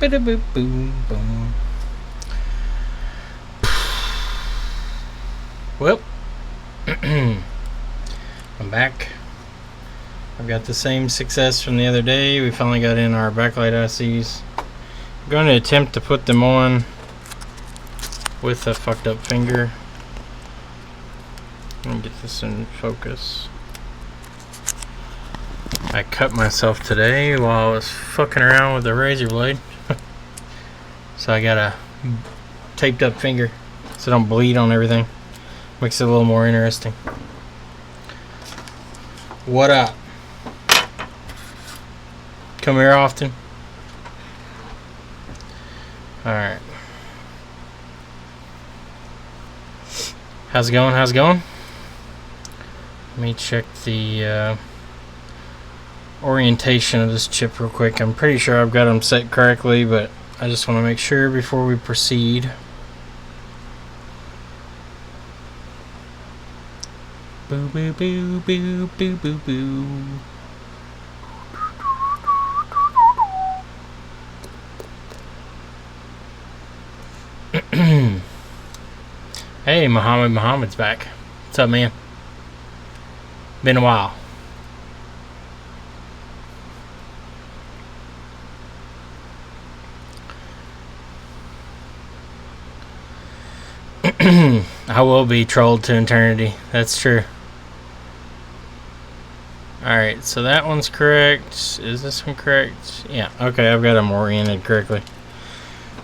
Boom, boom. Well, I'm back. I've got the same success from the other day. We finally got in our backlight ICs. I'm going to attempt to put them on with a fucked up finger. Let me get this in focus. I cut myself today while I was fucking around with the razor blade. So I got a taped up finger so I don't bleed on everything. Makes it a little more interesting. What up? Come here often? Alright. How's it going? How's it going? Let me check the orientation of this chip real quick. I'm pretty sure I've got them set correctly, but I just want to make sure before we proceed. Boo boo boo boo boo boo boo. Hey, Muhammad's back. What's up, man? Been a while. I will be trolled to eternity. That's true. Alright, so that one's correct. Is this one correct? Yeah, okay, I've got them oriented correctly.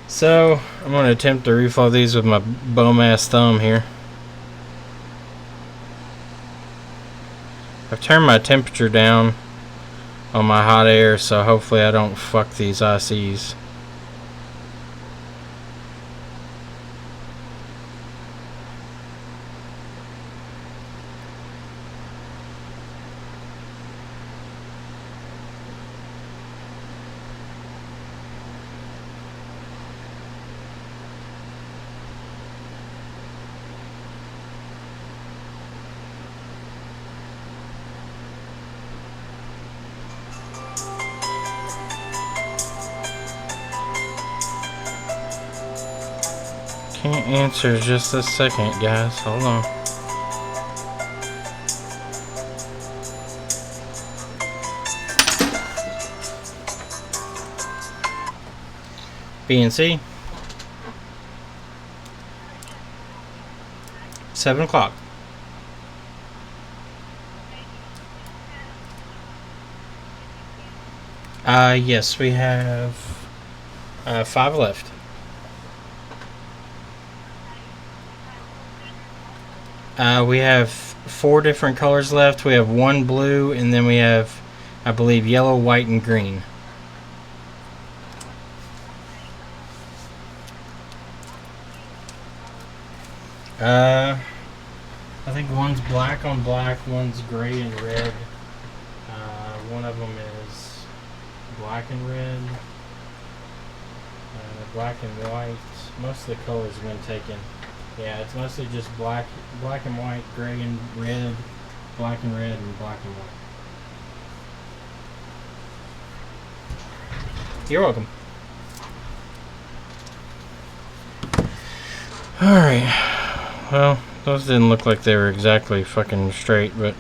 So, I'm going to attempt to reflow these with my bum-ass thumb here. I've turned my temperature down on my hot air, so hopefully I don't fuck these ICs. Can't answer just a second, guys. Hold on. BNC. 7 o'clock. Yes, we have 5 left. We have 4 different colors left. We have 1 blue, and then we have, I believe, yellow, white, and green. I think one's black on black, one's gray and red. One of them is black and red, black and white. Most of the colors have been taken. Yeah, it's mostly just black and white, gray and red, black and red, and black and white. You're welcome. Alright. Well, those didn't look like they were exactly fucking straight, but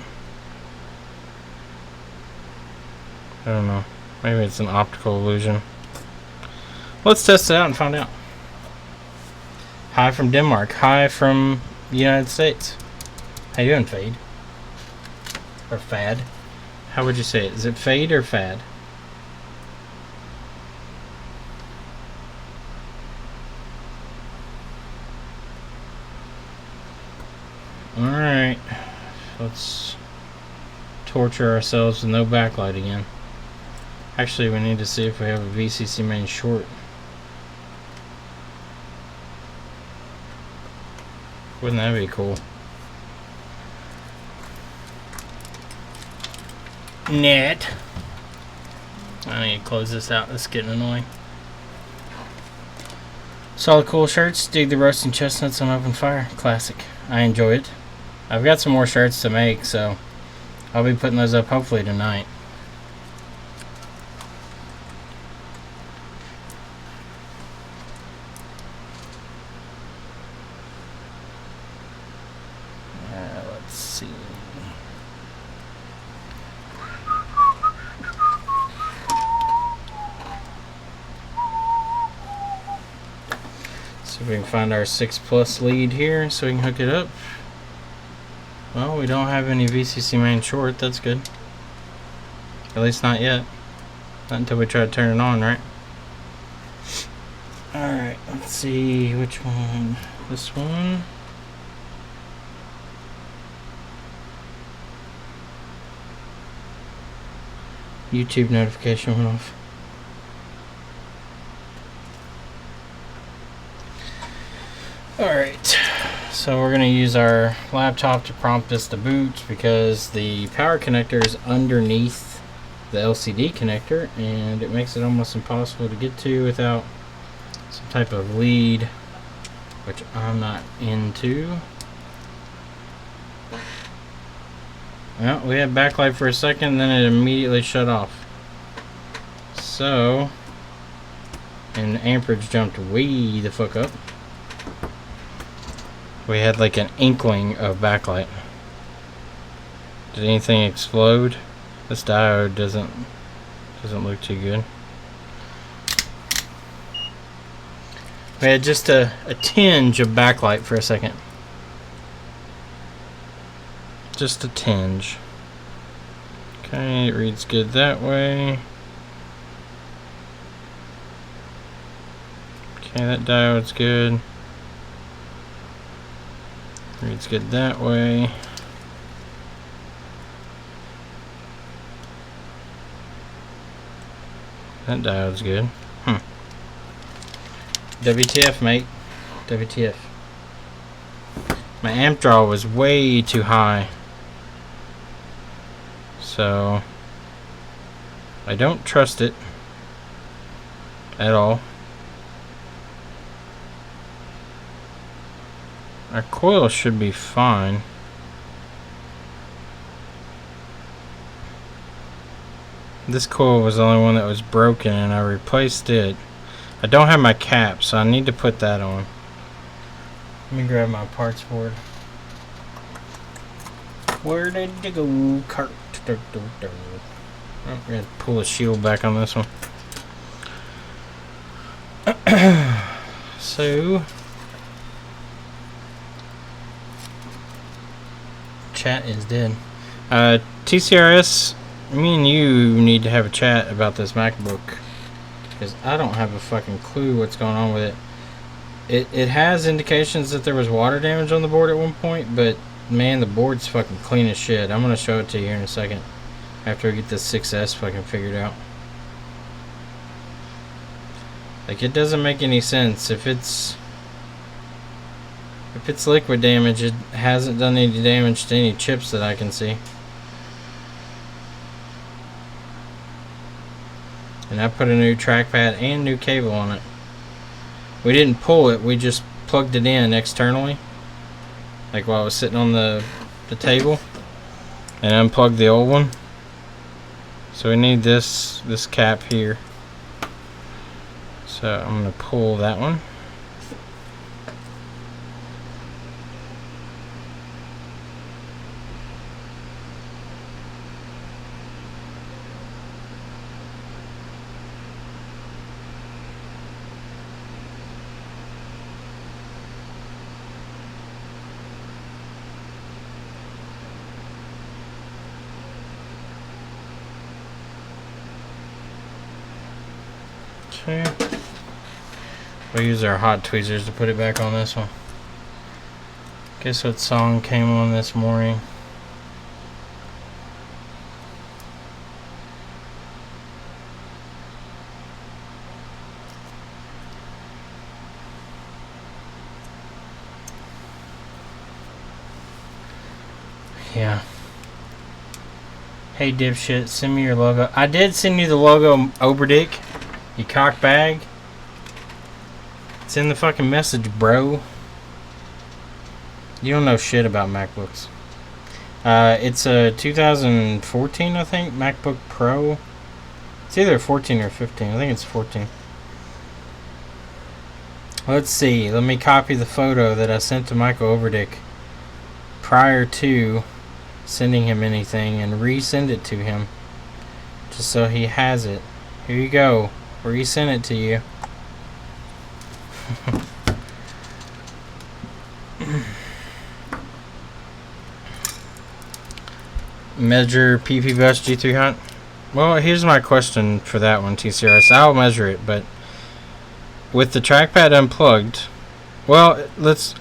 I don't know. Maybe it's an optical illusion. Let's test it out and find out. Hi from Denmark. Hi from the United States. How you doing, Fade? Or Fad? How would you say it? Is it Fade or Fad? Alright. Let's torture ourselves with no backlight again. Actually, we need to see if we have a VCC main short. Wouldn't that be cool? Net. I need to close this out. This is getting annoying. Solid cool shirts. Dig the roasting chestnuts on open fire. Classic. I enjoy it. I've got some more shirts to make, so I'll be putting those up hopefully tonight. see. See if we can find our 6+ lead here so we can hook it up. Well, we don't have any VCC main short. That's good. At least not yet. Not until we try to turn it on, right? Alright, let's see which one. This one. YouTube notification went off. Alright, so we're going to use our laptop to prompt this to boot because the power connector is underneath the LCD connector and it makes it almost impossible to get to without some type of lead, which I'm not into. Well, we had backlight for a second, then it immediately shut off. So, and amperage jumped way the fuck up. We had like an inkling of backlight. Did anything explode? This diode doesn't look too good. We had just a tinge of backlight for a second. Just a tinge. Okay, it reads good that way. Okay, that diode's good. Reads good that way. That diode's good. WTF, mate. WTF. My amp draw was way too high. So I don't trust it at all. Our coil should be fine. This coil was the only one that was broken and I replaced it. I don't have my cap, so I need to put that on. Let me grab my parts board. Where did you go, cart? Oh, I'm going to pull the shield back on this one. So, chat is dead. TCRS, me and you need to have a chat about this MacBook. Because I don't have a fucking clue what's going on with it. It has indications that there was water damage on the board at one point, but man, the board's fucking clean as shit. I'm gonna show it to you here in a second after I get this 6S fucking figured out. Like, it doesn't make any sense. If it's liquid damage, it hasn't done any damage to any chips that I can see. And I put a new trackpad and new cable on it. We didn't pull it, we just plugged it in externally. Like while I was sitting on the table. And unplugged the old one. So we need this cap here. So I'm going to pull that one. Okay. We'll use our hot tweezers to put it back on this one. Guess what song came on this morning? Yeah. Hey dipshit, send me your logo. I did send you the logo, Oberdick. You cock bag. It's in the fucking message, bro. You don't know shit about MacBooks. It's a 2014, I think, MacBook Pro. It's either 14 or 15. I think it's 14. Let's see. Let me copy the photo that I sent to Michael Overdick prior to sending him anything and resend it to him. Just so he has it. Here you go. Resend it to you. Measure PP bus G300. Well, here's my question for that one, TCRS. I'll measure it, but with the trackpad unplugged, well, let's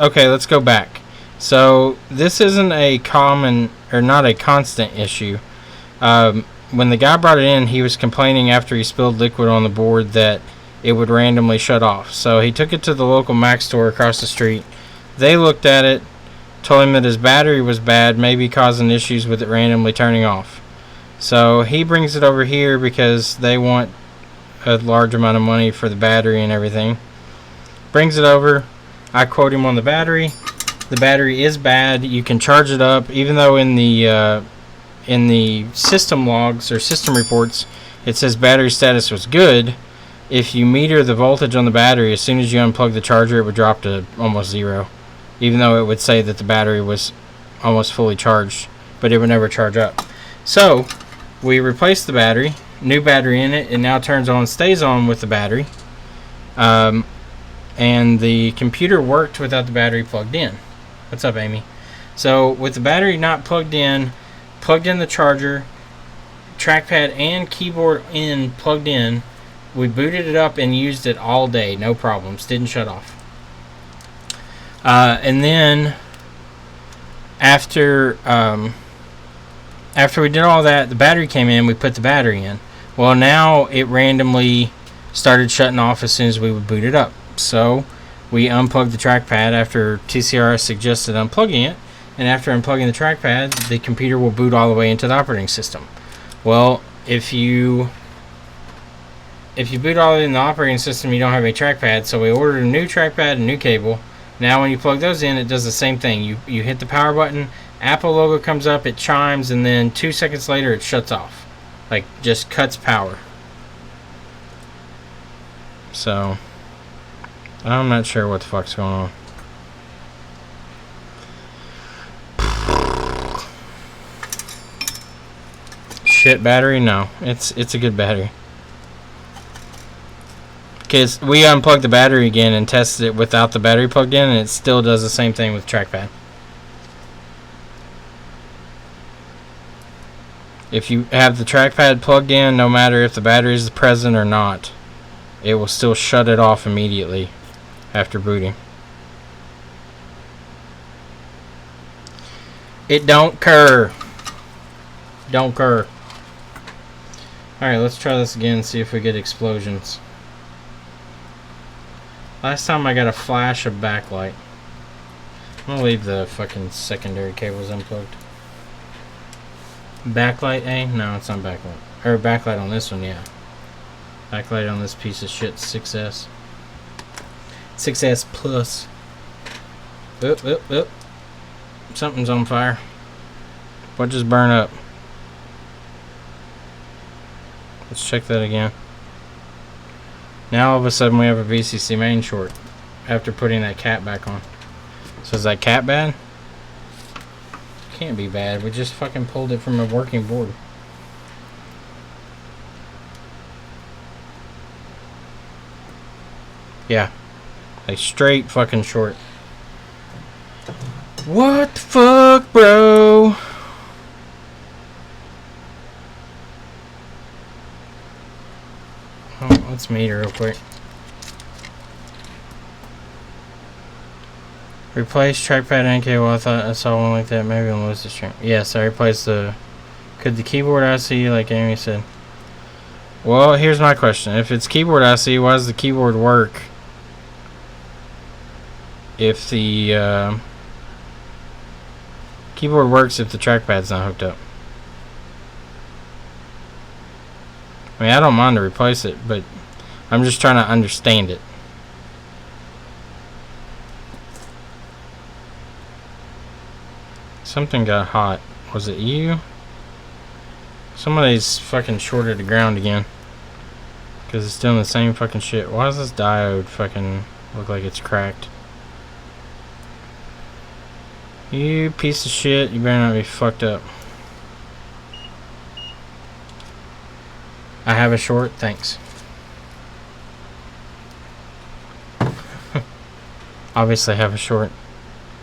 go back. So this isn't a common or not a constant issue. When the guy brought it in, he was complaining after he spilled liquid on the board that it would randomly shut off. So he took it to the local Mac store across the street. They looked at it, told him that his battery was bad, maybe causing issues with it randomly turning off. So he brings it over here because they want a large amount of money for the battery and everything. Brings it over. I quote him on the battery. The battery is bad. You can charge it up, even though in the system logs or system reports it says battery status was good. If you meter the voltage on the battery, as soon as you unplug the charger, it would drop to almost zero, even though it would say that the battery was almost fully charged, but it would never charge up. So we replaced the battery, new battery in it. It now turns on, stays on with the battery, and the computer worked without the battery plugged in. What's up, Amy? So with the battery not plugged in the charger, trackpad and keyboard plugged in, we booted it up and used it all day, no problems, didn't shut off. And then after we did all that, the battery came in, we put the battery in. Well, now it randomly started shutting off as soon as we would boot it up. So we unplugged the trackpad after TCRS suggested unplugging it, and after unplugging the trackpad, the computer will boot all the way into the operating system. Well, if you boot all the way in the operating system, you don't have a trackpad, so we ordered a new trackpad and new cable. Now when you plug those in, it does the same thing. You hit the power button, Apple logo comes up, it chimes, and then 2 seconds later it shuts off. Like, just cuts power. So I'm not sure what the fuck's going on. Shit battery? No. It's a good battery. Because we unplugged the battery again and tested it without the battery plugged in, and it still does the same thing with trackpad. If you have the trackpad plugged in, no matter if the battery is present or not, it will still shut it off immediately after booting. It don't cur. Don't cur. Alright, let's try this again and see if we get explosions. Last time I got a flash of backlight. I'm gonna leave the fucking secondary cables unplugged. Backlight A? No, it's not backlight. Or backlight on this one, yeah. Backlight on this piece of shit, 6S. 6S Plus. Oop, oop, oop. Something's on fire. What just burned up? Let's check that again. Now all of a sudden we have a VCC main short after putting that cap back on. So is that cap bad? Can't be bad. We just fucking pulled it from a working board. Yeah. Like straight fucking short. What the fuck, bro? Oh, let's meter real quick. Replace trackpad and cable. I thought I saw one like that. Maybe on Lewis's stream. Yes, I replaced the. Could the keyboard IC, like Amy said? Well, here's my question. If it's keyboard IC, why does the keyboard work if the keyboard works if the trackpad's not hooked up? I mean, I don't mind to replace it, but I'm just trying to understand it. Something got hot. Was it you? Somebody's fucking shorted the ground again. Because it's doing the same fucking shit. Why does this diode fucking look like it's cracked? You piece of shit, you better not be fucked up. I have a short, thanks. Obviously I have a short.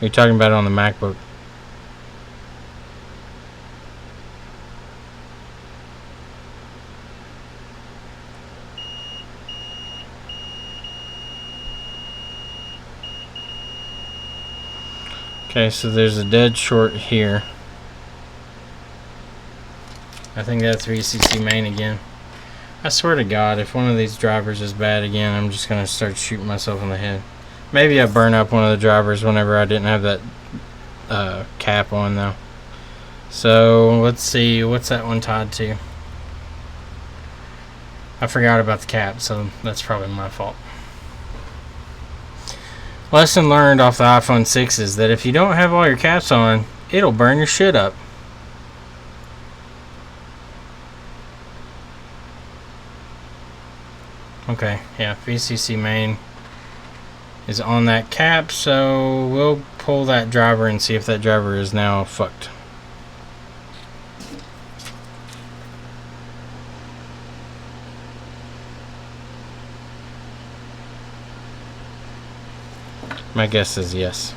You're talking about it on the MacBook. Okay, so there's a dead short here. I think that's VCC main again. I swear to God, if one of these drivers is bad again, I'm just gonna start shooting myself in the head. Maybe I burn up one of the drivers whenever I didn't have that cap on though. So let's see, what's that one tied to? I forgot about the cap, so that's probably my fault. Lesson learned off the iPhone 6 is that if you don't have all your caps on, it'll burn your shit up. Okay, yeah, VCC main is on that cap, so we'll pull that driver and see if that driver is now fucked. My guess is yes.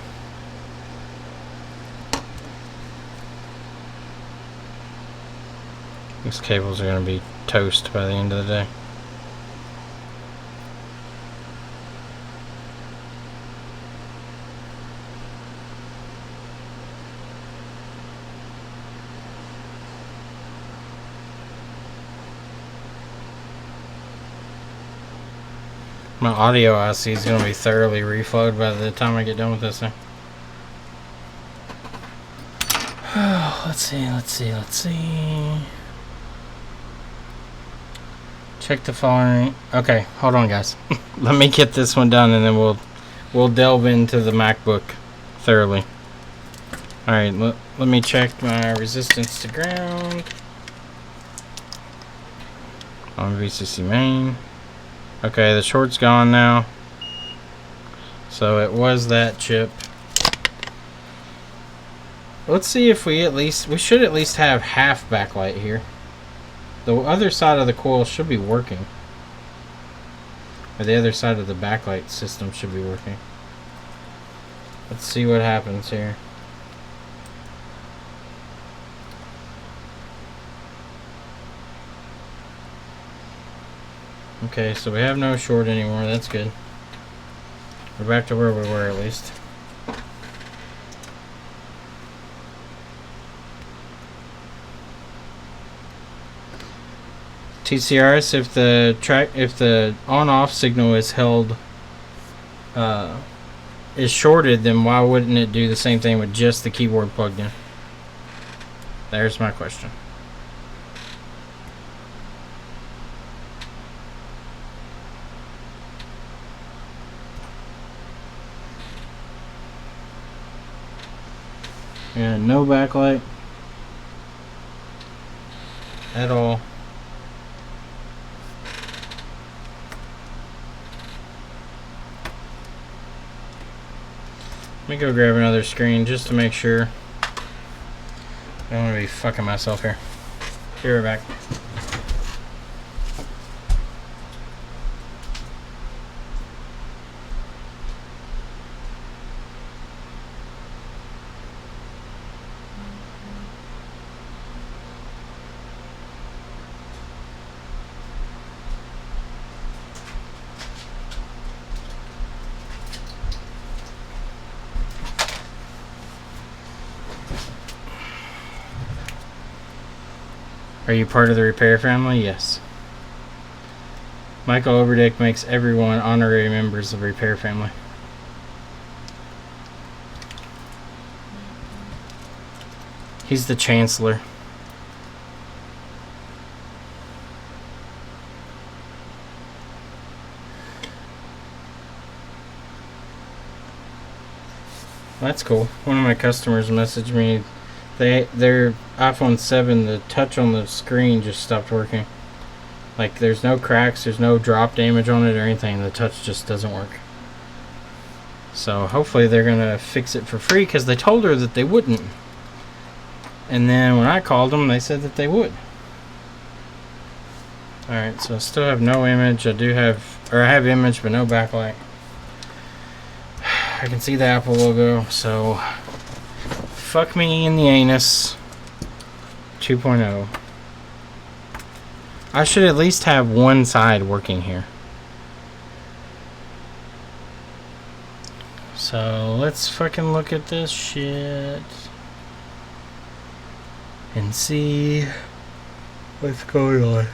These cables are going to be toast by the end of the day. My audio IC is going to be thoroughly reflowed by the time I get done with this thing. Let's see. Check the following. Okay, hold on, guys. Let me get this one done, and then we'll delve into the MacBook thoroughly. All right, let me check my resistance to ground on VCC main. Okay, the short's gone now. So it was that chip. Let's see if we should at least have half backlight here. The other side of the coil should be working. Or the other side of the backlight system should be working. Let's see what happens here. Okay, so we have no short anymore. That's good. We're back to where we were at least. TCRS, if the on-off signal is held is shorted, then why wouldn't it do the same thing with just the keyboard plugged in? There's my question. Yeah, no backlight at all. Let me go grab another screen just to make sure. I don't want to be fucking myself here. Be right back. Are you part of the repair family? Yes. Michael Overdick makes everyone honorary members of the repair family. He's the chancellor. That's cool. One of my customers messaged me. Their iPhone 7, the touch on the screen just stopped working. Like, there's no cracks, there's no drop damage on it or anything. The touch just doesn't work. So hopefully they're gonna fix it for free, because they told her that they wouldn't. And then when I called them, they said that they would. Alright, so I still have no image. I have image but no backlight. I can see the Apple logo, so fuck me in the anus. 2.0. I should at least have one side working here. So let's fucking look at this shit and see what's going on.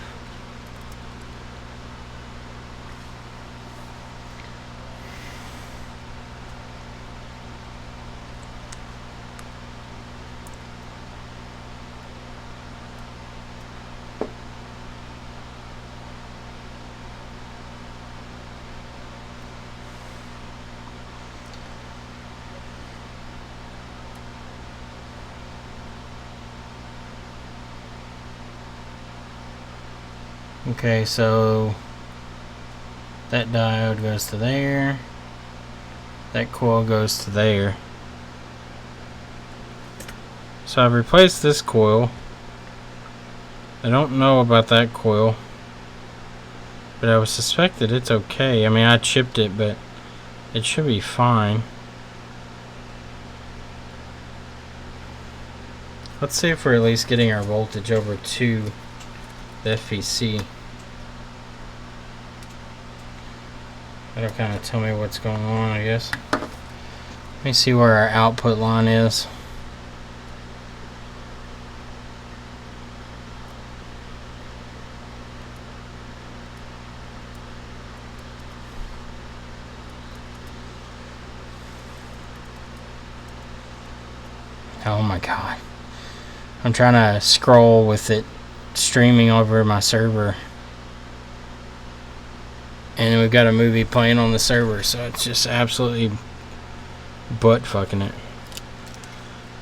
Okay, so that diode goes to there. That coil goes to there. So I've replaced this coil. I don't know about that coil, but I would suspect that it's okay. I mean, I chipped it, but it should be fine. Let's see if we're at least getting our voltage over to the FVC. That'll kind of tell me what's going on, I guess. Let me see where our output line is. Oh my god. I'm trying to scroll with it streaming over my server. And we've got a movie playing on the server, so it's just absolutely butt fucking it.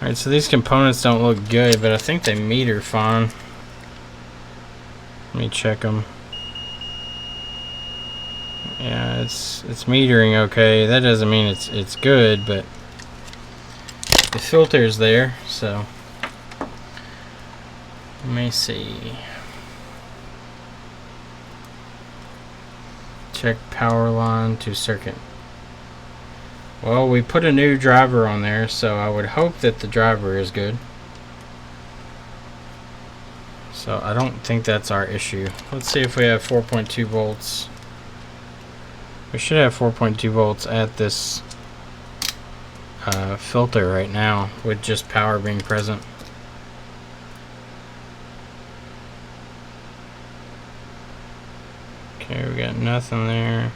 Alright, so these components don't look good, but I think they meter fine. Let me check them. Yeah, it's metering okay. That doesn't mean it's good, but the filter's there, so let me see. Check power line to circuit. Well, we put a new driver on there, so I would hope that the driver is good. So I don't think that's our issue. Let's see if we have 4.2 volts. We should have 4.2 volts at this filter right now, with just power being present. Okay, we got nothing there.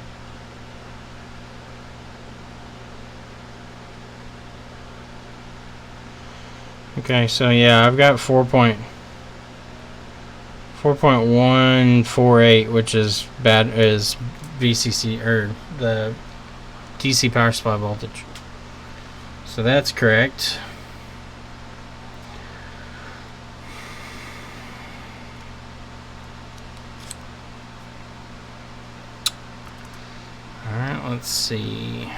Okay, so yeah, I've got 4.148, which is bad, is VCC, or the DC power supply voltage. So that's correct. Alright, let's see.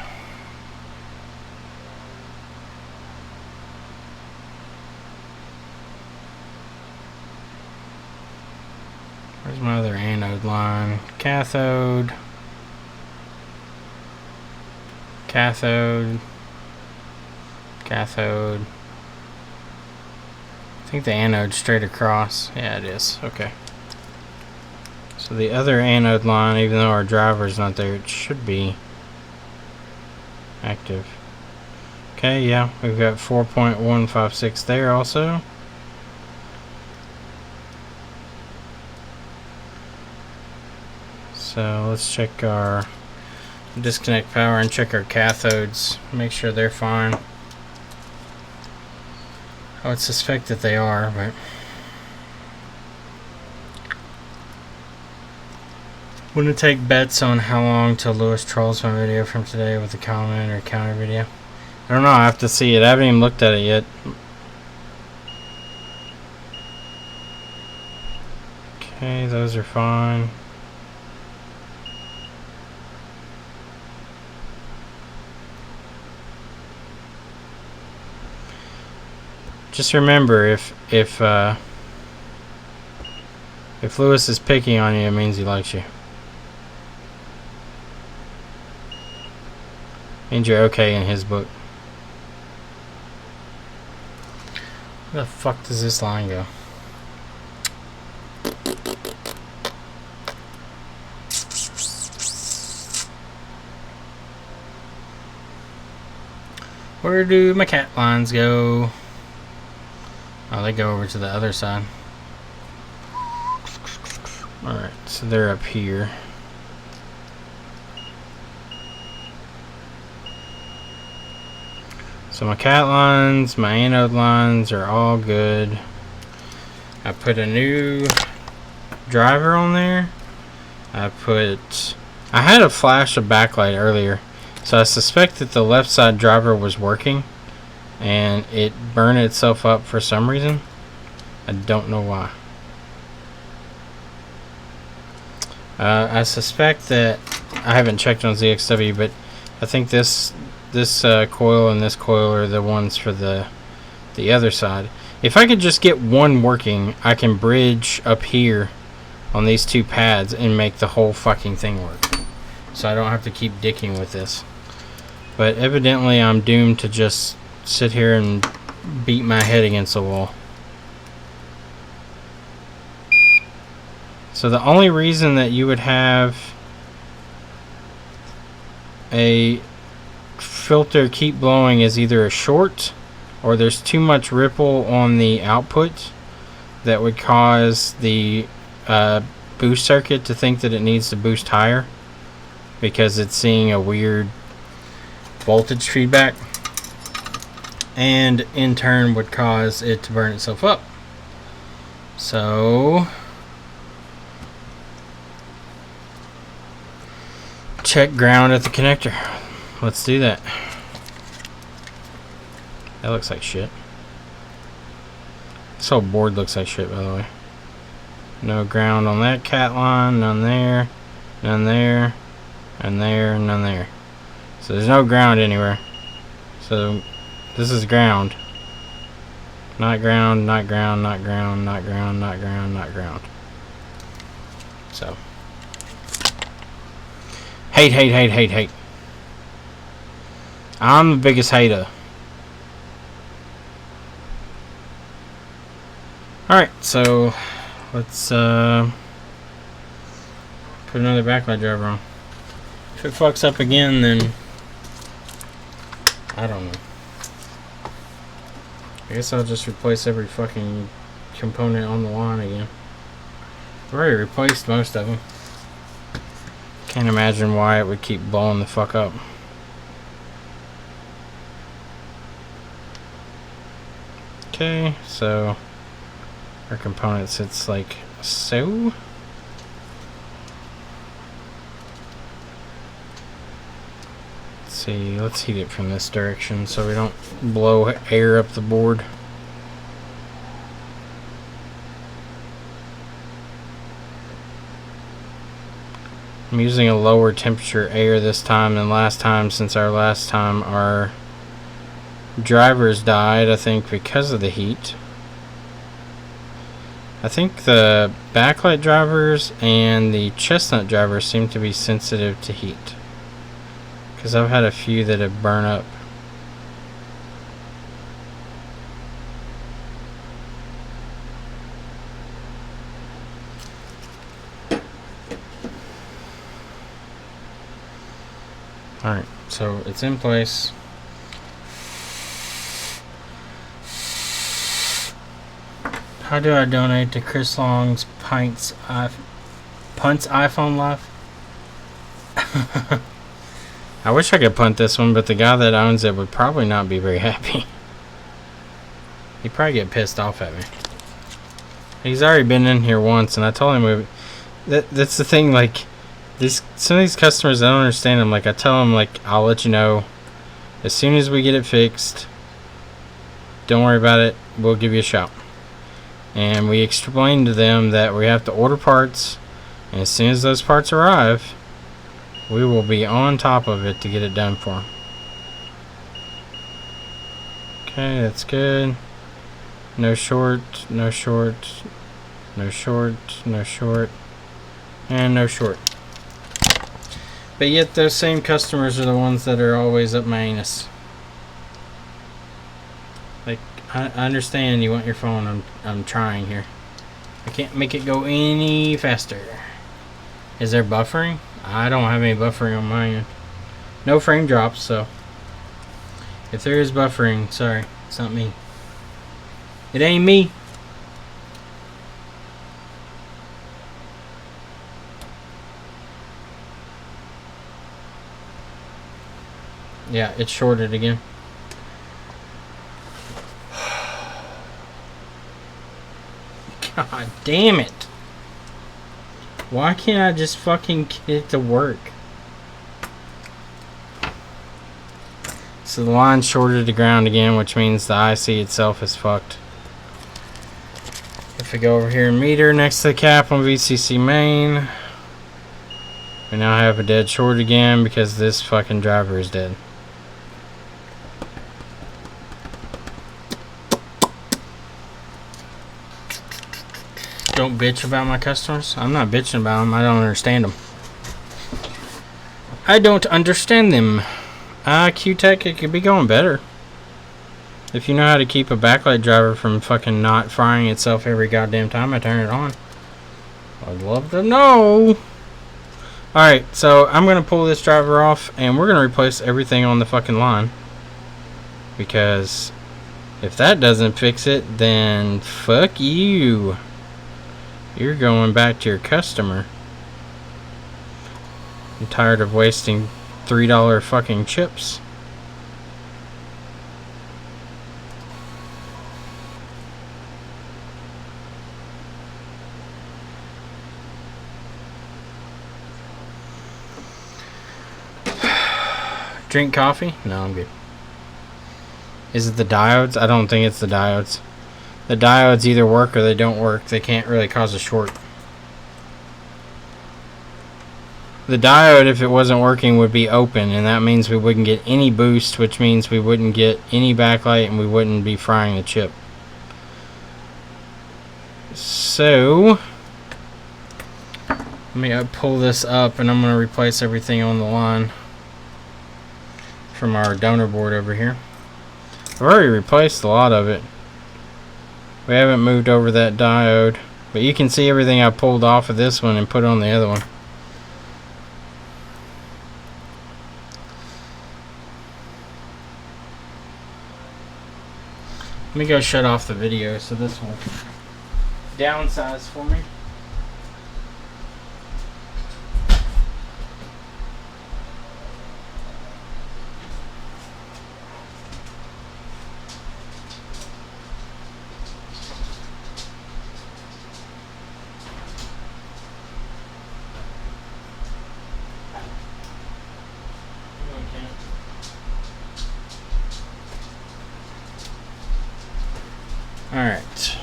Where's my other anode line? Cathode. Cathode. Cathode. I think the anode's straight across. Yeah, it is. Okay. So the other anode line, even though our driver's not there, it should be active. Okay, yeah, we've got 4.156 there also. So let's check our disconnect power and check our cathodes. Make sure they're fine. I would suspect that they are, but wouldn't take bets on how long till Lewis trolls my video from today with a comment or counter video. I don't know, I have to see it. I haven't even looked at it yet. Okay, those are fine. Just remember, if Lewis is picking on you, it means he likes you. Means you're okay in his book. Where the fuck does this line go? Where do my cat lines go? Oh, they go over to the other side. Alright, so they're up here. So my cat lines, my anode lines are all good. I put a new driver on there. I had a flash of backlight earlier, so I suspect that the left side driver was working and it burned itself up for some reason. I don't know why. I suspect that, I haven't checked on ZXW, but I think this coil and this coil are the ones for the other side. If I could just get one working, I can bridge up here on these two pads and make the whole fucking thing work. So I don't have to keep dicking with this. But evidently I'm doomed to just sit here and beat my head against the wall. So the only reason that you would have a filter keep blowing is either a short or there's too much ripple on the output that would cause the boost circuit to think that it needs to boost higher because it's seeing a weird voltage feedback, and in turn would cause it to burn itself up. So check ground at the connector. Let's do that. That looks like shit. This whole board looks like shit, by the way. No ground on that cat line, none there, none there, and there, none there. So there's no ground anywhere. So this is ground. Not ground, not ground, not ground, not ground, not ground, not ground. So hate, hate, hate, hate, hate. I'm the biggest hater. Alright, so let's put another backlight driver on. If it fucks up again, then I don't know. I guess I'll just replace every fucking component on the line again. I've already replaced most of them. Can't imagine why it would keep blowing the fuck up. Okay, so our component sits like so. Let's see, let's heat it from this direction so we don't blow air up the board. I'm using a lower temperature air this time than last time, since our last time our drivers died, I think because of the heat. I think the backlight drivers and the chestnut drivers seem to be sensitive to heat, because I've had a few that have burned up. Alright, so it's in place. How do I donate to Chris Long's Punt's iPhone Live? I wish I could punt this one, but the guy that owns it would probably not be very happy. He'd probably get pissed off at me. He's already been in here once, and I told him that's the thing, like, some of these customers, I don't understand them. Like, I tell them, like, I'll let you know as soon as we get it fixed. Don't worry about it. We'll give you a shout. And we explained to them that we have to order parts, and as soon as those parts arrive, we will be on top of it to get it done for them. Okay, that's good. No short, no short, no short, no short, and no short. But yet those same customers are the ones that are always up my anus. Like, I understand you want your phone. I'm trying here. I can't make it go any faster. Is there buffering? I don't have any buffering on mine. No frame drops, so if there is buffering, sorry, it's not me. It ain't me. Yeah, it's shorted again. God damn it. Why can't I just fucking get it to work? So the line's shorted to ground again, which means the IC itself is fucked. If we go over here and meter next to the cap on VCC main, we now have a dead short again because this fucking driver is dead. Don't bitch about my customers. I'm not bitching about them. I don't understand them. I don't understand them. Q-Tech, it could be going better. If you know how to keep a backlight driver from fucking not frying itself every goddamn time I turn it on, I'd love to know. Alright, so I'm going to pull this driver off and we're going to replace everything on the fucking line. Because if that doesn't fix it, then fuck you. You're going back to your customer. I'm tired of wasting $3 fucking chips. Drink coffee? No, I'm good. Is it the diodes? I don't think it's the diodes. The diodes either work or they don't work. They can't really cause a short. The diode, if it wasn't working, would be open, and that means we wouldn't get any boost, which means we wouldn't get any backlight and we wouldn't be frying the chip. So, let me pull this up and I'm going to replace everything on the line from our donor board over here. I've already replaced a lot of it. We haven't moved over that diode, but you can see everything I pulled off of this one and put on the other one. Let me go shut off the video so this will downsize for me. Alright.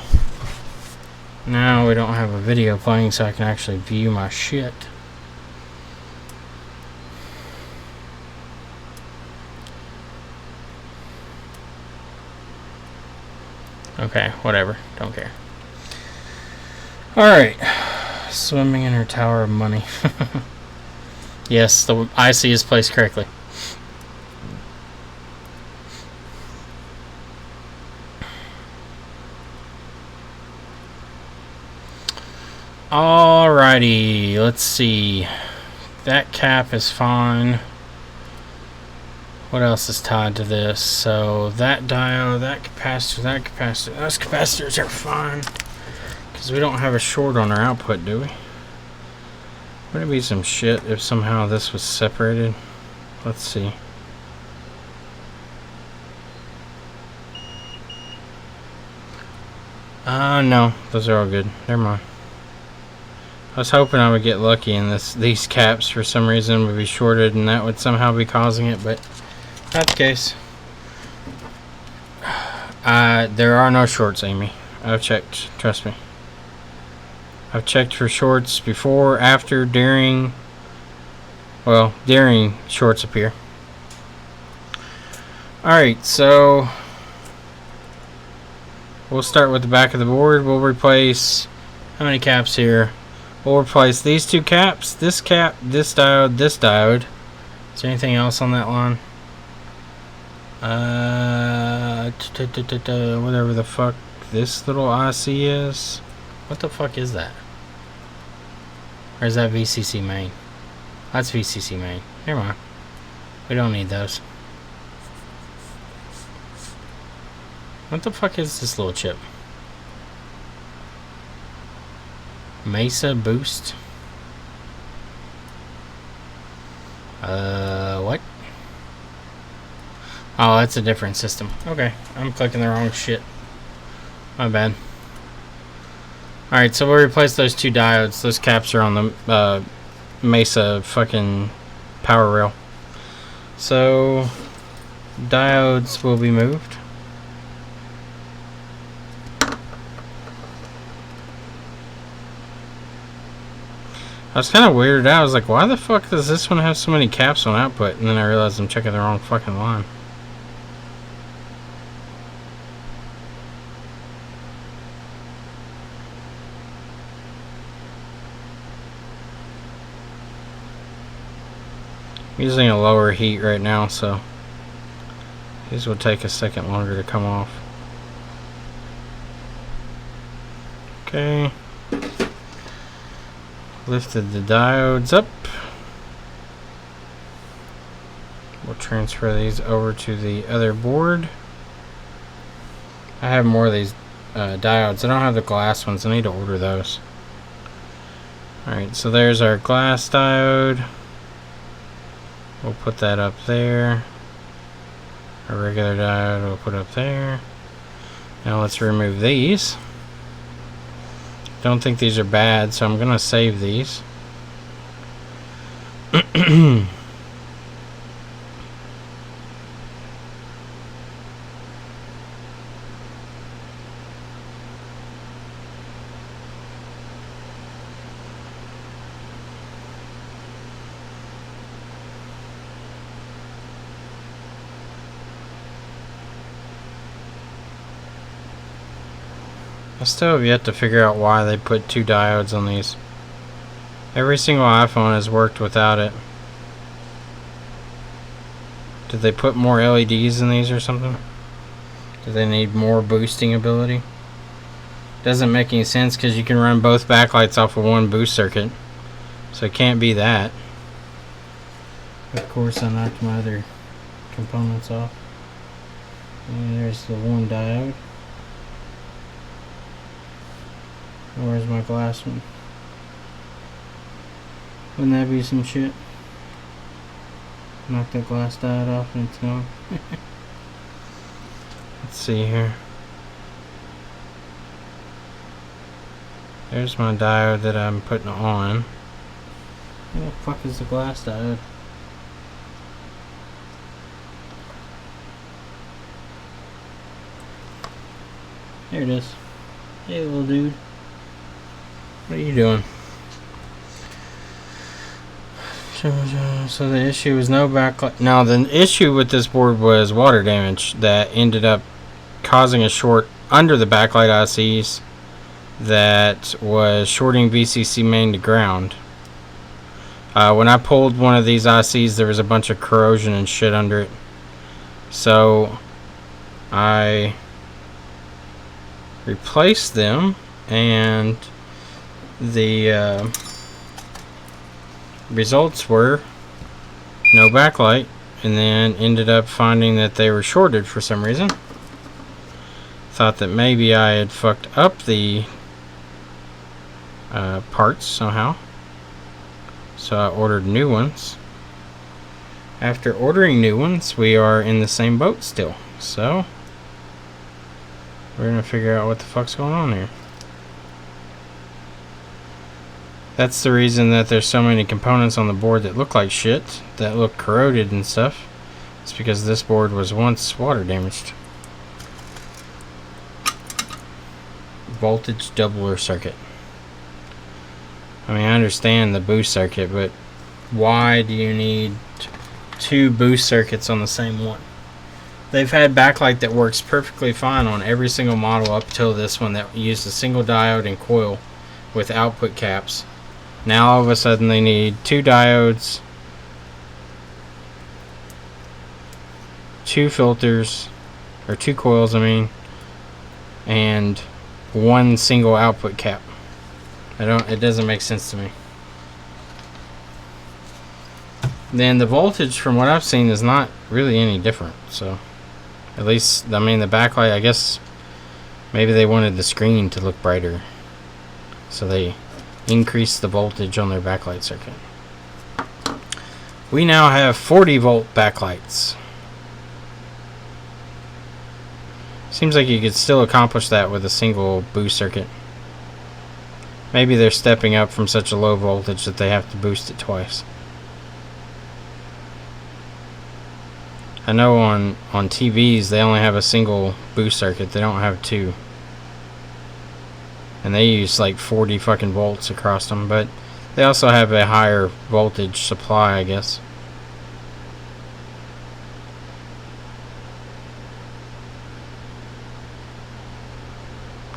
Now we don't have a video playing so I can actually view my shit. Okay, whatever. Don't care. Alright. Swimming in her tower of money. Yes, the IC is placed correctly. Alrighty, let's see. That cap is fine. What else is tied to this? So that diode, that capacitor, those capacitors are fine. Because we don't have a short on our output, do we? Would it be some shit if somehow this was separated? Let's see. No, those are all good. Never mind. I was hoping I would get lucky and these caps for some reason would be shorted and that would somehow be causing it, but not the case. There are no shorts, Amy. I've checked, trust me. I've checked for shorts before, after, during. Well, during shorts appear. Alright, so we'll start with the back of the board. We'll replace, how many caps here? We'll replace these two caps, this cap, this diode, this diode. Is there anything else on that line? Whatever the fuck this little IC is. What the fuck is that? Or is that VCC main? That's VCC main. Never mind. We don't need those. What the fuck is this little chip? Mesa Boost. What? Oh, that's a different system. Okay, I'm clicking the wrong shit. My bad. Alright, so we'll replace those two diodes. Those caps are on the Mesa fucking power rail. So, diodes will be moved. I was kind of weirded out. I was like, why the fuck does this one have so many caps on output? And then I realized I'm checking the wrong fucking line. I'm using a lower heat right now, so these will take a second longer to come off. Okay. Lifted the diodes up. We'll transfer these over to the other board. I have more of these diodes. I don't have the glass ones. I need to order those. Alright, so there's our glass diode. We'll put that up there. A regular diode we'll put up there. Now let's remove these. Don't think these are bad, so I'm gonna save these. I still have yet to figure out why they put two diodes on these. Every single iPhone has worked without it. Did they put more LEDs in these or something? Do they need more boosting ability? Doesn't make any sense because you can run both backlights off of one boost circuit. So it can't be that. Of course I knocked my other components off. And there's the one diode. Where's my glass one? Wouldn't that be some shit? Knock that glass diode off and it's gone. Let's see here. There's my diode that I'm putting on. Where the fuck is the glass diode? There it is. Hey little dude. What are you doing? So the issue was no backlight. Now the issue with this board was water damage that ended up causing a short under the backlight ICs that was shorting VCC main to ground. When I pulled one of these ICs, there was a bunch of corrosion and shit under it. So I replaced them, and the results were no backlight, and then ended up finding that they were shorted for some reason. Thought that maybe I had fucked up the parts somehow, so I ordered new ones. After ordering new ones, we are in the same boat still, so we're gonna figure out what the fuck's going on here. That's the reason that there's so many components on the board that look like shit, that look corroded and stuff. It's because this board was once water damaged. Voltage doubler circuit. I mean, I understand the boost circuit, but why do you need two boost circuits on the same one? They've had backlight that works perfectly fine on every single model up till this one that used a single diode and coil with output caps. Now all of a sudden they need 2 diodes, 2 filters, or 2 coils I mean, and 1 single output cap. It doesn't make sense to me. Then the voltage from what I've seen is not really any different, so at least, I mean, the backlight, I guess maybe they wanted the screen to look brighter, so they increased the voltage on their backlight circuit. We now have 40 volt backlights. Seems like you could still accomplish that with a single boost circuit. Maybe they're stepping up from such a low voltage that they have to boost it twice. I know on TVs they only have a single boost circuit, they don't have 2. And they use like 40 fucking volts across them, but they also have a higher voltage supply, I guess.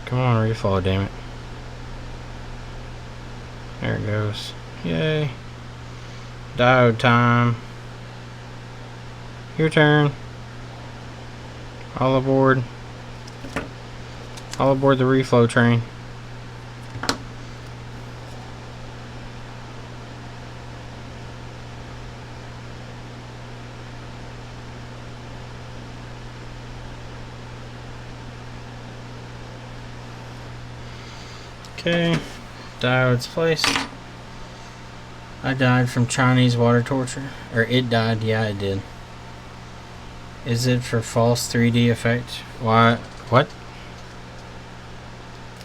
Come on, reflow, damn it. There it goes. Yay. Diode time. Your turn. All aboard. All aboard the reflow train. Okay, diodes placed. I died from Chinese water torture. Or it died, yeah it did. Is it for false 3D effect? Why? What?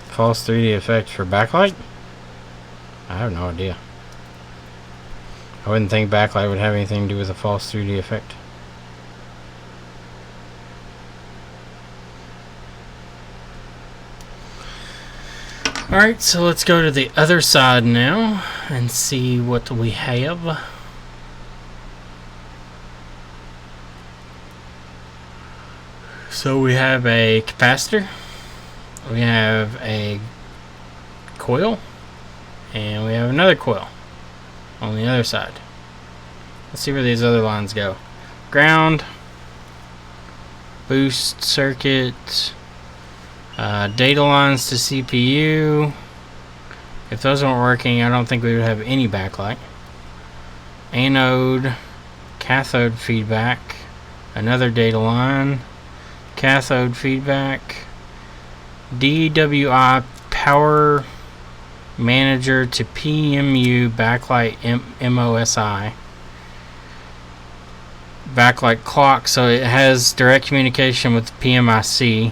False 3D effect for backlight? I have no idea. I wouldn't think backlight would have anything to do with a false 3D effect. Alright, so let's go to the other side now and see what we have. So we have a capacitor, we have a coil, and we have another coil on the other side. Let's see where these other lines go. Ground, boost circuit, data lines to CPU. If those aren't working, I don't think we would have any backlight. Anode, cathode feedback, another data line, cathode feedback, DWI power manager to PMU backlight MOSI, backlight clock, so it has direct communication with the PMIC.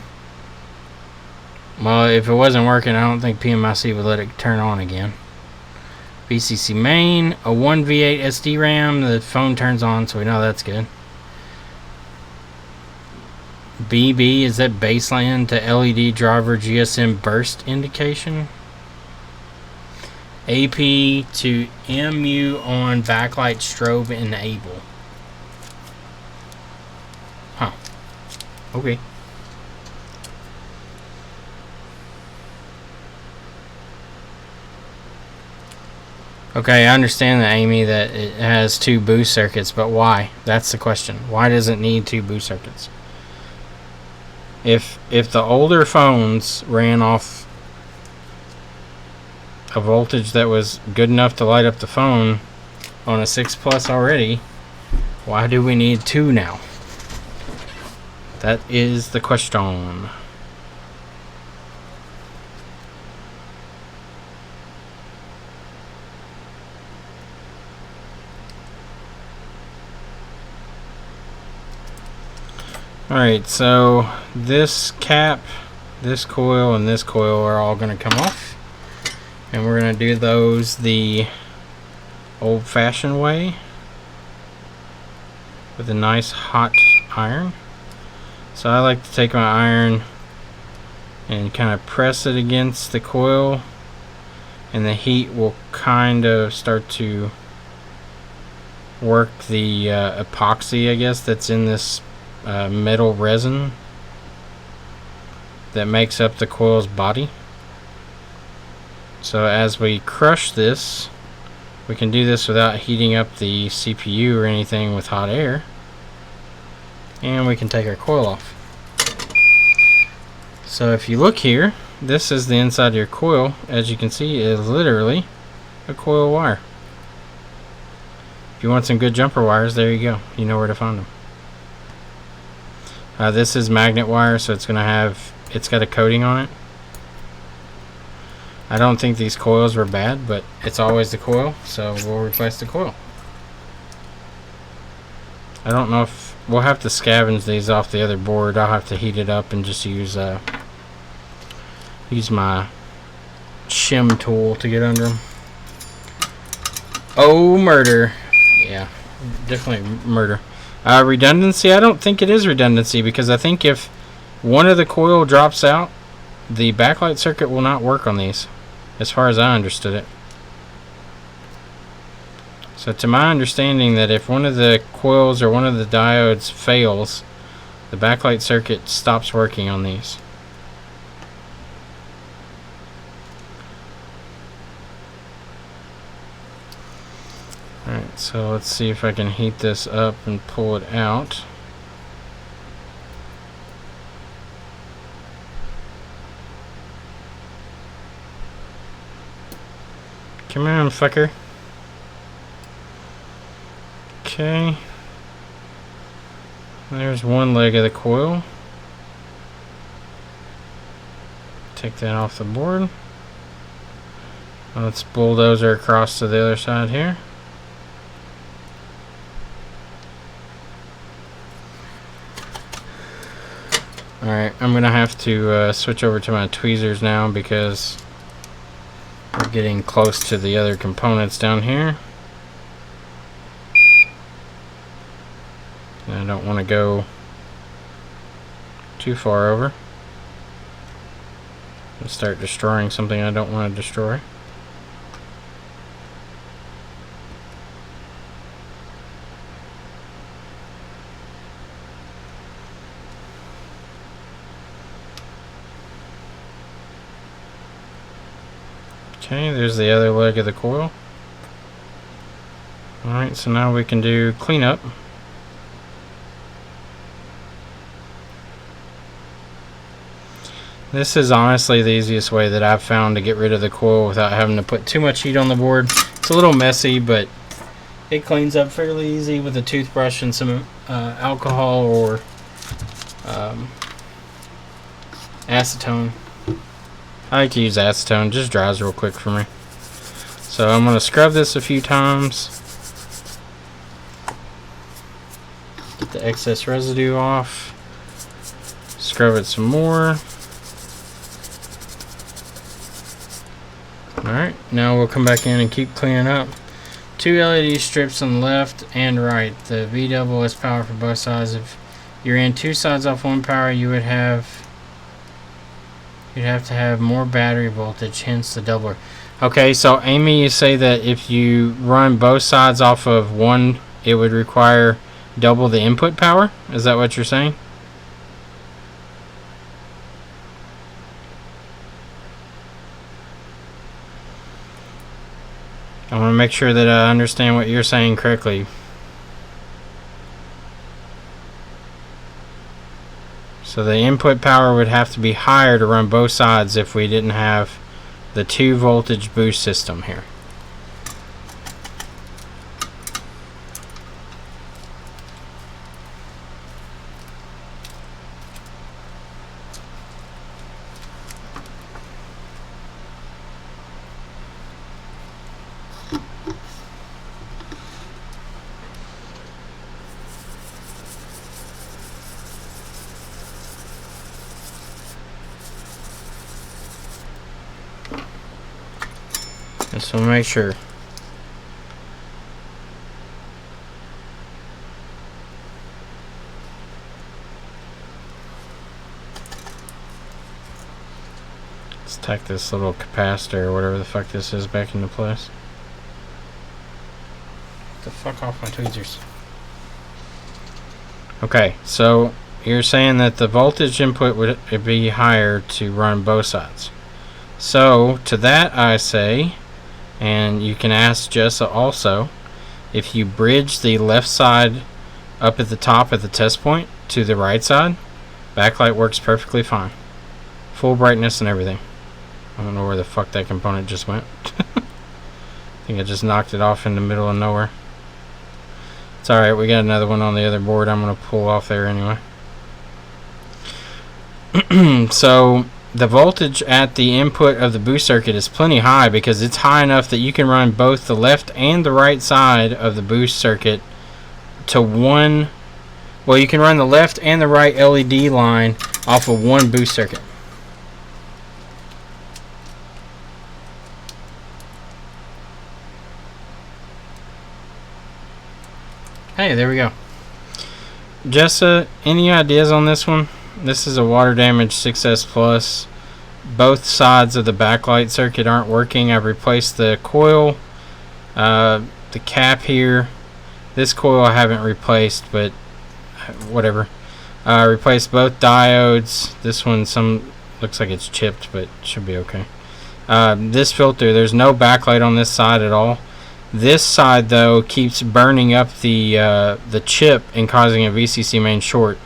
Well, if it wasn't working, I don't think PMIC would let it turn on again. VCC main, a 1V8 SD RAM, the phone turns on, so we know that's good. BB, is that baseline to LED driver GSM burst indication? AP to MU on backlight strobe enable. Huh. Okay. Okay, I understand that, Amy, that it has 2 boost circuits, but why? That's the question. Why does it need 2 boost circuits? If the older phones ran off a voltage that was good enough to light up the phone on a 6 Plus already, why do we need 2 now? That is the question. Alright, so this cap, this coil, and this coil are all going to come off. And we're going to do those the old-fashioned way with a nice hot iron. So I like to take my iron and kind of press it against the coil, and the heat will kind of start to work the epoxy, I guess, that's in this metal resin that makes up the coil's body. So as we crush this, we can do this without heating up the CPU or anything with hot air, and we can take our coil off. So if you look here, this is the inside of your coil. As you can see, it is literally a coil wire. If you want some good jumper wires, there you go. You know where to find them. This is magnet wire, so it's got a coating on it. I don't think these coils were bad, but it's always the coil, so we'll replace the coil. I don't know if we'll have to scavenge these off the other board. I'll have to heat it up and just use my shim tool to get under them. Oh, murder. Yeah, definitely murder. Redundancy, I don't think it is redundancy, because I think if one of the coil drops out, the backlight circuit will not work on these, as far as I understood it. So to my understanding, that if one of the coils or one of the diodes fails, the backlight circuit stops working on these. Alright, so let's see if I can heat this up and pull it out. Come on, fucker. Okay. There's one leg of the coil. Take that off the board. Let's bulldozer across to the other side here. Alright, I'm going to have to switch over to my tweezers now, because we're getting close to the other components down here. And I don't want to go too far over and start destroying something I don't want to destroy. Okay, there's the other leg of the coil. Alright, so now we can do cleanup. This is honestly the easiest way that I've found to get rid of the coil without having to put too much heat on the board. It's a little messy, but it cleans up fairly easy with a toothbrush and some alcohol or acetone. I like to use acetone, just dries real quick for me. So I'm going to scrub this a few times. Get the excess residue off. Scrub it some more. Alright, now we'll come back in and keep cleaning up. 2 LED strips on the left and right. The V double has power for both sides. If you ran 2 sides off one power, you'd have to have more battery voltage, hence the doubler. Okay, so Amy, you say that if you run both sides off of one, it would require double the input power? Is that what you're saying? I want to make sure that I understand what you're saying correctly. So the input power would have to be higher to run both sides if we didn't have the 2 voltage boost system here. So make sure. Let's tack this little capacitor or whatever the fuck this is back into place. Get the fuck off my tweezers. Okay, so you're saying that the voltage input would be higher to run both sides. So to that I say, and you can ask Jessa also, if you bridge the left side up at the top at the test point to the right side, backlight works perfectly fine. Full brightness and everything. I don't know where the fuck that component just went. I think I just knocked it off in the middle of nowhere. It's alright, we got another one on the other board I'm going to pull off there anyway. So the voltage at the input of the boost circuit is plenty high because it's high enough that you can run both the left and the right side of the boost circuit to one. Well, you can run the left and the right LED line off of one boost circuit. Hey, there we go. Jessa, any ideas on this one? This is a water damage 6S Plus. Both sides of the backlight circuit aren't working. I've replaced the coil, the cap here. This coil I haven't replaced, but whatever. I replaced both diodes. This one looks like it's chipped, but it should be okay. This filter, there's no backlight on this side at all. This side though keeps burning up the chip and causing a VCC main short,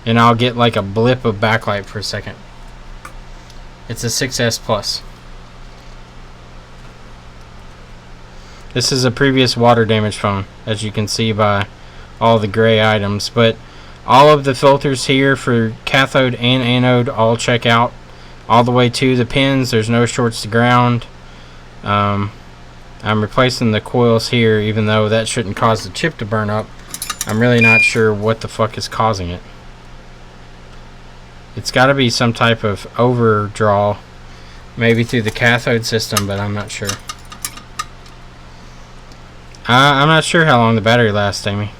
and I'll get like a blip of backlight for a second. It's a 6S Plus. This is a previous water damage phone, as you can see by all the gray items, but all of the filters here for cathode and anode all check out all the way to the pins. There's no shorts to ground. I'm replacing the coils here, even though that shouldn't cause the chip to burn up. I'm really not sure what the fuck is causing it. It's got to be some type of overdraw, maybe through the cathode system, but I'm not sure. I'm not sure how long the battery lasts, Amy.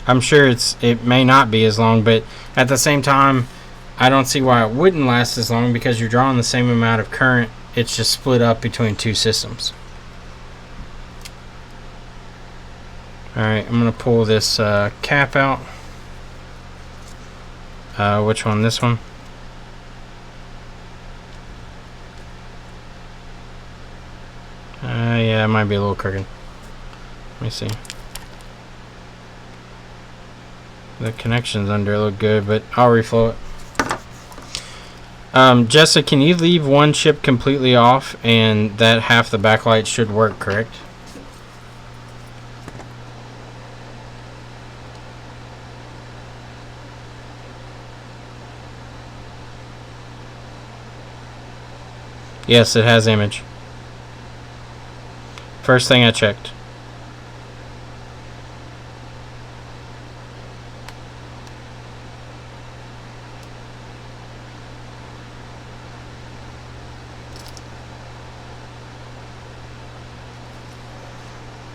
I'm sure it may not be as long, but at the same time, I don't see why it wouldn't last as long because you're drawing the same amount of current. It's just split up between two systems. Alright, I'm going to pull this cap out. Which one? This one? Yeah, it might be a little crooked. Let me see. The connections under look good, but I'll reflow it. Jessa, can you leave one chip completely off and that half the backlight should work, correct? Yes, it has image. First thing I checked.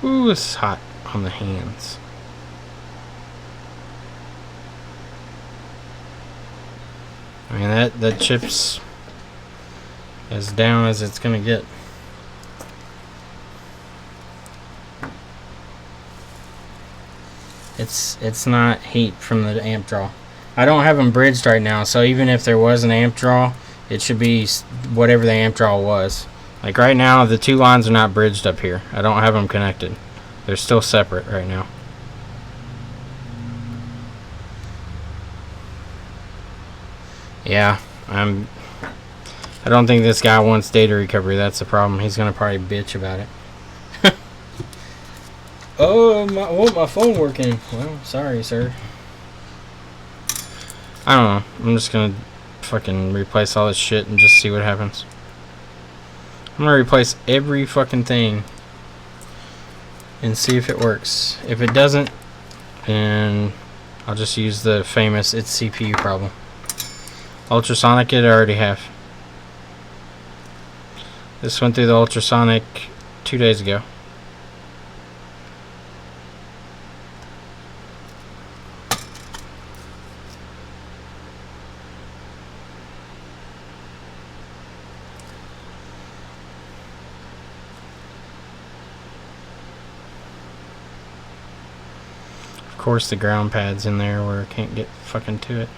Ooh, it's hot on the hands. I mean, that chip's as down as it's gonna get. It's not heat from the amp draw. I don't have them bridged right now, so even if there was an amp draw, it should be whatever the amp draw was. Like right now, the two lines are not bridged up here. I don't have them connected. They're still separate right now. Yeah, I don't think this guy wants data recovery. That's the problem. He's gonna probably bitch about it. Oh, I want my phone working. Well, sorry, sir. I don't know. I'm just gonna fucking replace all this shit and just see what happens. I'm gonna replace every fucking thing and see if it works. If it doesn't, then I'll just use the famous it's CPU problem. Ultrasonic it I already have. This went through the ultrasonic 2 days ago. course the ground pad's in there where I can't get fucking to it.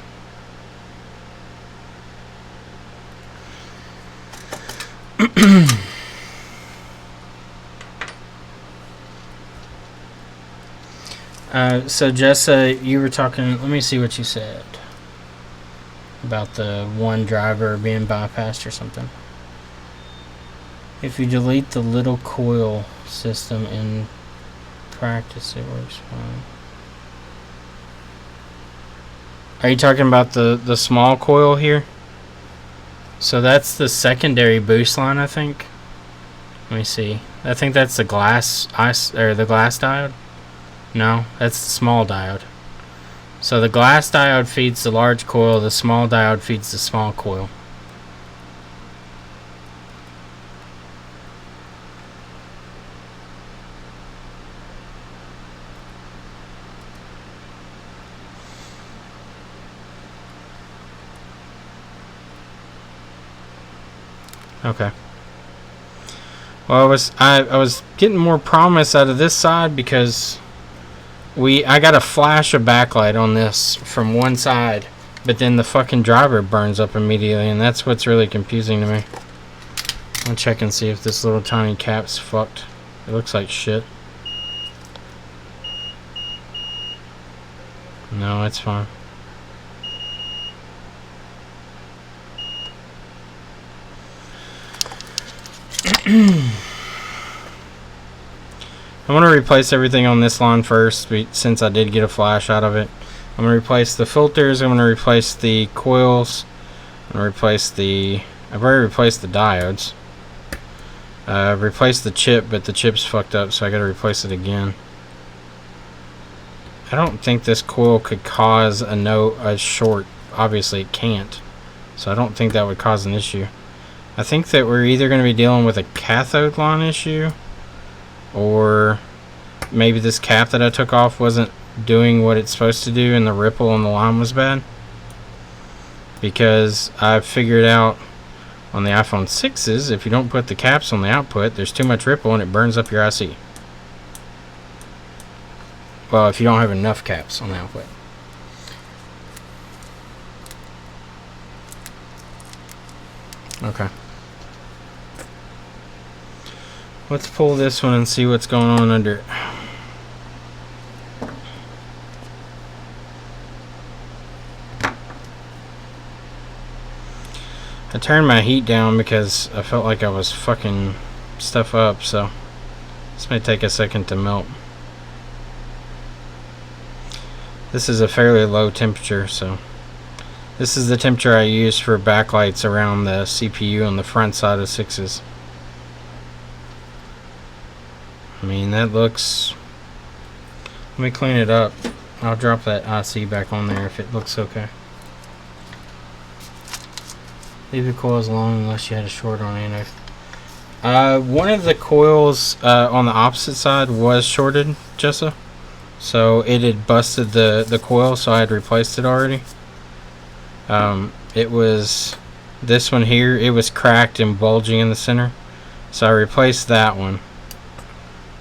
So Jessa, you were talking, let me see what you said about the one driver being bypassed or something. If you delete the little coil system in practice, it works fine. Are you talking about the small coil here? So that's the secondary boost line, I think. Let me see. I think that's the glass diode. No, that's the small diode. So the glass diode feeds the large coil, the small diode feeds the small coil. Okay. Well, I was getting more promise out of this side because I got a flash of backlight on this from one side, but then the fucking driver burns up immediately, and that's what's really confusing to me. I'll check and see if this little tiny cap's fucked. It looks like shit. No, it's fine. I'm going to replace everything on this line first, since I did get a flash out of it. I'm going to replace the filters, I'm going to replace the coils, I'm going to replace I've already replaced the diodes. I've replaced the chip, but the chip's fucked up, so I got to replace it again. I don't think this coil could cause a short. Obviously it can't, so I don't think that would cause an issue. I think that we're either going to be dealing with a cathode line issue, or maybe this cap that I took off wasn't doing what it's supposed to do and the ripple on the line was bad. Because I've figured out on the iPhone 6s, if you don't put the caps on the output, there's too much ripple and it burns up your IC. Well, if you don't have enough caps on the output. Okay. Let's pull this one and see what's going on under it. I turned my heat down because I felt like I was fucking stuff up, so this may take a second to melt. This is a fairly low temperature, so this is the temperature I use for backlights around the CPU on the front side of 6s. I mean, that looks... Let me clean it up. I'll drop that IC back on there if it looks okay. Leave the coils alone unless you had a short on it. One of the coils on the opposite side was shorted, Jessa. So it had busted the coil, so I had replaced it already. It was this one here. It was cracked and bulging in the center. So I replaced that one.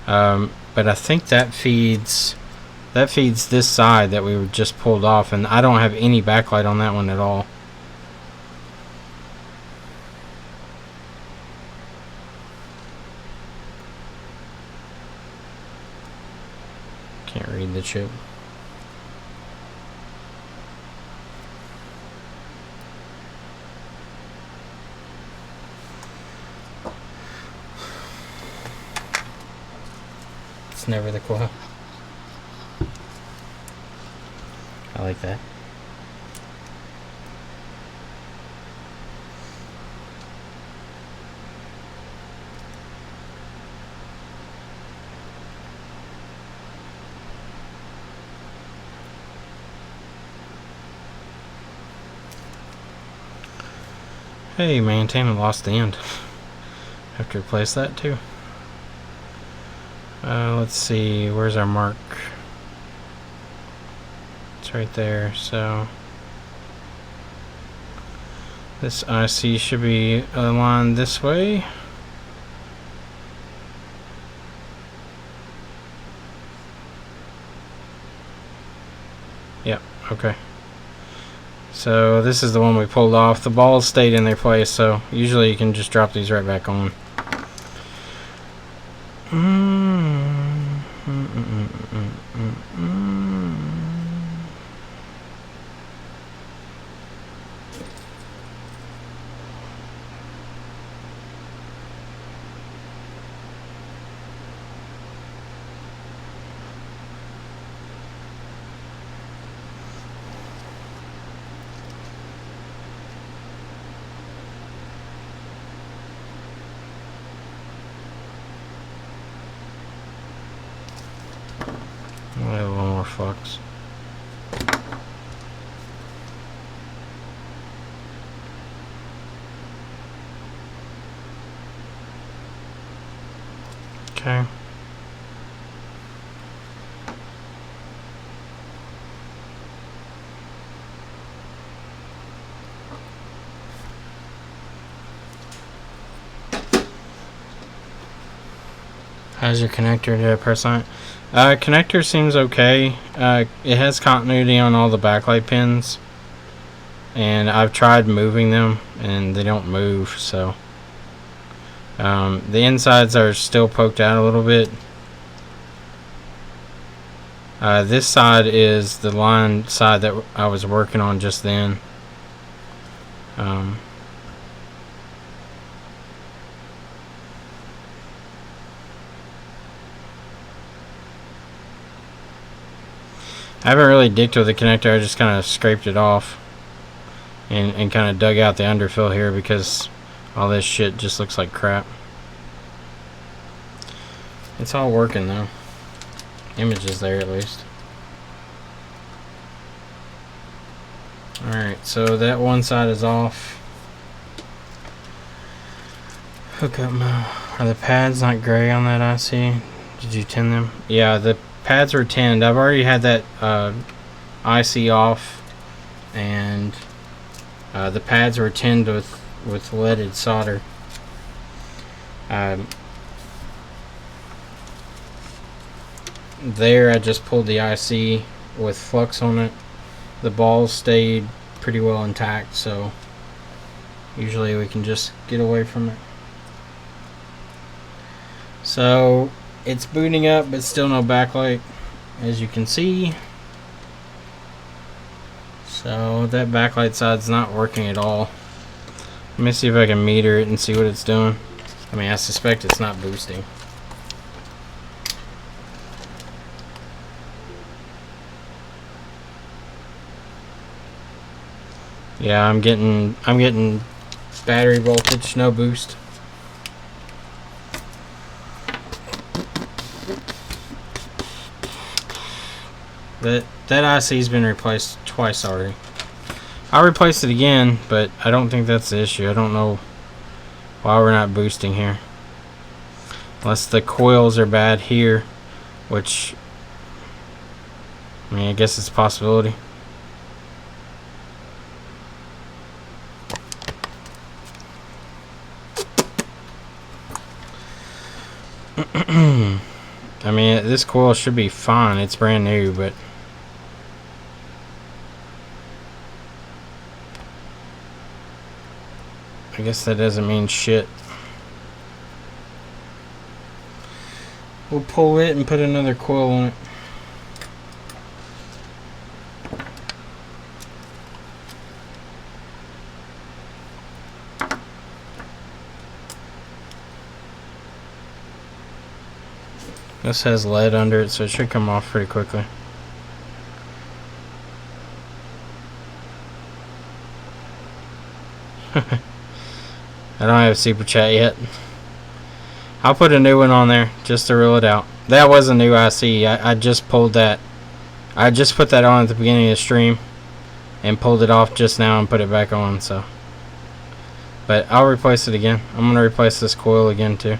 But I think that feeds this side that we just pulled off, and I don't have any backlight on that one at all. Can't read the chip. It's never the coil. I like that. Hey man, Tana lost the end. Have to replace that too. Let's see, where's our mark? It's right there, so this IC should be aligned this way. Okay. So this is the one we pulled off. The balls stayed in their place, so usually you can just drop these right back on. I have one more flux. Okay. How's your connector? Did I press on it? Connector seems okay. It has continuity on all the backlight pins, and I've tried moving them and they don't move, so the insides are still poked out a little bit. This side is the line side that I was working on just then. I haven't really dicked with the connector. I just kind of scraped it off and kind of dug out the underfill here because all this shit just looks like crap. It's all working though. Image is there at least. Alright, so that one side is off. Hook up my... Are the pads not gray on that IC? Did you tin them? Yeah, the pads were tinned. I've already had that IC off, and the pads were tinned with leaded solder. There I just pulled the IC with flux on it. The balls stayed pretty well intact, so usually we can just get away from it. So it's booting up, but still no backlight, as you can see. So that backlight side's not working at all. Let me see if I can meter it and see what it's doing. I mean, I suspect it's not boosting. Yeah, I'm getting battery voltage, no boost. That IC's been replaced twice already. I'll replace it again, but I don't think that's the issue. I don't know why we're not boosting here. Unless the coils are bad here, which, I mean, I guess it's a possibility. I mean, this coil should be fine. It's brand new, but I guess that doesn't mean shit. We'll pull it and put another coil on it. This has lead under it, so it should come off pretty quickly. I don't have super chat yet. I'll put a new one on there just to rule it out. That was a new IC. I just pulled that. I just put that on at the beginning of the stream and pulled it off just now and put it back on. So, but I'll replace it again. I'm gonna replace this coil again too.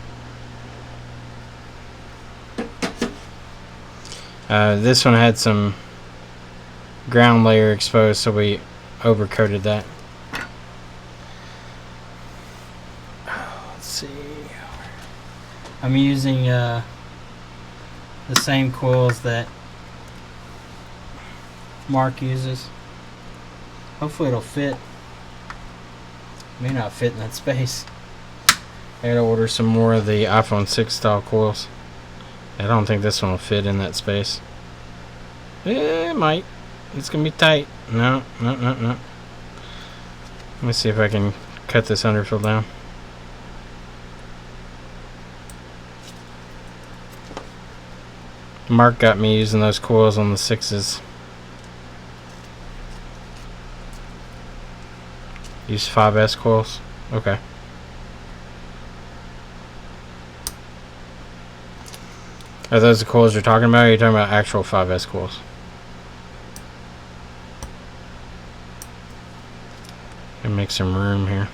This one had some ground layer exposed, so we overcoated that. Let's see. I'm using the same coils that Mark uses. Hopefully it'll fit. May not fit in that space. I gotta order some more of the iPhone 6 style coils. I don't think this one will fit in that space. It might. It's gonna be tight. No. Let me see if I can cut this underfill down. Mark got me using those coils on the 6s. Use 5S coils? Okay. Are those the coils you're talking about, or are you talking about actual 5S coils? Gonna make some room here.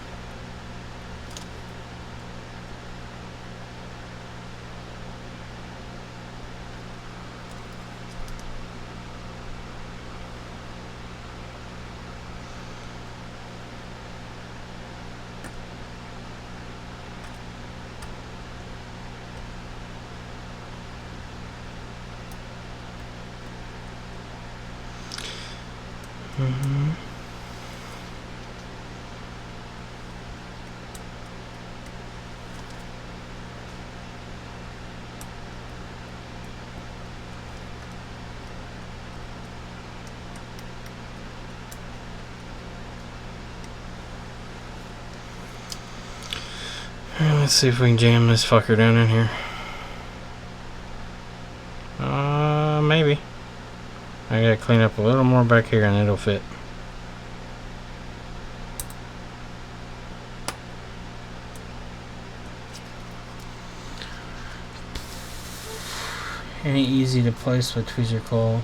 Let's see if we can jam this fucker down in here. Maybe. I gotta clean up a little more back here and it'll fit. Ain't easy to place with tweezer coil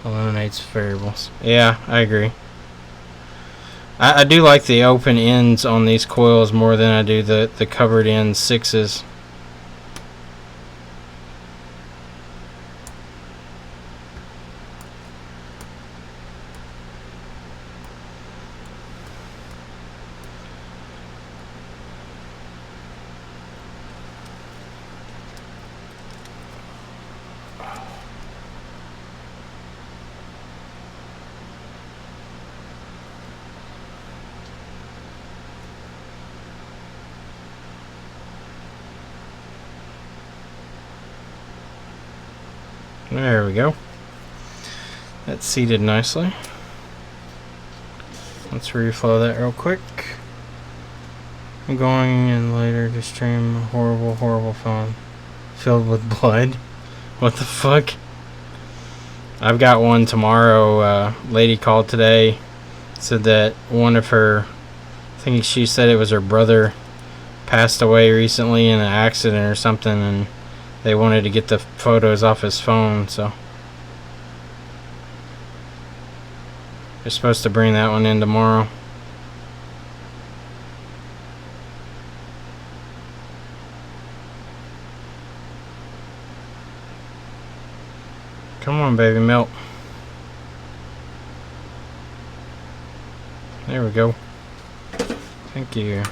eliminates variables. Yeah, I agree. I do like the open ends on these coils more than I do the covered end 6s. There we go. That's seated nicely. Let's reflow that real quick. I'm going in later to stream horrible phone filled with blood. What the fuck? I've got one tomorrow. Lady called today, said that one of her, I think she said it was her brother, passed away recently in an accident or something, and they wanted to get the photos off his phone, so they're supposed to bring that one in tomorrow. Come on, baby, melt. There we go. Thank you.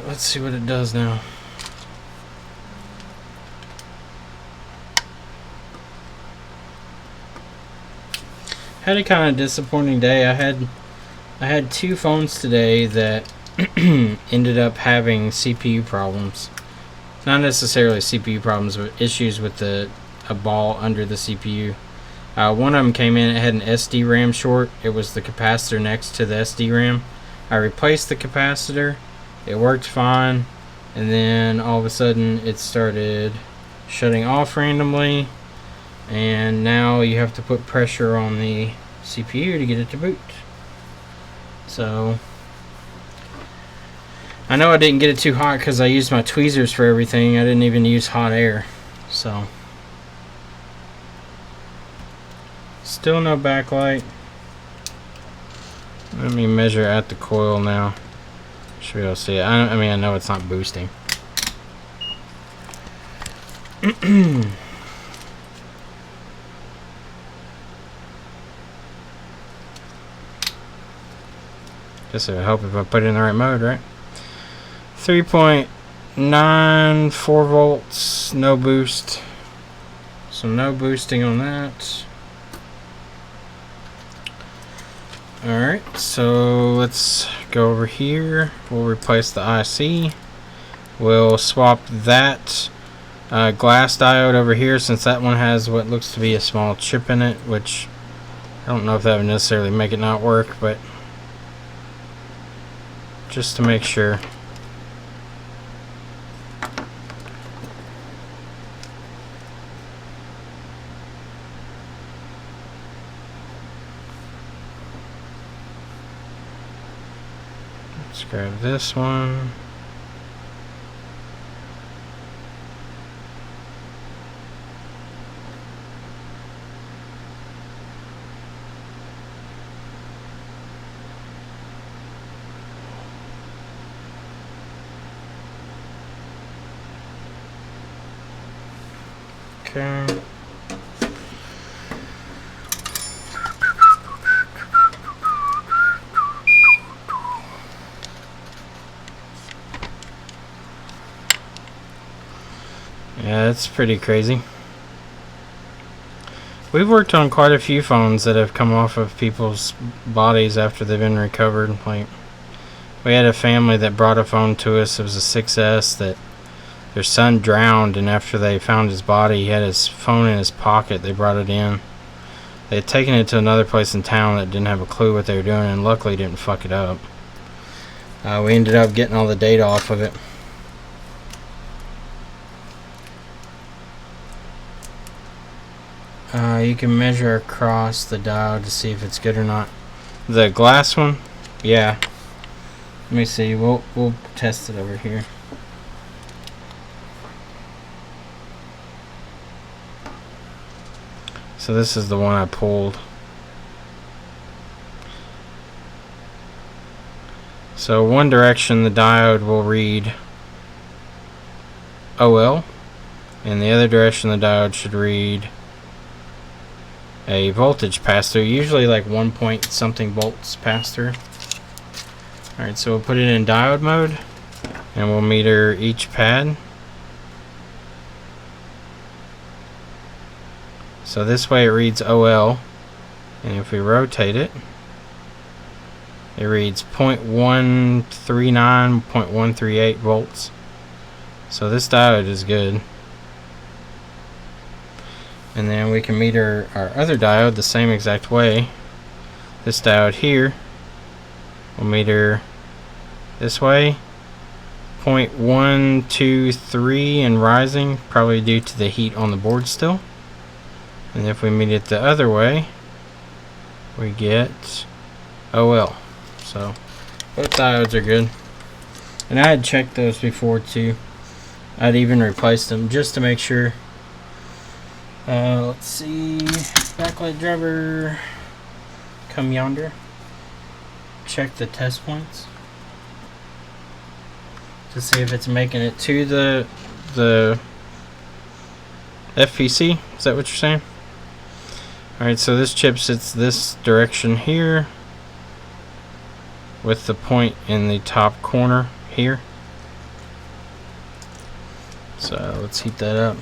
Let's see what it does now. Had a kind of disappointing day. I had two phones today that ended up having CPU problems. Not necessarily CPU problems, but issues with a ball under the CPU. One of them came in, it had an SD RAM short. It was the capacitor next to the SD RAM. I replaced the capacitor. It worked fine, and then all of a sudden it started shutting off randomly, and now you have to put pressure on the CPU to get it to boot. So I know I didn't get it too hot because I used my tweezers for everything. I didn't even use hot air. So still no backlight. Let me measure at the coil now. Should be able to see it. I mean, I know it's not boosting. Guess it would help if I put it in the right mode, right? 3.94 volts, no boost. So no boosting on that. Alright, so let's go over here. We'll replace the IC. We'll swap that glass diode over here, since that one has what looks to be a small chip in it, which I don't know if that would necessarily make it not work, but just to make sure. Let's grab this one. Okay. Yeah, it's pretty crazy. We've worked on quite a few phones that have come off of people's bodies after they've been recovered. Like, we had a family that brought a phone to us. It was a 6S that their son drowned, and after they found his body, he had his phone in his pocket. They brought it in. They had taken it to another place in town that didn't have a clue what they were doing, and luckily didn't fuck it up. We ended up getting all the data off of it. You can measure across the diode to see if it's good or not. The glass one, yeah. Let me see. We'll test it over here. So this is the one I pulled. So one direction the diode will read OL, and the other direction the diode should read a voltage pass through, usually like 1 point something volts pass through. Alright, so we'll put it in diode mode, and we'll meter each pad. So this way it reads OL, and if we rotate it, it reads 0.139, 0.138 volts. So this diode is good. And then we can meter our other diode the same exact way. This diode here will meter this way, 0.123 and rising, probably due to the heat on the board still. And if we meet it the other way, we get OL. So both diodes are good. And I had checked those before too. I'd even replaced them just to make sure. Let's see. Backlight driver. Come yonder. Check the test points to see if it's making it to the FPC. Is that what you're saying? Alright, so this chip sits this direction here with the point in the top corner here. So let's heat that up.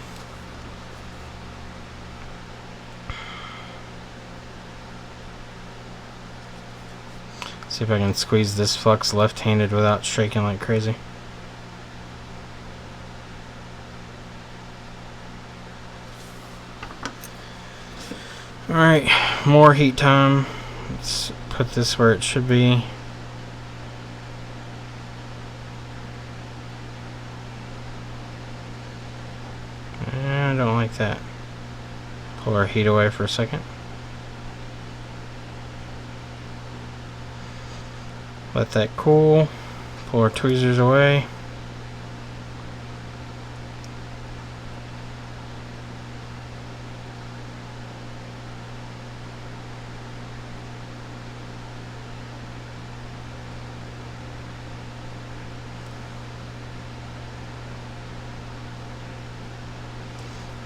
See if I can squeeze this flux left-handed without shaking like crazy. Alright, more heat time. Let's put this where it should be. I don't like that. Pull our heat away for a second. Let that cool. Pull our tweezers away.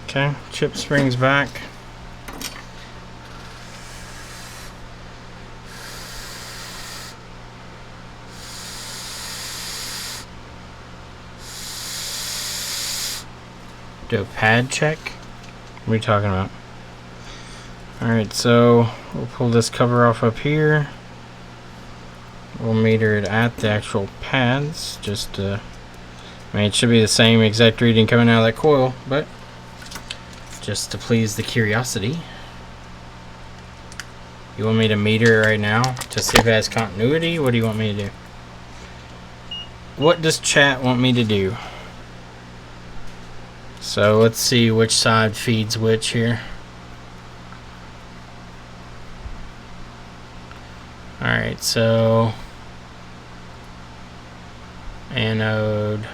Okay, chip springs back. Do a pad check? What are you talking about? Alright, so we'll pull this cover off up here. We'll meter it at the actual pads. Just I mean, it should be the same exact reading coming out of that coil, but just to please the curiosity. You want me to meter it right now to see if it has continuity? What do you want me to do? What does chat want me to do? So let's see which side feeds which here. Alright, so anode.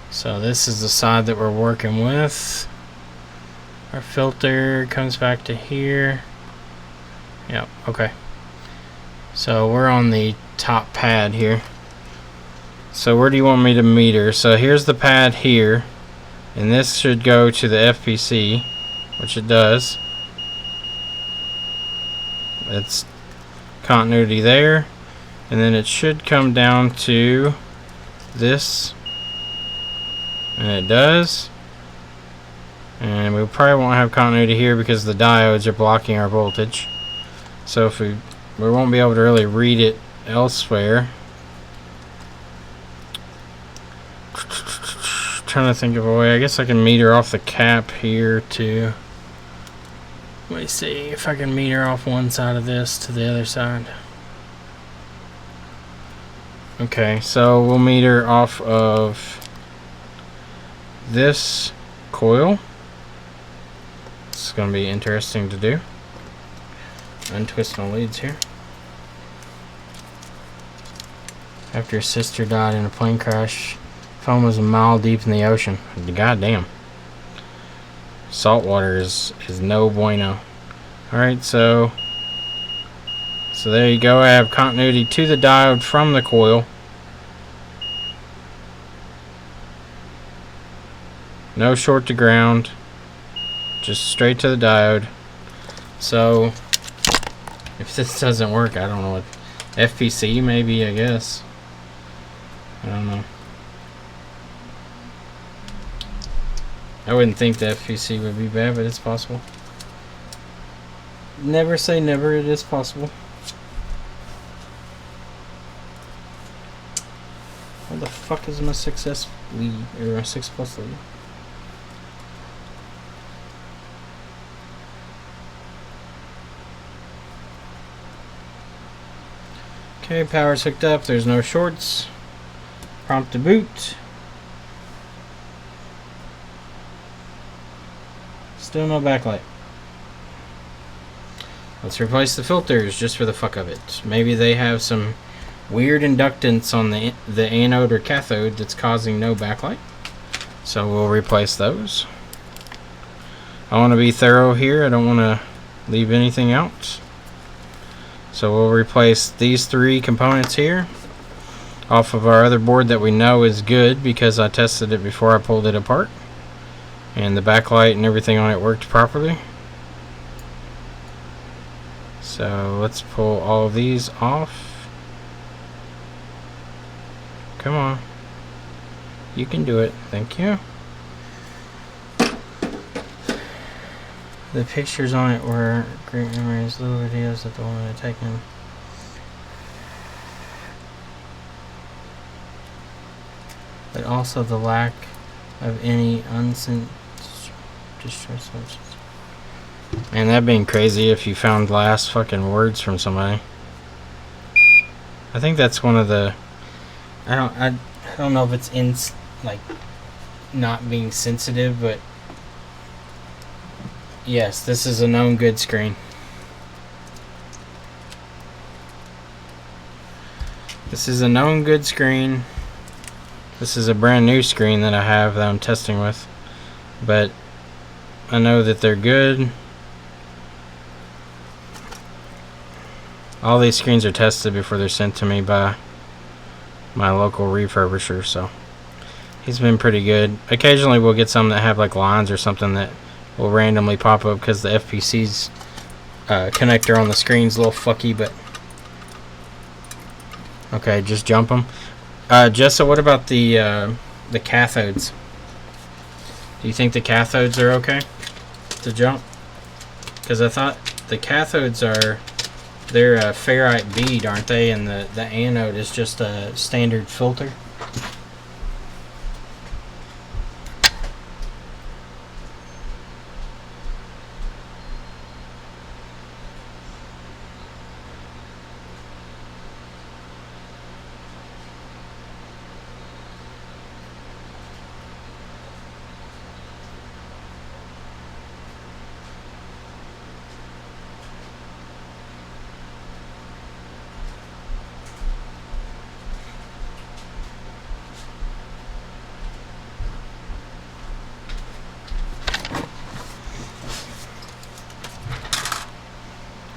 So this is the side that we're working with. Our filter comes back to here. Yep, okay. So we're on the top pad here. So where do you want me to meter? So here's the pad here. And this should go to the FPC, which it does. It's continuity there. And then it should come down to this. And it does. And we probably won't have continuity here because the diodes are blocking our voltage. So if we won't be able to really read it elsewhere. Trying to think of a way. I guess I can meter off the cap here too. Let me see if I can meter off one side of this to the other side. Okay, so we'll meter off of this coil. It's going to be interesting to do. Untwisting the leads here. After his sister died in a plane crash, foam was a mile deep in the ocean. Goddamn. Salt water is no bueno. Alright, so there you go. I have continuity to the diode from the coil. No short to ground. Just straight to the diode. So if this doesn't work, I don't know what. FPC maybe, I guess. I don't know. I wouldn't think the FPC would be bad, but it's possible. Never say never, it is possible. What the fuck is my 6S lead, or my 6 plus lead? Okay, power's hooked up, there's no shorts. Prompt to boot. Still no backlight. Let's replace the filters just for the fuck of it. Maybe they have some weird inductance on the anode or cathode that's causing no backlight. So we'll replace those. I want to be thorough here. I don't want to leave anything out. So we'll replace these 3 components here off of our other board that we know is good because I tested it before I pulled it apart. And the backlight and everything on it worked properly. So let's pull all of these off. Come on. You can do it. Thank you. The pictures on it were great memories, little videos that the woman had taken. But also the lack of any unsent distress messages. Man, that'd been crazy if you found last fucking words from somebody. I think that's one of the. I don't know if it's in like not being sensitive, but yes, this is a known good screen. This is a known good screen. This is a brand new screen that I have that I'm testing with, but I know that they're good. All these screens are tested before they're sent to me by my local refurbisher, so He's been pretty good. Occasionally we'll get some that have like lines or something that will randomly pop up because the FPC's connector on the screen's a little fucky, but okay, just jump them. Jessa, what about the cathodes? Do you think the cathodes are okay to jump? Because I thought the cathodes are, they're a ferrite bead, aren't they? And the anode is just a standard filter.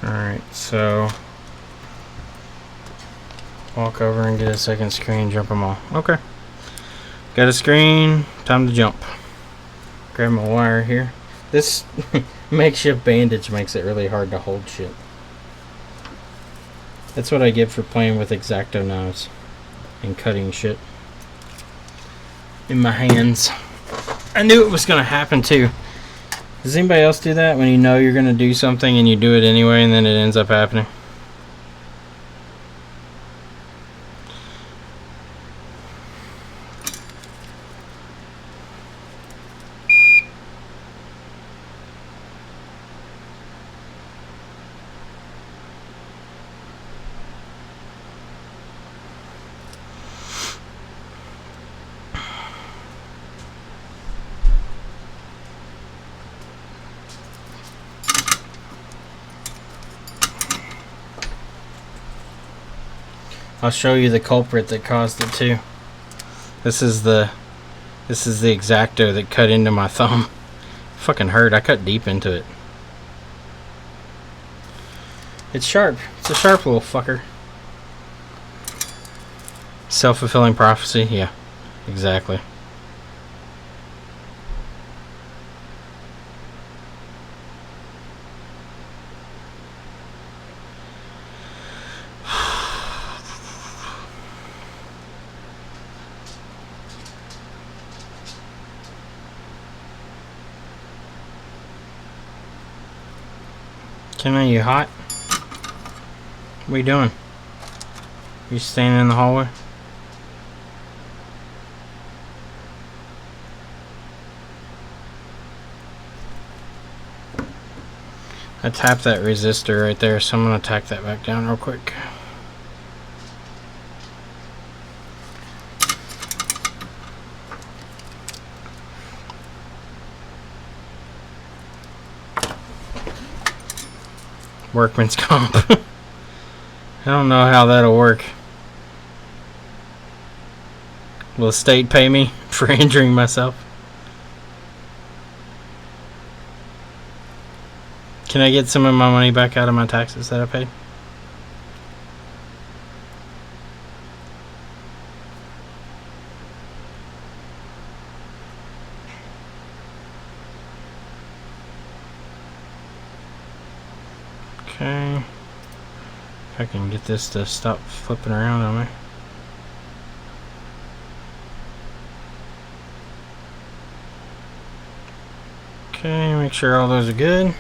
Alright, so walk over and get a second screen, jump them all. Okay. Got a screen, time to jump. Grab my wire here. This makeshift bandage makes it really hard to hold shit. That's what I get for playing with X-Acto knives and cutting shit in my hands. I knew it was going to happen too. Does anybody else do that when you know you're going to do something and you do it anyway and then it ends up happening? I'll show you the culprit that caused it too. This is the X-Acto that cut into my thumb. Fucking hurt. I cut deep into it. It's sharp. It's a sharp little fucker. Self-fulfilling prophecy. Yeah, exactly. Kenna, you hot? What are you doing? You standing in the hallway? I tapped that resistor right there, so I'm gonna tack that back down real quick. Workman's comp. I don't know how that'll work. Will the state pay me for injuring myself? Can I get some of my money back out of my taxes that I paid? Okay. If I can get this to stop flipping around on me. Okay, make sure all those are good.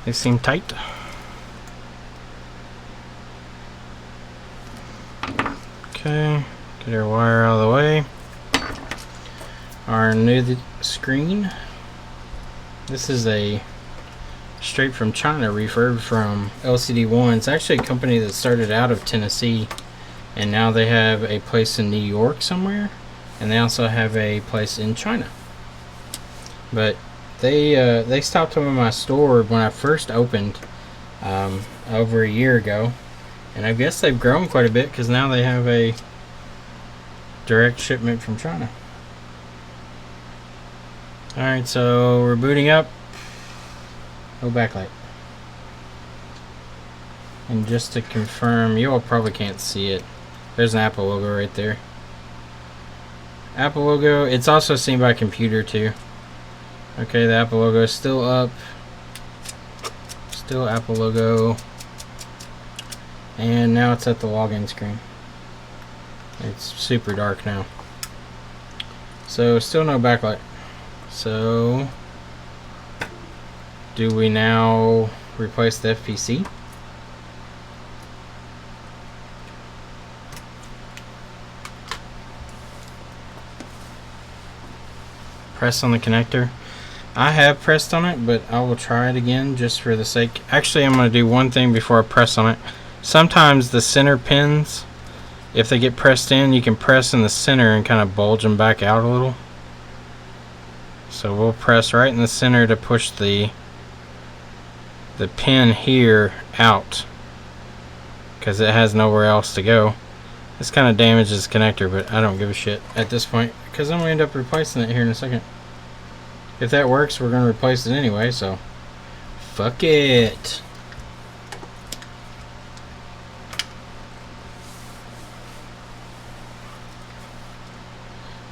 They seem tight. Okay, get our wire out of the way. Our new screen. This is a straight from China refurb from LCD1. It's actually a company that started out of Tennessee, and now they have a place in New York somewhere, and they also have a place in China. But they stopped by my store when I first opened over a year ago, and I guess they've grown quite a bit because now they have a direct shipment from China. Alright, so we're booting up. No backlight. And just to confirm, you all probably can't see it. There's an Apple logo right there. Apple logo. It's also seen by computer too. Okay, the Apple logo is still up. Still Apple logo. And now it's at the login screen. It's super dark now. So still no backlight. So do we now replace the FPC? Press on the connector. I have pressed on it, but I will try it again just for the sake. Actually, I'm going to do one thing before I press on it. Sometimes the center pins, if they get pressed in, you can press in the center and kind of bulge them back out a little. So we'll press right in the center to push the pin here out, because it has nowhere else to go. This kind of damages the connector, but I don't give a shit at this point, because I'm going to end up replacing it here in a second. If that works, we're going to replace it anyway, so fuck it.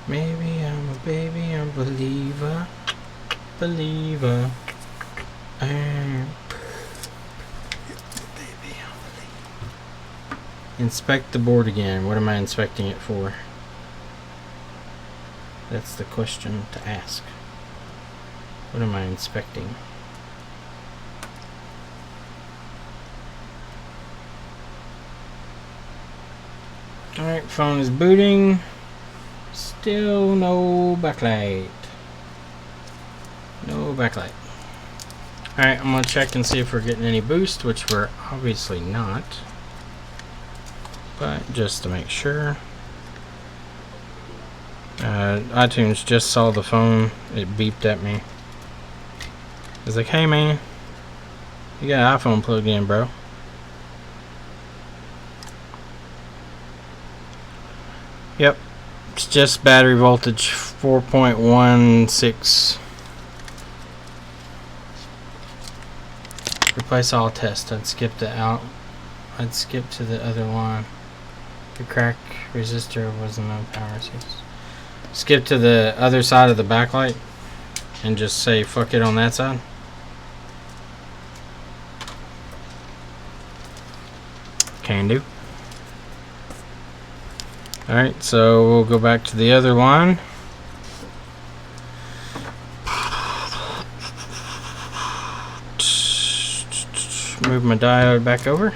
Maybe I'm a baby, I'm a believer. Believer. Inspect the board again. What am I inspecting it for? That's the question to ask. What am I inspecting? Alright, phone is booting. Still no backlight. No backlight. Alright, I'm going to check and see if we're getting any boost, which we're obviously not. But just to make sure. iTunes just saw the phone. It beeped at me. It's like, hey man, you got an iPhone plugged in, bro. Yep. It's just battery voltage 4.16. Replace all test. I'd skip the out. I'd skip to the other line. The crack resistor wasn't no power source. Skip to the other side of the backlight and just say fuck it on that side. Can do. Alright, so we'll go back to the other line. Move my diode back over.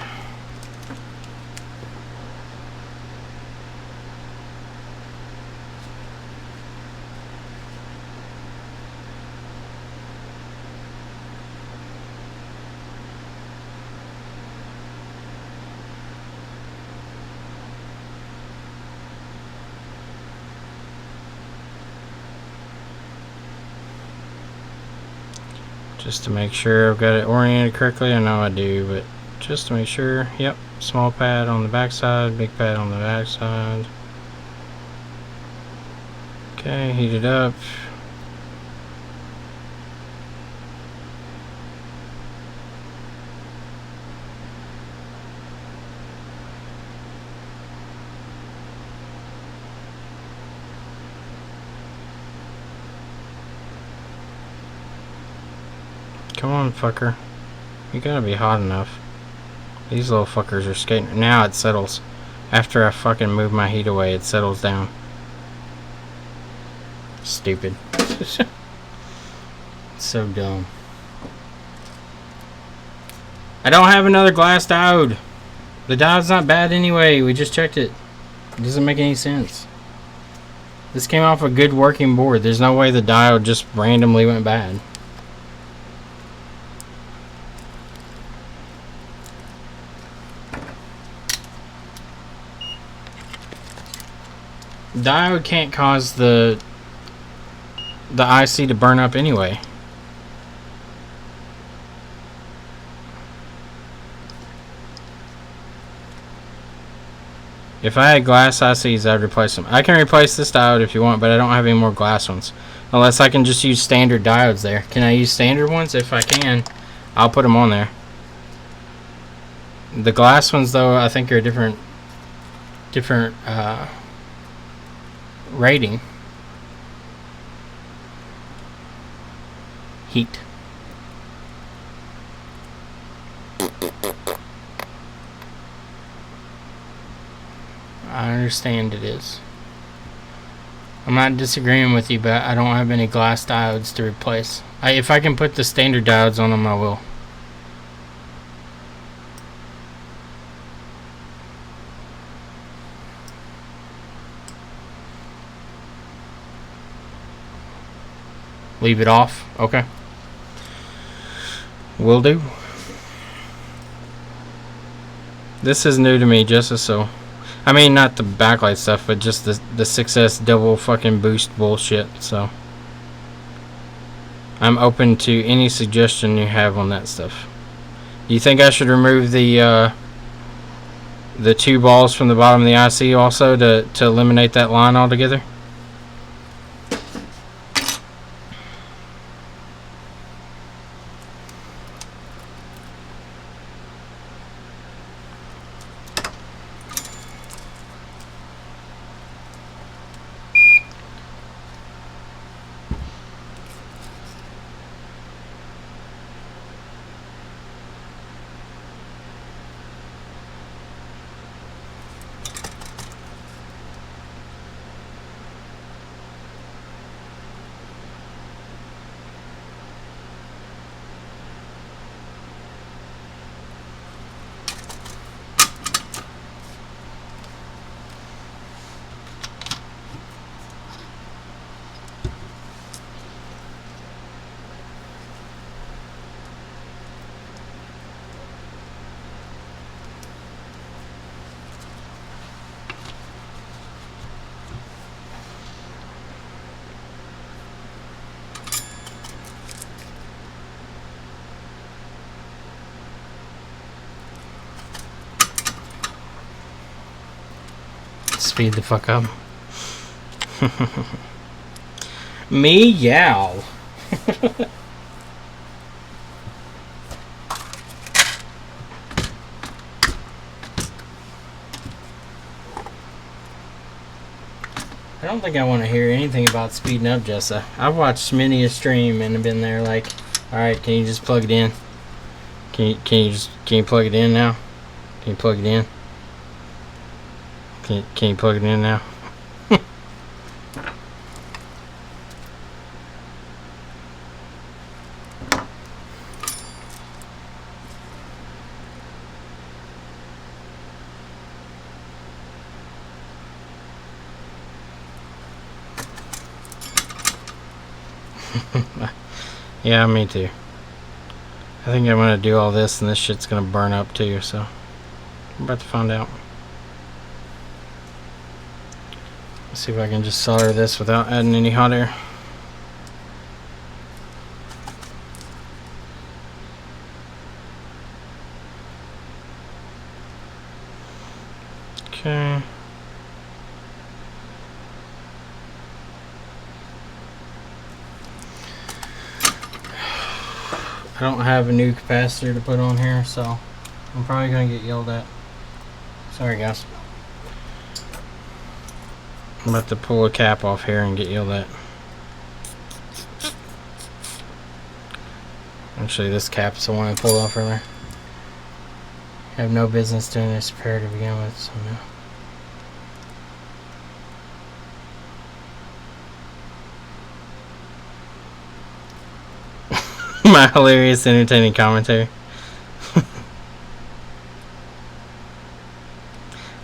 Just to make sure I've got it oriented correctly. I know I do, but just to make sure. Yep, small pad on the back side, big pad on the back side. Okay, heat it up. Come on, fucker. You gotta be hot enough. These little fuckers are skating. Now it settles. After I fucking move my heat away, it settles down. Stupid. So dumb. I don't have another glass diode. The diode's not bad anyway. We just checked it. It doesn't make any sense. This came off a good working board. There's no way the diode just randomly went bad. Diode can't cause the IC to burn up anyway. If I had glass ICs, I'd replace them. I can replace this diode if you want, but I don't have any more glass ones. Unless I can just use standard diodes there. Can I use standard ones? If I can, I'll put them on there. The glass ones, though, I think are different rating. heat. I understand it is. I'm not disagreeing with you, but I don't have any glass diodes to replace. If I can put the standard diodes on them, I will. Leave it off? Okay. Will do. This is new to me, just so. I mean, not the backlight stuff, but just the 6S double fucking boost bullshit, so. I'm open to any suggestion you have on that stuff. Do you think I should remove the 2 balls from the bottom of the IC also to eliminate that line altogether? Speed the fuck up. Meow. I don't think I want to hear anything about speeding up, Jessa. I've watched many a stream and have been there like, alright, can you just plug it in? Can you plug it in now? Can you plug it in? Can you plug it in now? Yeah, me too. I think I'm gonna do all this and this shit's gonna burn up too, so I'm about to find out. Let's see if I can just solder this without adding any hot air. Okay. I don't have a new capacitor to put on here, so I'm probably gonna get yelled at. Sorry, guys. I'm about to pull a cap off here and get yelled at. Actually, this cap's the one I pulled off earlier. I have no business doing this repair to begin with, so no. My hilarious, entertaining commentary.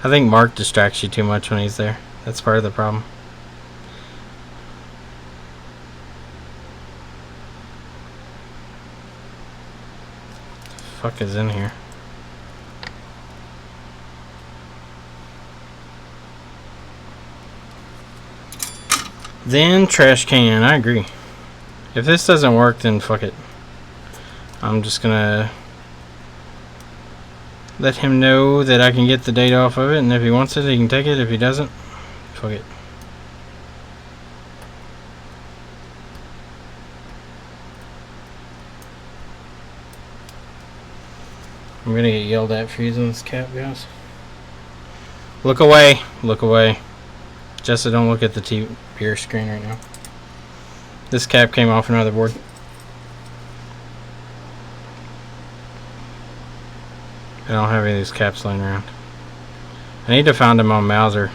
I think Mark distracts you too much when he's there. That's part of the problem. What the fuck is in here? Then trash can. I agree. If this doesn't work, then fuck it. I'm just gonna let him know that I can get the data off of it, and if he wants it, he can take it. If he doesn't, fuck it. I'm gonna get yelled at for using this cap, guys. Look away. Look away. Jessa, don't look at the computer screen right now. This cap came off another board. I don't have any of these caps laying around. I need to find them on Mauser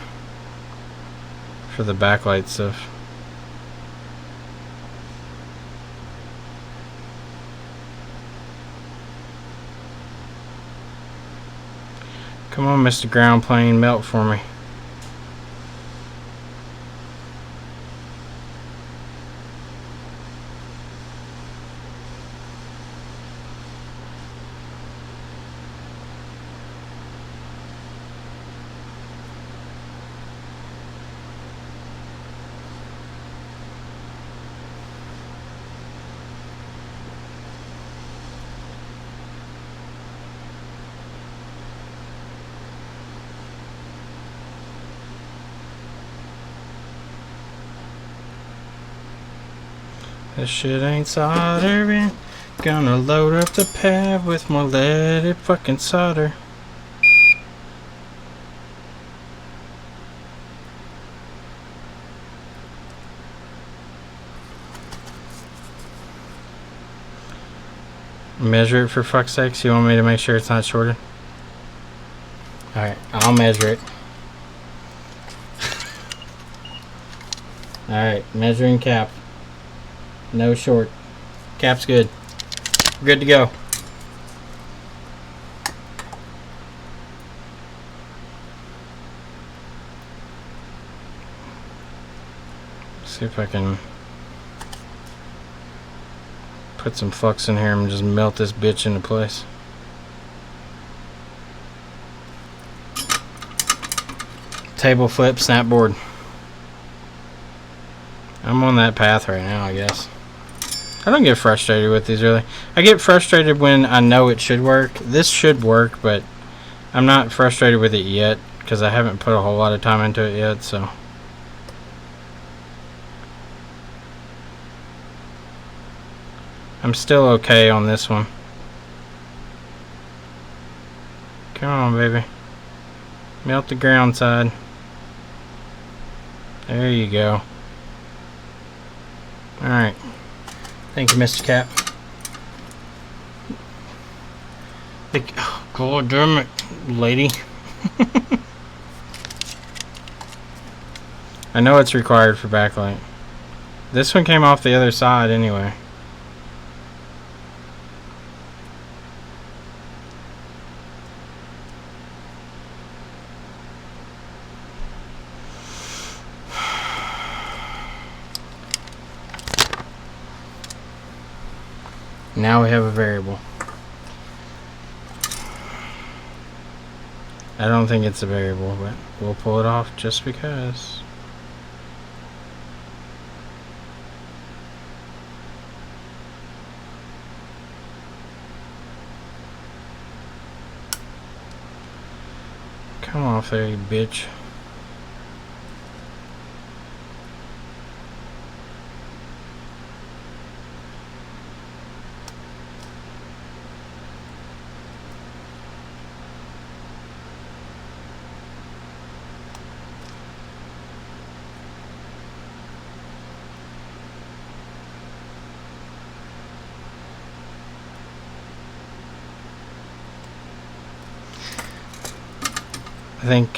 for the backlight stuff. Come on, Mr. Ground Plane, melt for me. This shit ain't soldering. Gonna load up the pad with more leaded fucking solder. Measure it for fuck's sake. You want me to make sure it's not shorted? Alright, I'll measure it. Alright, measuring cap. No short. Cap's good. Good to go. See if I can put some flux in here and just melt this bitch into place. Table flip, snapboard. I'm on that path right now, I guess. I don't get frustrated with these really. I get frustrated when I know it should work. This should work, but I'm not frustrated with it yet because I haven't put a whole lot of time into it yet, so. I'm still okay on this one. Come on, baby. Melt the ground side. There you go. Alright. Thank you, Mr. Cap. Oh, God damn it, lady. I know it's required for backlight. This one came off the other side anyway. Now we have a variable. I don't think it's a variable, but we'll pull it off just because. Come off there, you bitch. I think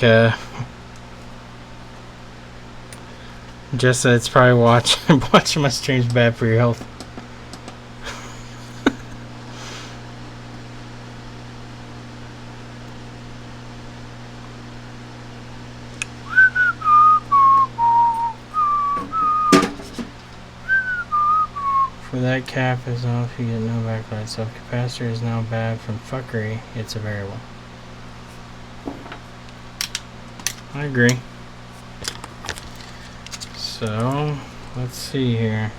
Jess said it's probably watching my streams bad for your health. For that cap is off, you get no backlight. So if capacitor is now bad from fuckery, it's a variable. I agree. So, let's see here.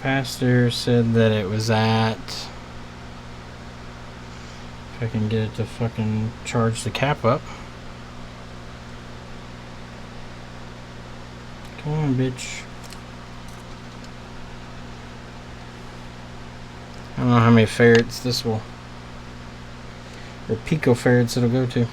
Capacitor said that it was at, if I can get it to fucking charge the cap up. Come on, bitch. I don't know how many farads this will, or picofarads it'll go to.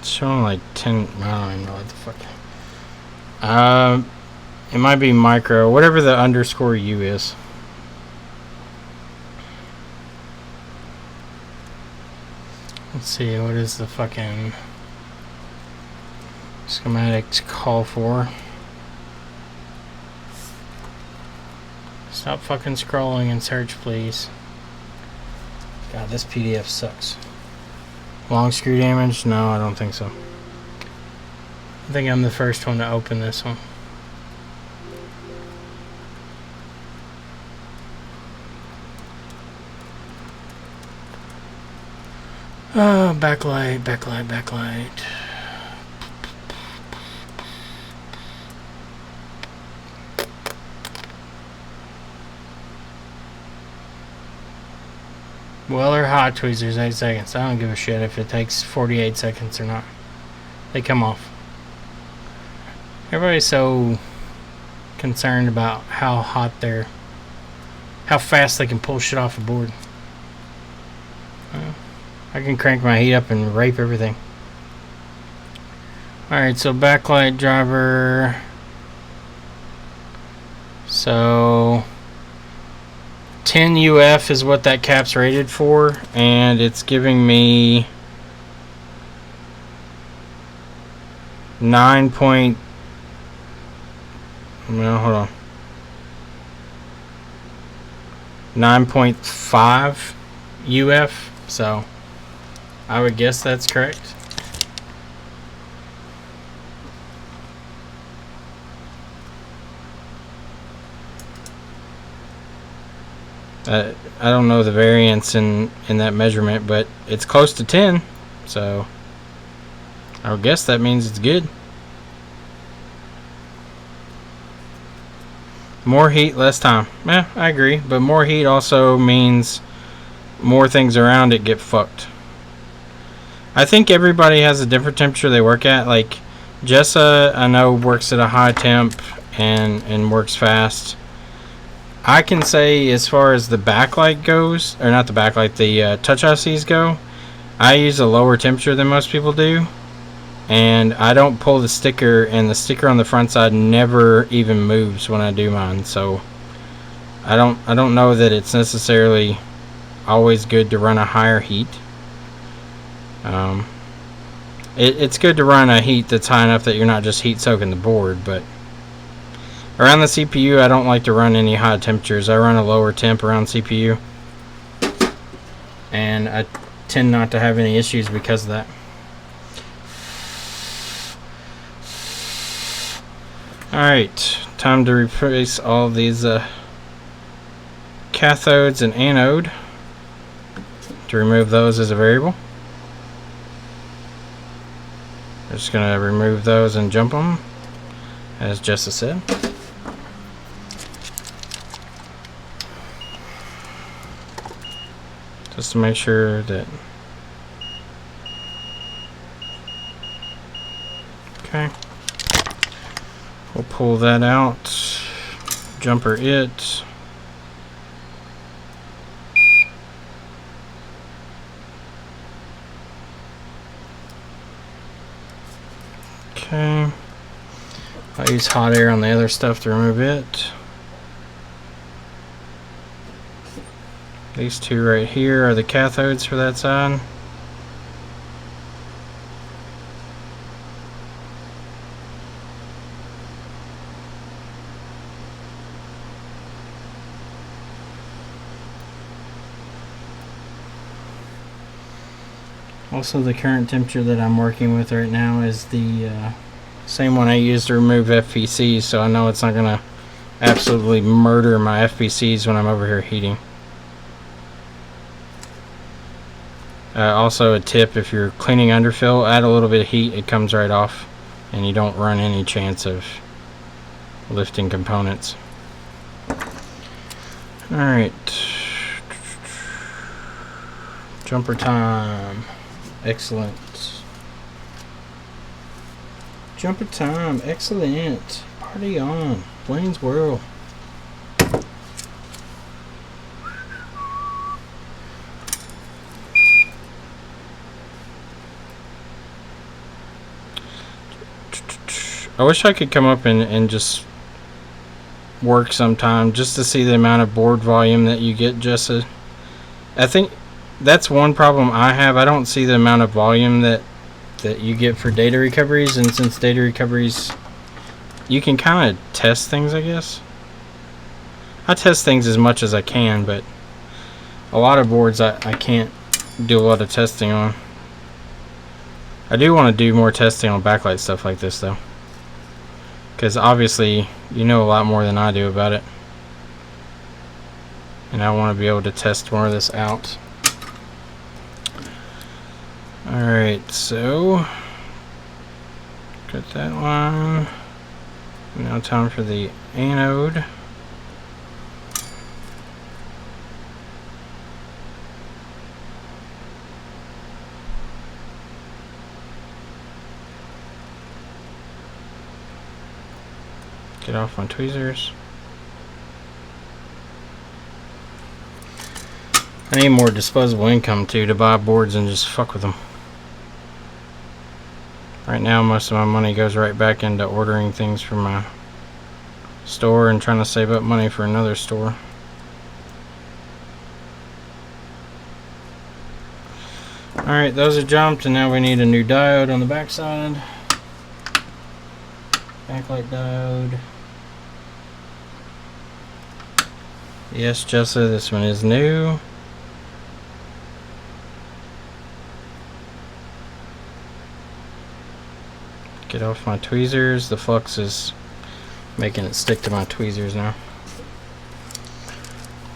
Showing like 10. I don't even know what the fuck. It might be micro, whatever the underscore U is. Let's see, what is the fucking schematics call for? Stop fucking scrolling and search, please. God, this PDF sucks. Long screw damage? No, I don't think so. I think I'm the first one to open this one. Oh, backlight, backlight, backlight. Well or hot tweezers, 8 seconds. I don't give a shit if it takes 48 seconds or not. They come off. Everybody's so concerned about how hot they're, how fast they can pull shit off a board. I can crank my heat up and rape everything. Alright, so backlight driver. So 10 UF is what that cap's rated for, and it's giving me 9 point. No, hold on. 9.5 UF, so I would guess that's correct. I don't know the variance in that measurement, but it's close to 10, so I would guess that means it's good. More heat, less time. Yeah, I agree, but more heat also means more things around it get fucked. I think everybody has a different temperature they work at. Like Jessa, I know, works at a high temp and works fast. I can say, as far as the backlight goes, or not the backlight, the touch ICs go, I use a lower temperature than most people do, and I don't pull the sticker, and the sticker on the front side never even moves when I do mine. So I don't know that it's necessarily always good to run a higher heat. It's good to run a heat that's high enough that you're not just heat soaking the board, but around the CPU, I don't like to run any high temperatures. I run a lower temp around CPU, and I tend not to have any issues because of that. Alright, time to replace all these cathodes and anode, to remove those as a variable. I'm just going to remove those and jump them, as Jessa said. Just to make sure that. Okay. We'll pull that out. Jumper it. Okay. I'll use hot air on the other stuff to remove it. These two right here are the cathodes for that side. Also, the current temperature that I'm working with right now is the same one I used to remove FPCs, so I know it's not going to absolutely murder my FPCs when I'm over here heating. Also a tip, if you're cleaning underfill, add a little bit of heat, it comes right off, and you don't run any chance of lifting components. Alright. Jumper time. Excellent. Jumper time. Excellent. Party on. Blaine's World. I wish I could come up and just work sometime just to see the amount of board volume that you get. I think that's one problem I have. I don't see the amount of volume that you get for data recoveries, and since data recoveries, you can kind of test things, I guess. I test things as much as I can, but a lot of boards I can't do a lot of testing on. I do want to do more testing on backlight stuff like this though, because obviously you know a lot more than I do about it, and I want to be able to test more of this out. Alright, so got that line. Now time for the anode. Get off my tweezers. I need more disposable income too, to buy boards and just fuck with them. Right now most of my money goes right back into ordering things from my store and trying to save up money for another store. Alright, those are jumped, and now we need a new diode on the back side. Backlight diode. Yes, Jessa, this one is new. Get off my tweezers. The flux is making it stick to my tweezers now.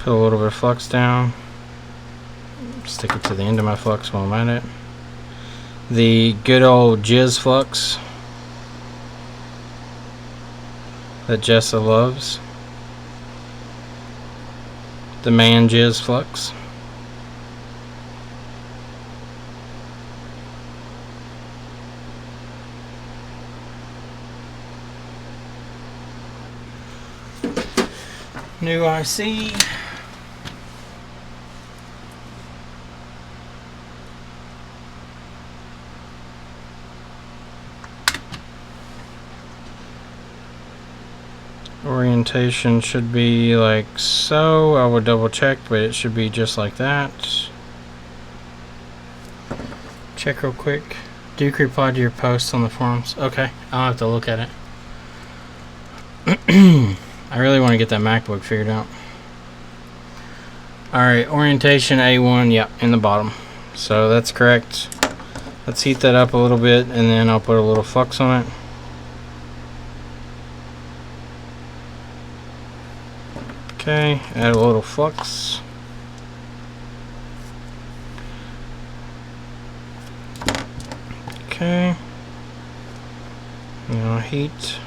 Put a little bit of flux down. Stick it to the end of my flux while I'm at it. The good old jizz flux that Jessa loves. The man jizz flux. New IC. Orientation should be like so. I will double check, but it should be just like that. Check real quick. Duke replied to your post on the forums. Okay, I'll have to look at it. I really want to get that MacBook figured out. Alright, orientation A1, yep, in the bottom. So that's correct. Let's heat that up a little bit, and then I'll put a little flux on it. Okay, add a little flux. Okay. Now heat.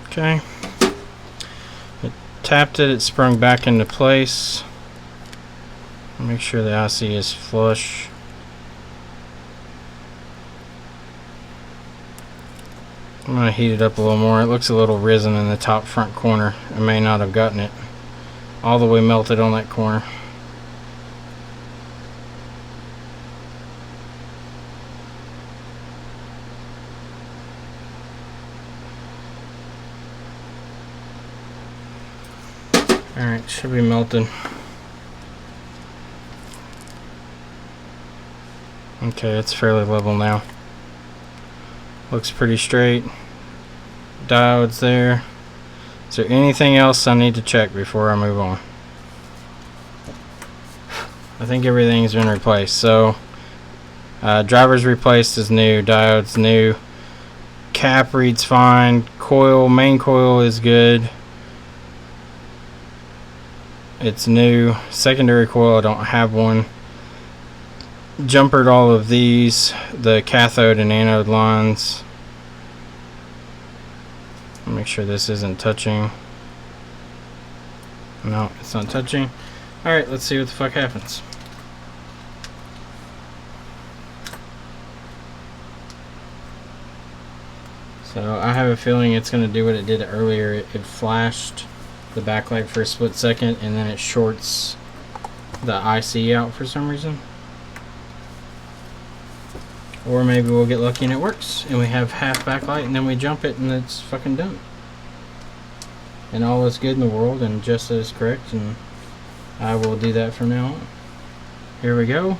Okay. It tapped it, it sprung back into place. Make sure the IC is flush. I'm going to heat it up a little more. It looks a little risen in the top front corner. I may not have gotten it all the way melted on that corner. Alright, should be melted. Okay, it's fairly level now. Looks pretty straight. Diode's there. Is there anything else I need to check before I move on? I think everything's been replaced. So Drivers replaced is new. Diodes new. Cap reads fine. Coil, main coil is good. It's new. Secondary coil, I don't have one. Jumpered all of these, the cathode and anode lines. Make sure this isn't touching. No, it's not touching. Alright, let's see what the fuck happens. So I have a feeling it's going to do what it did earlier. It flashed the backlight for a split second and then it shorts the IC out for some reason. Or maybe we'll get lucky and it works and we have half backlight and then we jump it and it's fucking done. And all is good in the world and just as correct, and I will do that from now on. Here we go.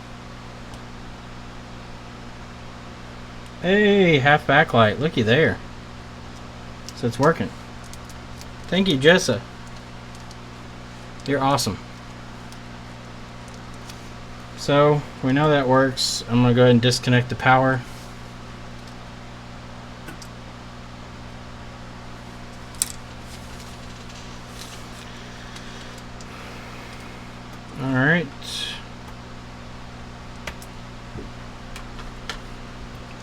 Hey, half backlight. Looky there. So it's working. Thank you, Jessa. You're awesome. So we know that works. I'm going to go ahead and disconnect the power. Alright.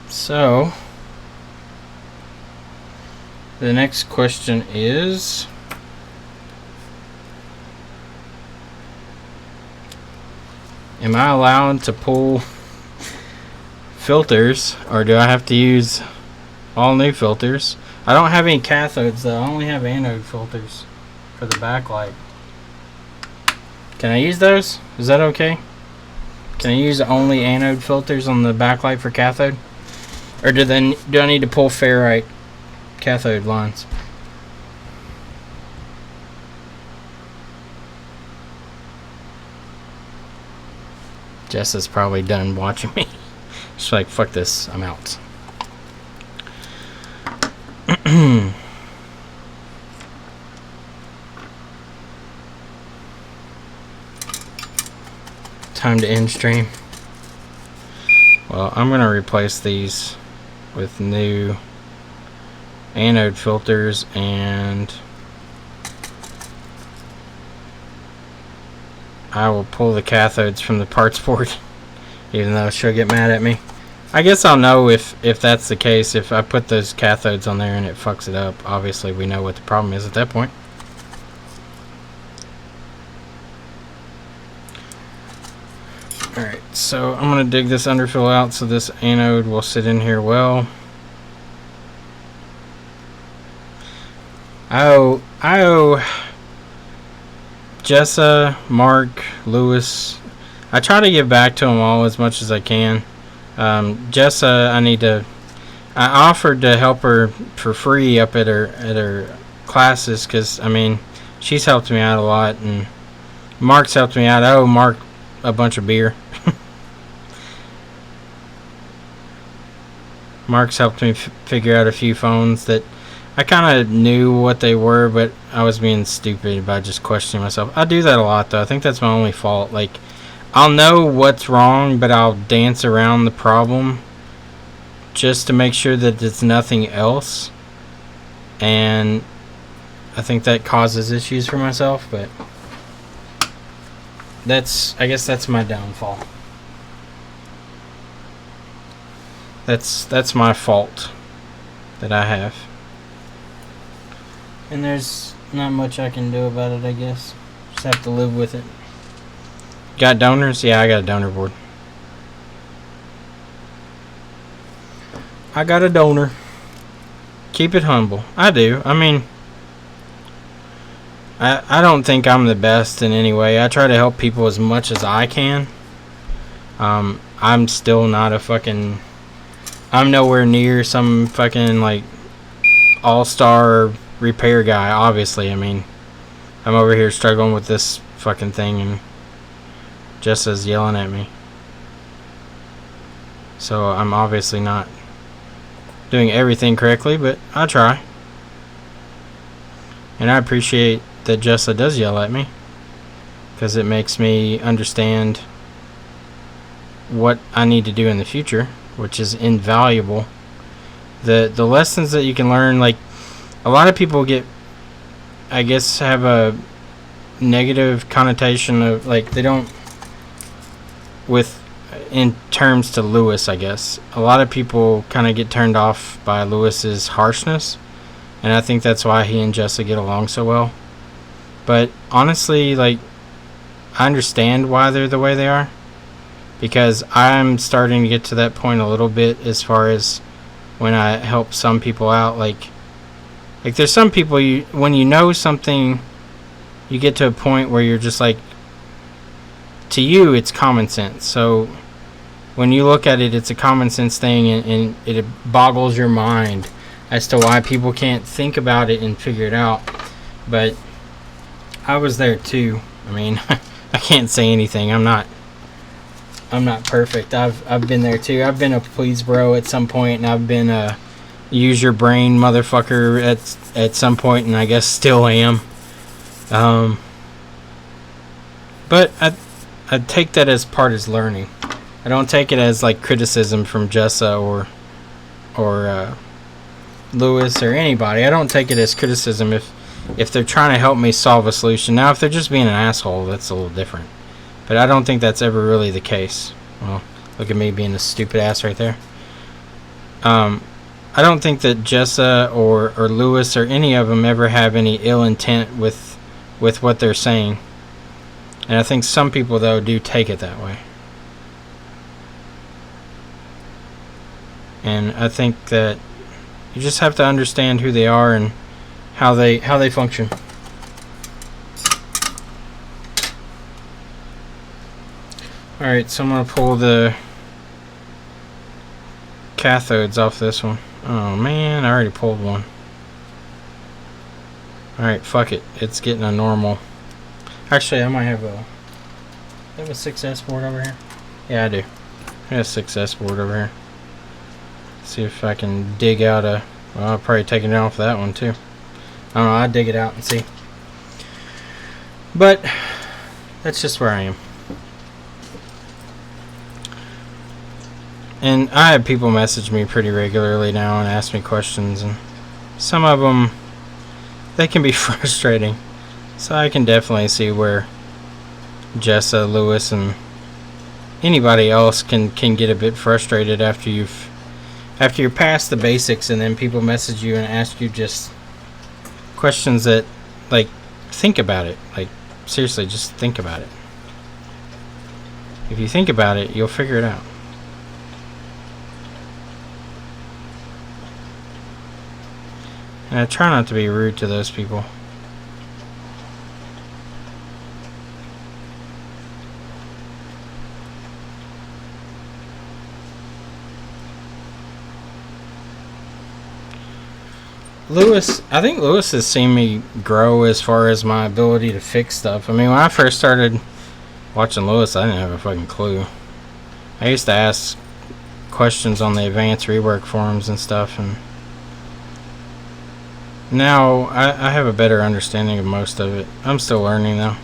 So the next question is, am I allowed to pull filters, or do I have to use all new filters? I don't have any cathodes though, I only have anode filters for the backlight. Can I use those? Is that okay? Can I use only anode filters on the backlight for cathode? Or do I need to pull ferrite cathode lines? Jess is probably done watching me. She's like, fuck this, I'm out. Time to end stream. Well, I'm going to replace these with new anode filters, and I will pull the cathodes from the parts board, even though she'll get mad at me. I guess I'll know if that's the case. If I put those cathodes on there and it fucks it up, obviously we know what the problem is at that point. Alright, so I'm going to dig this underfill out so this anode will sit in here well. I owe Jessa, Mark, Lewis. I try to give back to them all as much as I can. Jessa, I offered to help her for free up at her classes, because I mean she's helped me out a lot, and Mark's helped me out. I owe Mark a bunch of beer. Mark's helped me figure out a few phones that I kind of knew what they were, but I was being stupid by just questioning myself. I do that a lot, though. I think that's my only fault. Like, I'll know what's wrong, but I'll dance around the problem just to make sure that it's nothing else. And I think that causes issues for myself, but I guess that's my downfall. That's my fault that I have. And there's not much I can do about it, I guess. Just have to live with it. Got donors? Yeah, I got a donor board. I got a donor. Keep it humble. I do. I mean, I don't think I'm the best in any way. I try to help people as much as I can. I'm still not a fucking... I'm nowhere near some fucking, like, all-star repair guy, obviously. I mean, I'm over here struggling with this fucking thing, and Jessa's yelling at me. So I'm obviously not doing everything correctly, but I try. And I appreciate that Jessa does yell at me, because it makes me understand what I need to do in the future, which is invaluable. The lessons that you can learn, like, a lot of people get, I guess, have a negative connotation of, like, they don't, with, in terms to Lewis, I guess. A lot of people kind of get turned off by Lewis's harshness, and I think that's why he and Jessa get along so well. But honestly, like, I understand why they're the way they are, because I'm starting to get to that point a little bit as far as when I help some people out. Like there's some people, when you know something, you get to a point where you're just like, to you it's common sense. So when you look at it, it's a common sense thing, and it boggles your mind as to why people can't think about it and figure it out. But I was there too. I mean, I can't say anything. I'm not perfect. I've been there too. I've been a please bro at some point, and I've been a use your brain motherfucker at some point, and I guess still am. But I take that as part of learning. I don't take it as like criticism from Jessa or Lewis or anybody. I don't take it as criticism if they're trying to help me solve a solution. Now, if they're just being an asshole, that's a little different. But I don't think that's ever really the case. Well, look at me being a stupid ass right there. I don't think that Jessa or Lewis or any of them ever have any ill intent with what they're saying. And I think some people, though, do take it that way. And I think that you just have to understand who they are and how they function. Alright, so I'm going to pull the cathodes off this one. Oh man, I already pulled one. Alright, fuck it. It's getting a normal. Actually, I might have a 6S board over here. Yeah, I do. I got a 6S board over here. See if I can dig out a... Well, I'll probably take it off that one too. I don't know, I'll dig it out and see. But that's just where I am. And I have people message me pretty regularly now and ask me questions, and some of them, they can be frustrating. So I can definitely see where Jessa, Lewis, and anybody else can get a bit frustrated after you're past the basics, and then people message you and ask you just questions that, like, think about it. Like, seriously, just think about it. If you think about it, you'll figure it out. And I try not to be rude to those people. I think Lewis has seen me grow as far as my ability to fix stuff. I mean, when I first started watching Lewis, I didn't have a fucking clue. I used to ask questions on the advanced rework forums and stuff, and now I have a better understanding of most of it. I'm still learning though.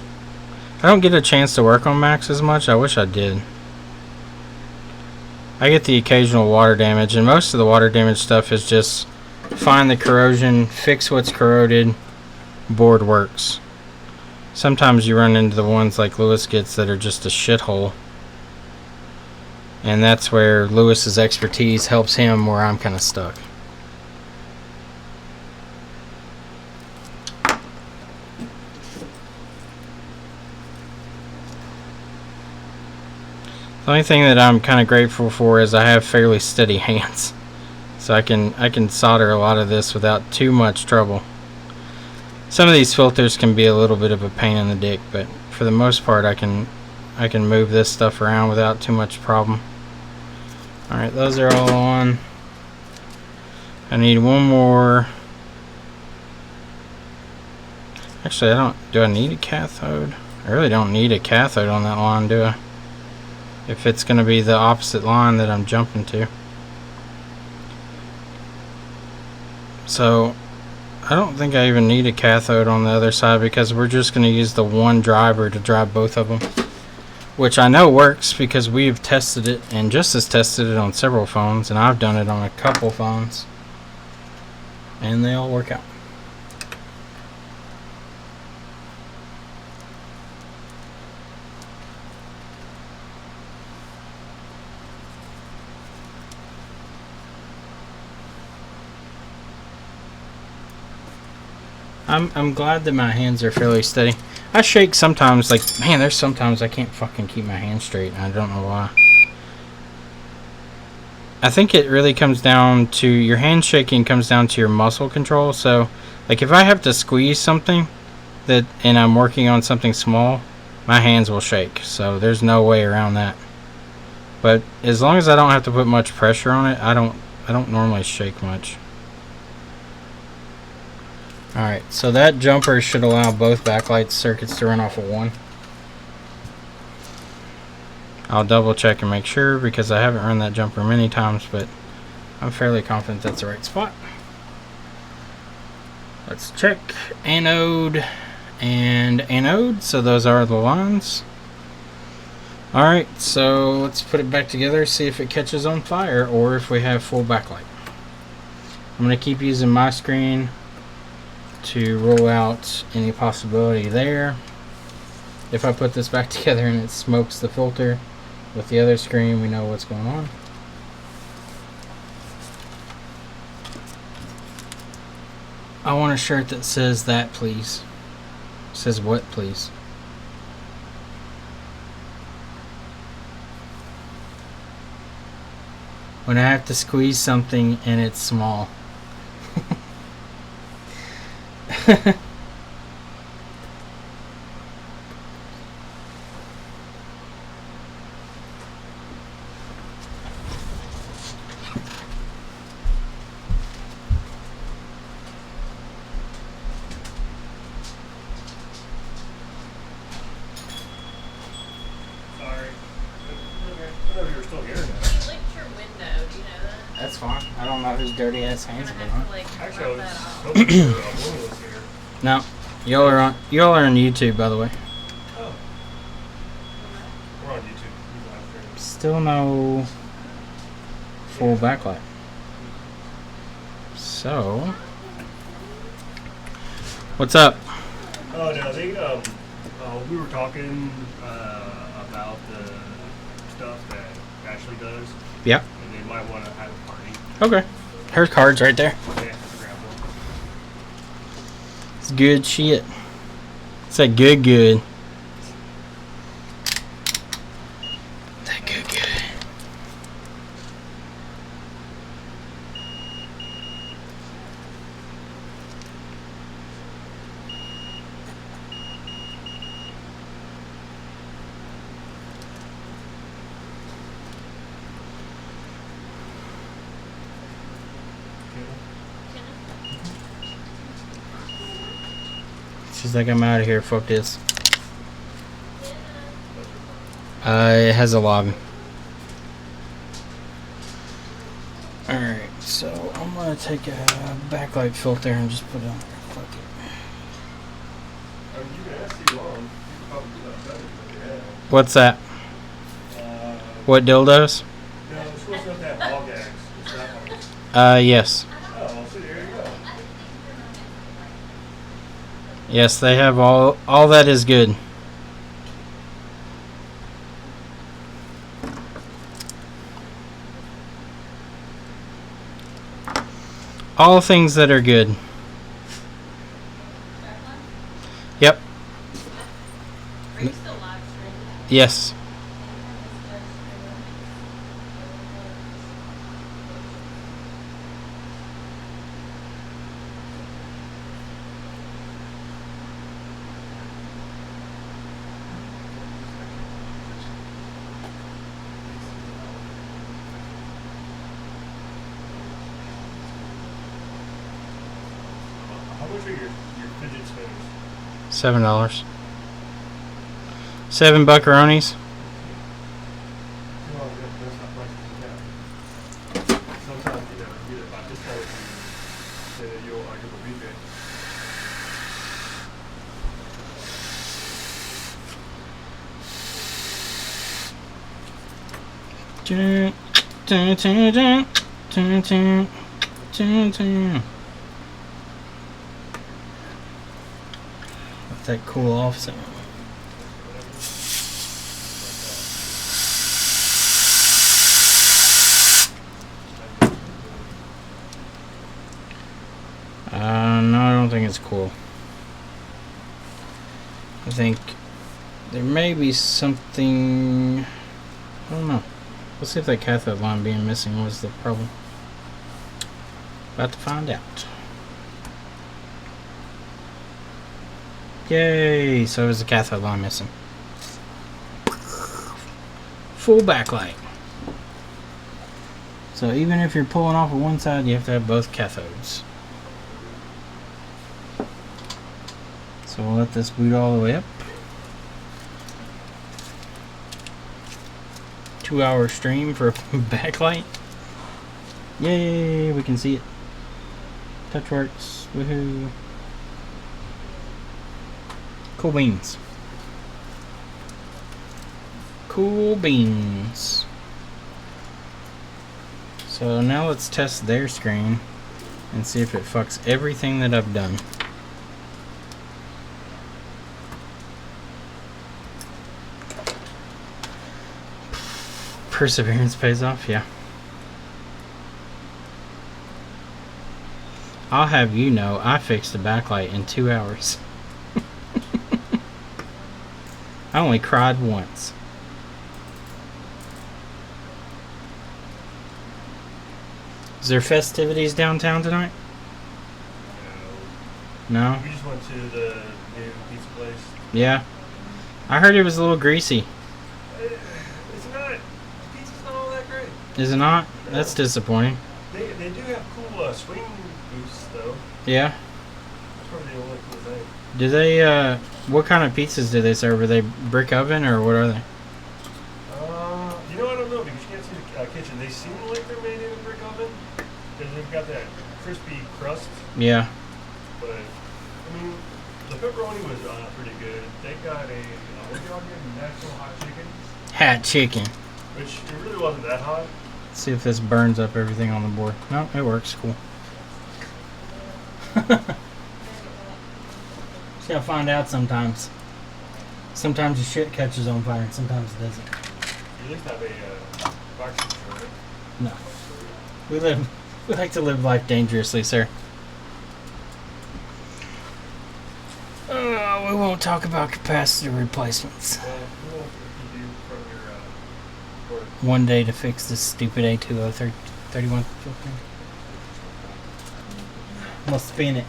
I don't get a chance to work on Macs as much. I wish I did. I get the occasional water damage, and most of the water damage stuff is just find the corrosion, fix what's corroded, board works. Sometimes you run into the ones like Lewis gets that are just a shithole, and that's where Lewis's expertise helps him, where I'm kind of stuck. The only thing that I'm kind of grateful for is I have fairly steady hands, so I can solder a lot of this without too much trouble. Some of these filters can be a little bit of a pain in the dick, but for the most part I can move this stuff around without too much problem. Alright, those are all on. I need one more. Actually, do I need a cathode? I really don't need a cathode on that line, do I? If it's going to be the opposite line that I'm jumping to. So I don't think I even need a cathode on the other side, because we're just going to use the one driver to drive both of them. which I know works because we've tested it, and just has tested it on several phones, and I've done it on a couple phones, and they all work out. I'm glad that my hands are fairly steady. I shake sometimes, like, man, there's sometimes I can't fucking keep my hands straight, and I don't know why. I think it really comes down to, your hand shaking comes down to your muscle control. So, like, if I have to squeeze something, and I'm working on something small, my hands will shake. So there's no way around that. But as long as I don't have to put much pressure on it, I don't normally shake much. Alright, so that jumper should allow both backlight circuits to run off of one. I'll double check and make sure because I haven't run that jumper many times, but I'm fairly confident that's the right spot. Let's check anode and anode. So those are the lines. Alright, so let's put it back together, see if it catches on fire or if we have full backlight. I'm going to keep using my screen to rule out any possibility there. If I put this back together and it smokes the filter with the other screen, we know what's going on. I want a shirt that says that, please. It says what, please? When I have to squeeze something and it's small. That's fine. I don't know whose dirty ass hands have been on. Actually, I was hoping one was here. No, y'all are on YouTube, by the way. Oh, we're on YouTube. Still no full backlight. So, what's up? Oh no, we were talking about the stuff that Ashley does. Yeah. And they might want to have a party. Okay. Her card's right there. Yeah, grab one. It's good shit. It's that good. That good. She's like, I'm out of here, fuck this. It has a log. Alright, so I'm gonna take a backlight filter and just put it on there. Fuck it. What's that? What dildos? No, it's supposed to have log ags. It's that one. Yes. Oh, so there you go. Yes, they have all that is good. All things that are good. Yep. Are you still live streaming? Yes. How much are your fidget spinners? $7. 7 buckaroonies. Well, that's not prices you have. Sometimes, you get it by discount if you say that you'll argue the rebate. Dun, dun, dun, dun, dun, dun, dun, dun. Let that cool off some. No, I don't think it's cool. I think there may be something. I don't know. Let's see if that cathode line being missing was the problem. About to find out. Yay! So it was the cathode line missing. Full backlight. So even if you're pulling off of one side, you have to have both cathodes. So we'll let this boot all the way up. 2-hour stream for a backlight. Yay, we can see it. Touch works. Woohoo. Cool beans. Cool beans. So now let's test their screen and see if it fucks everything that I've done. Perseverance pays off, yeah. I'll have you know, I fixed the backlight in 2 hours. I only cried once. Is there festivities downtown tonight? No? We just went to the new pizza place. Yeah. I heard it was a little greasy. It's not. The pizza's not all that great. Is it not? No. That's disappointing. They do have cool swing booths though. Yeah. That's probably the only cool thing. Do they, what kind of pizzas do they serve? Are they brick oven or what are they? You know, I don't know because you can't see the kitchen. They seem like they're made in a brick oven because they've got that crispy crust. Yeah. But I mean, the pepperoni was pretty good. They got a what do y'all get? Natural hot chicken, Hat chicken. which it really wasn't that hot. Let's see if this burns up everything on the board. No, it works. Cool. See, I'll find out sometimes. Sometimes the shit catches on fire and sometimes it doesn't. You at least have a box for it. No. We like to live life dangerously, sir. We won't talk about capacitor replacements. Well, you know, if you do from your board. One day to fix this stupid A20 31. We'll spin it.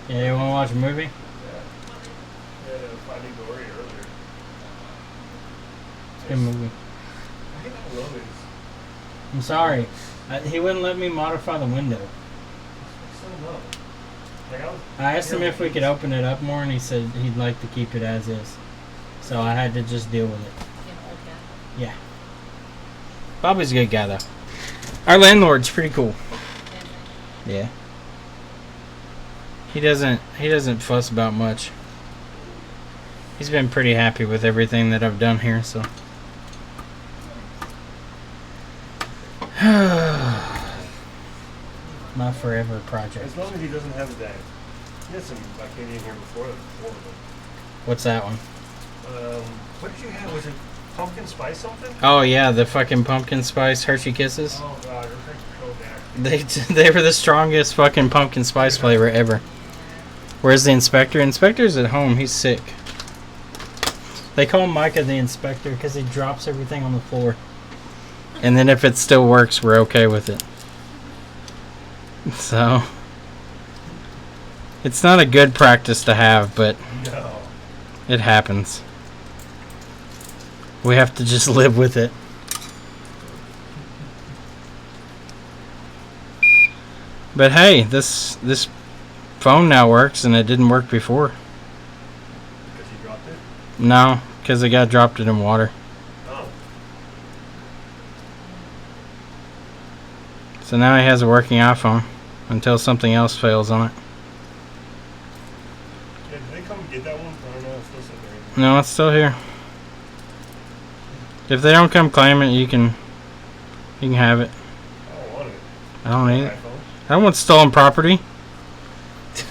Yeah, you want to watch a movie? Yeah. We had Finding Dory earlier. It's a good movie. I think that Logan's. I'm sorry. He wouldn't let me modify the window. I still know. Like I asked him if we could open it up more, and he said he'd like to keep it as is. So I had to just deal with it. Yeah. Bobby's a good guy, though. Our landlord's pretty cool. Yeah. He doesn't fuss about much. He's been pretty happy with everything that I've done here, so. My forever project. As long as he doesn't have that. He had some Canadian here before. What's that one? What did you have? Was it pumpkin spice something? Oh yeah, the fucking pumpkin spice Hershey Kisses. Oh god, they're so They were the strongest fucking pumpkin spice flavor ever. Where's the inspector? Inspector's at home. He's sick. They call Micah the inspector because he drops everything on the floor. And then if it still works, we're okay with it. So it's not a good practice to have, but No. it happens. We have to just live with it. But hey, this phone now works, and it didn't work before. Because he dropped it? No, because the guy dropped it in water. Oh. So now he has a working iPhone until something else fails on it. Yeah, did they come and get that one? I don't know. It's still sitting there. No, it's still here. If they don't come claim it, you can have it. I don't want it. I don't need it. iPhone. I don't want stolen property.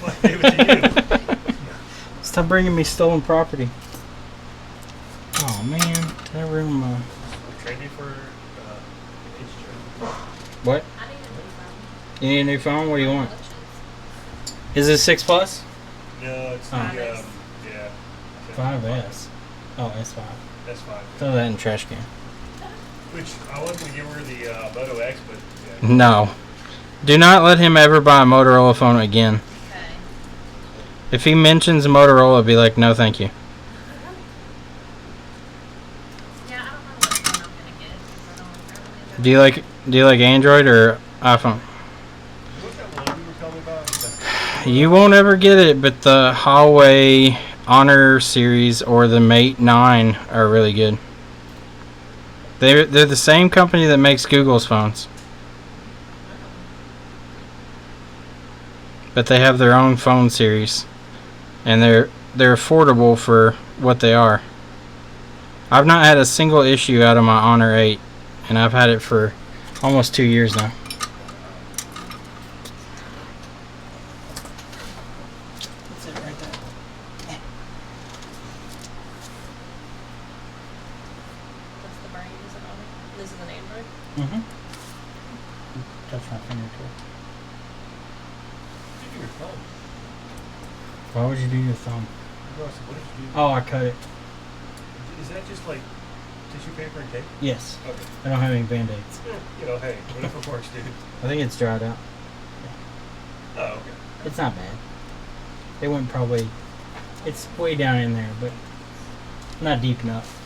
I gave it to you. Stop bringing me stolen property. Oh man, did I ruin my... Trendy for H. What? I need a new phone. You need a new phone? What do you want? Is it 6 Plus? No, it's the, Oh. yeah. 5S. Oh, S5. S5. Throw that in the trash can. Which I was going to give her the Moto X, but yeah. No. Do not let him ever buy a Motorola phone again. Okay. If he mentions Motorola, be like, no thank you. Yeah, I don't know what phone I'm gonna get. 'Cause I don't Do you like Android or iPhone? What's that one you were telling me about? You won't ever get it, but the Huawei Honor series or the Mate 9 are really good. They're the same company that makes Google's phones. But they have their own phone series. And they're affordable for what they are. I've not had a single issue out of my Honor 8, and I've had it for almost 2 years now. That's it right there. What's the brand is it on? This is an Android? Mm-hmm. Touch my finger too. What did you do your phone? Why would you do your thumb? What did you do? Oh, I cut it. Is that just like tissue paper and tape? Yes. Okay. I don't have any band-aids. You know, hey, whatever works, dude. I think it's dried out. Oh, okay. It's not bad. It went probably... It's way down in there, but not deep enough.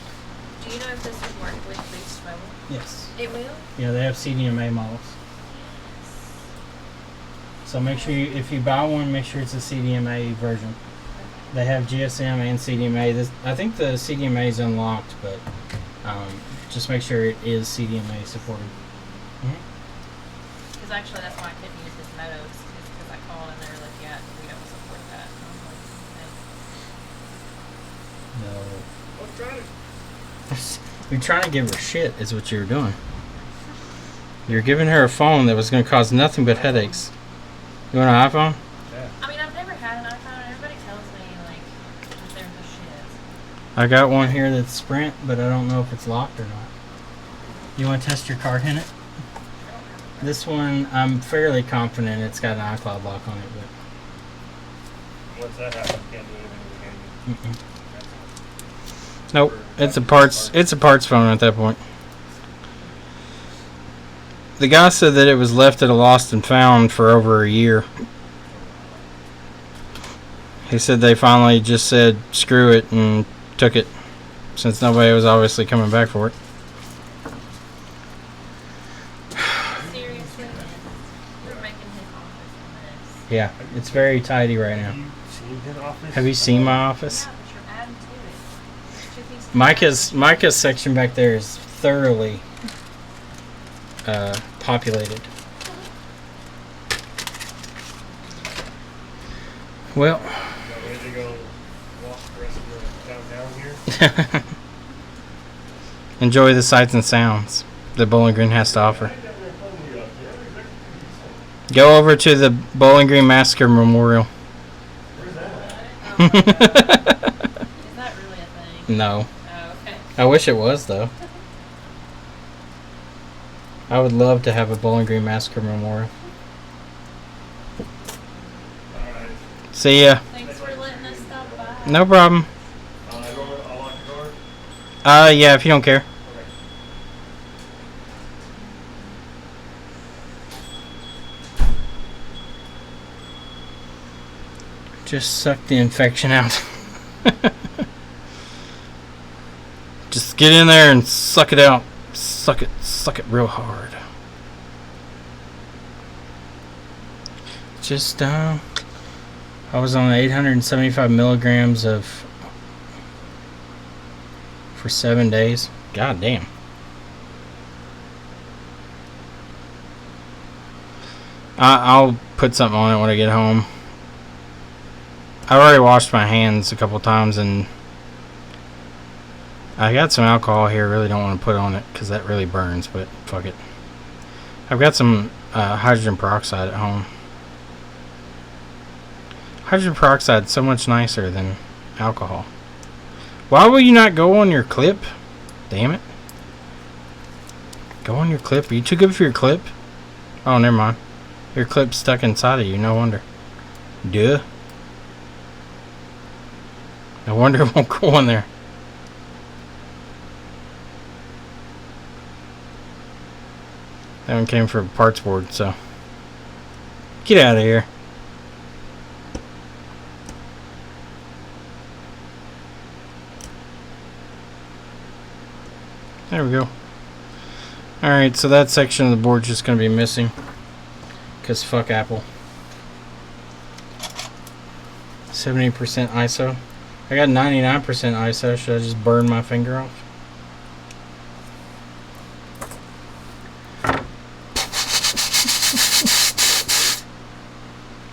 Do you know if this would work with Boost Mobile? Yes. It will? Yeah, they have CDMA models. So make sure if you buy one, make sure it's a CDMA version. They have GSM and CDMA. I think the CDMA is unlocked, but just make sure it is CDMA supported. Because actually that's why I couldn't use this Moto, is because I called and they were like, yeah, we don't support that. And I was like, No. I'll try it. You're trying to give her shit, is what you're doing. You're giving her a phone that was going to cause nothing but headaches. You want an iPhone? Yeah. I mean, I've never had an iPhone, and everybody tells me, like, that they're the shit. I got one here that's Sprint, but I don't know if it's locked or not. You want to test your card in it? This one, I'm fairly confident it's got an iCloud lock on it, but... Once that happens, you can't do anything with the game. Nope, it's a parts phone at that point. The guy said that it was left at a lost and found for over a year. He said they finally just said screw it and took it, since nobody was obviously coming back for it. Seriously? We're making his office a mess. Yeah, it's very tidy right now. Have you seen his office? Have you seen my office? Yeah, but you're adding to it. Micah's section back there is thoroughly populated. Well, You ready to go walk the rest of the downtown here? enjoy the sights and sounds that Bowling Green has to offer. Go over to the Bowling Green Massacre Memorial. Where's that? Is that really a thing? No. Oh, okay. I wish it was, though. I would love to have a Bowling Green Massacre Memorial. Alright. See ya. Thanks for letting us stop by. No problem. I'll lock the door. Yeah, if you don't care. Okay. Just suck the infection out. Just get in there and suck it out. Suck it real hard. Just I was on 875 milligrams of for 7 days. God damn. I'll put something on it when I get home. I've already washed my hands a couple times, and I got some alcohol here. Really don't want to put on it because that really burns, but fuck it. I've got some hydrogen peroxide at home. Hydrogen peroxide is so much nicer than alcohol. Why will you not go on your clip? Damn it. Go on your clip. Are you too good for your clip? Oh, never mind. Your clip's stuck inside of you. No wonder. Duh. No wonder it won't go on there. That one came from parts board, so. Get out of here. There we go. Alright, so that section of the board's just going to be missing. Because fuck Apple. 70% ISO. I got 99% ISO. Should I just burn my finger off?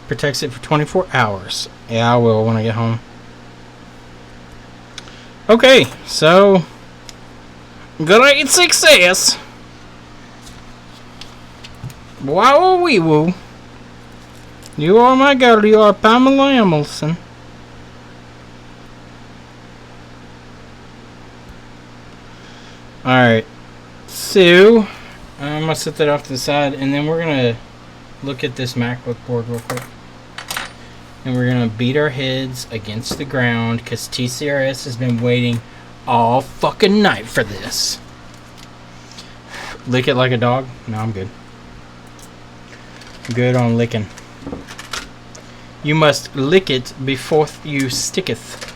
Protects it for 24 hours. Yeah, I will when I get home. Okay, so great success. Wow, wee woo. You are my girl. You are Pamela Emilson. Alright, so I'm gonna set that off to the side, and then we're gonna look at this MacBook board real quick. And we're gonna beat our heads against the ground because TCRS has been waiting all fucking night for this. Lick it like a dog? No, I'm good. Good on licking. You must lick it before you sticketh.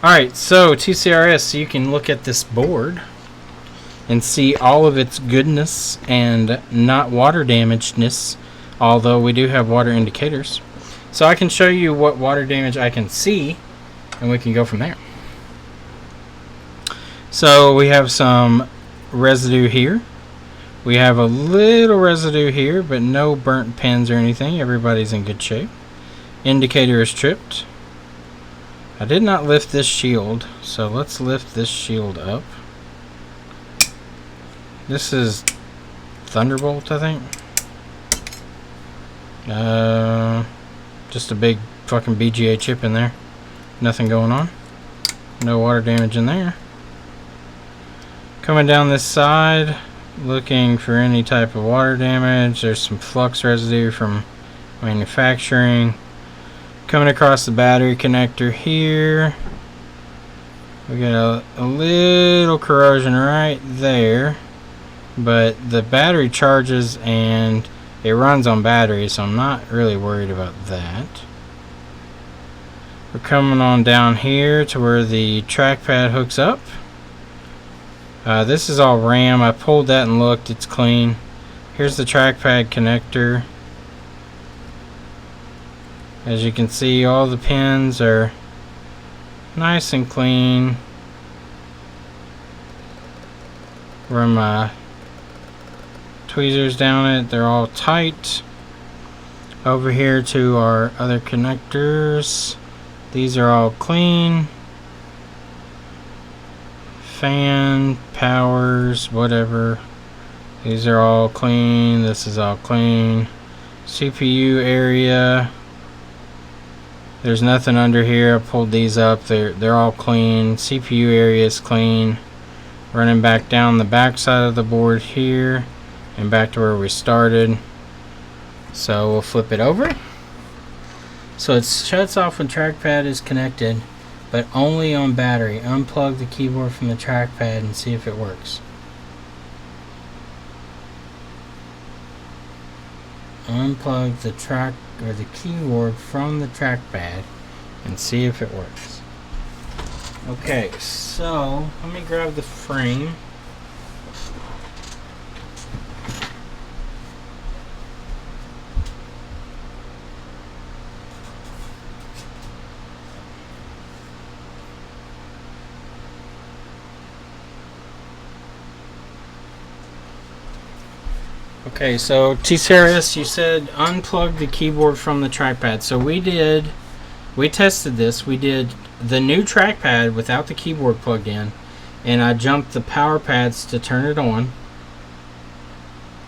Alright, so TCRS, you can look at this board and see all of its goodness and not water damagedness, although we do have water indicators. So I can show you what water damage I can see, and we can go from there. So we have some residue here. We have a little residue here, but no burnt pins or anything. Everybody's in good shape. Indicator is tripped. I did not lift this shield, so let's lift this shield up. This is Thunderbolt, I think. Just a big fucking BGA chip in there. Nothing going on. No water damage in there. Coming down this side, looking for any type of water damage. There's some flux residue from manufacturing. Coming across the battery connector here. We got a little corrosion right there. But the battery charges and it runs on battery, so I'm not really worried about that. We're coming on down here to where the trackpad hooks up. This is all RAM. I pulled that and looked. It's clean. Here's the trackpad connector. As you can see, all the pins are nice and clean. Run my tweezers down it. They're all tight. Over here to our other connectors. These are all clean. Fan, powers, whatever. These are all clean. This is all clean. CPU area. There's nothing under here. I pulled these up. They're all clean. CPU area is clean. Running back down the back side of the board here and back to where we started. So we'll flip it over. So it shuts off when trackpad is connected, but only on battery. Unplug the keyboard from the trackpad and see if it works. Unplug the keyboard from the trackpad and see if it works. Okay, so let me grab the frame. Okay, so T-Series, you said unplug the keyboard from the trackpad. So we tested this. We did the new trackpad without the keyboard plugged in, and I jumped the power pads to turn it on.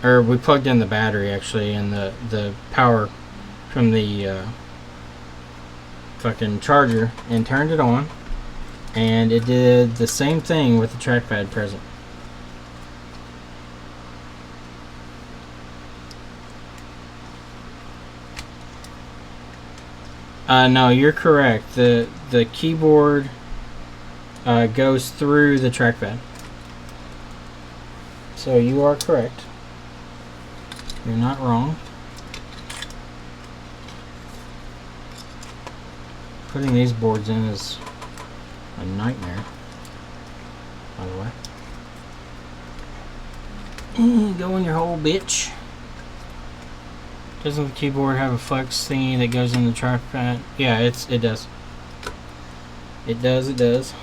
Or we plugged in the battery actually, and the power from the fucking charger, and turned it on, and it did the same thing with the trackpad present. No, you're correct. The keyboard goes through the trackpad. So you are correct. You're not wrong. Putting these boards in is a nightmare, by the way. Go in your hole, bitch. Doesn't the keyboard have a flex thingy that goes in the trackpad? Yeah, it does. It does.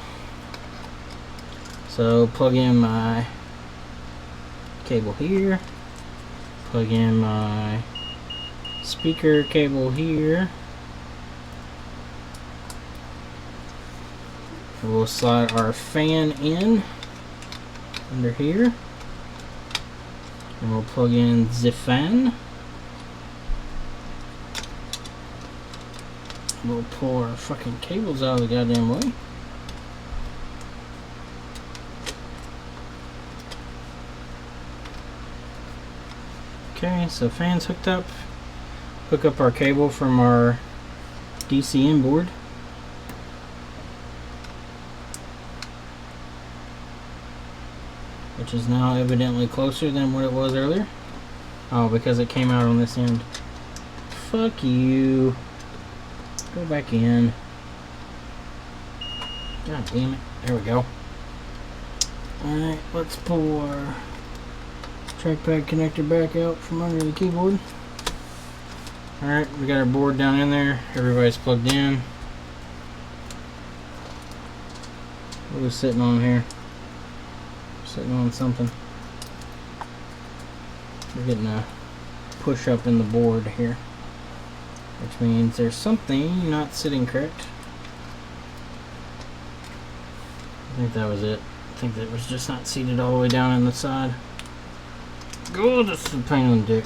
So plug in my cable here. Plug in my speaker cable here. We'll slide our fan in under here. And we'll plug in the fan. We'll pull our fucking cables out of the goddamn way. Okay, so fan's hooked up. Hook up our cable from our DC inboard. Which is now evidently closer than what it was earlier. Oh, because it came out on this end. Fuck you. Go back in. God damn it. There we go. Alright, let's pull our trackpad connector back out from under the keyboard. Alright, we got our board down in there. Everybody's plugged in. What are we sitting on here? Sitting on something. We're getting a push up in the board here, which means there's something not sitting correct. I think that was it. I think that was just not seated all the way down in the side. Oh, this is a pain in the dick.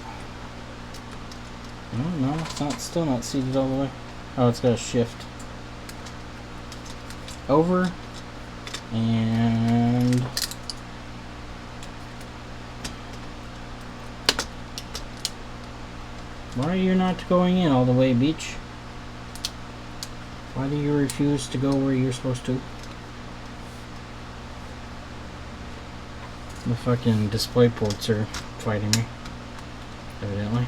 No, it's not. Still not seated all the way. Oh, it's got to shift over and why are you not going in all the way, beach? Why do you refuse to go where you're supposed to? The fucking display ports are fighting me, evidently.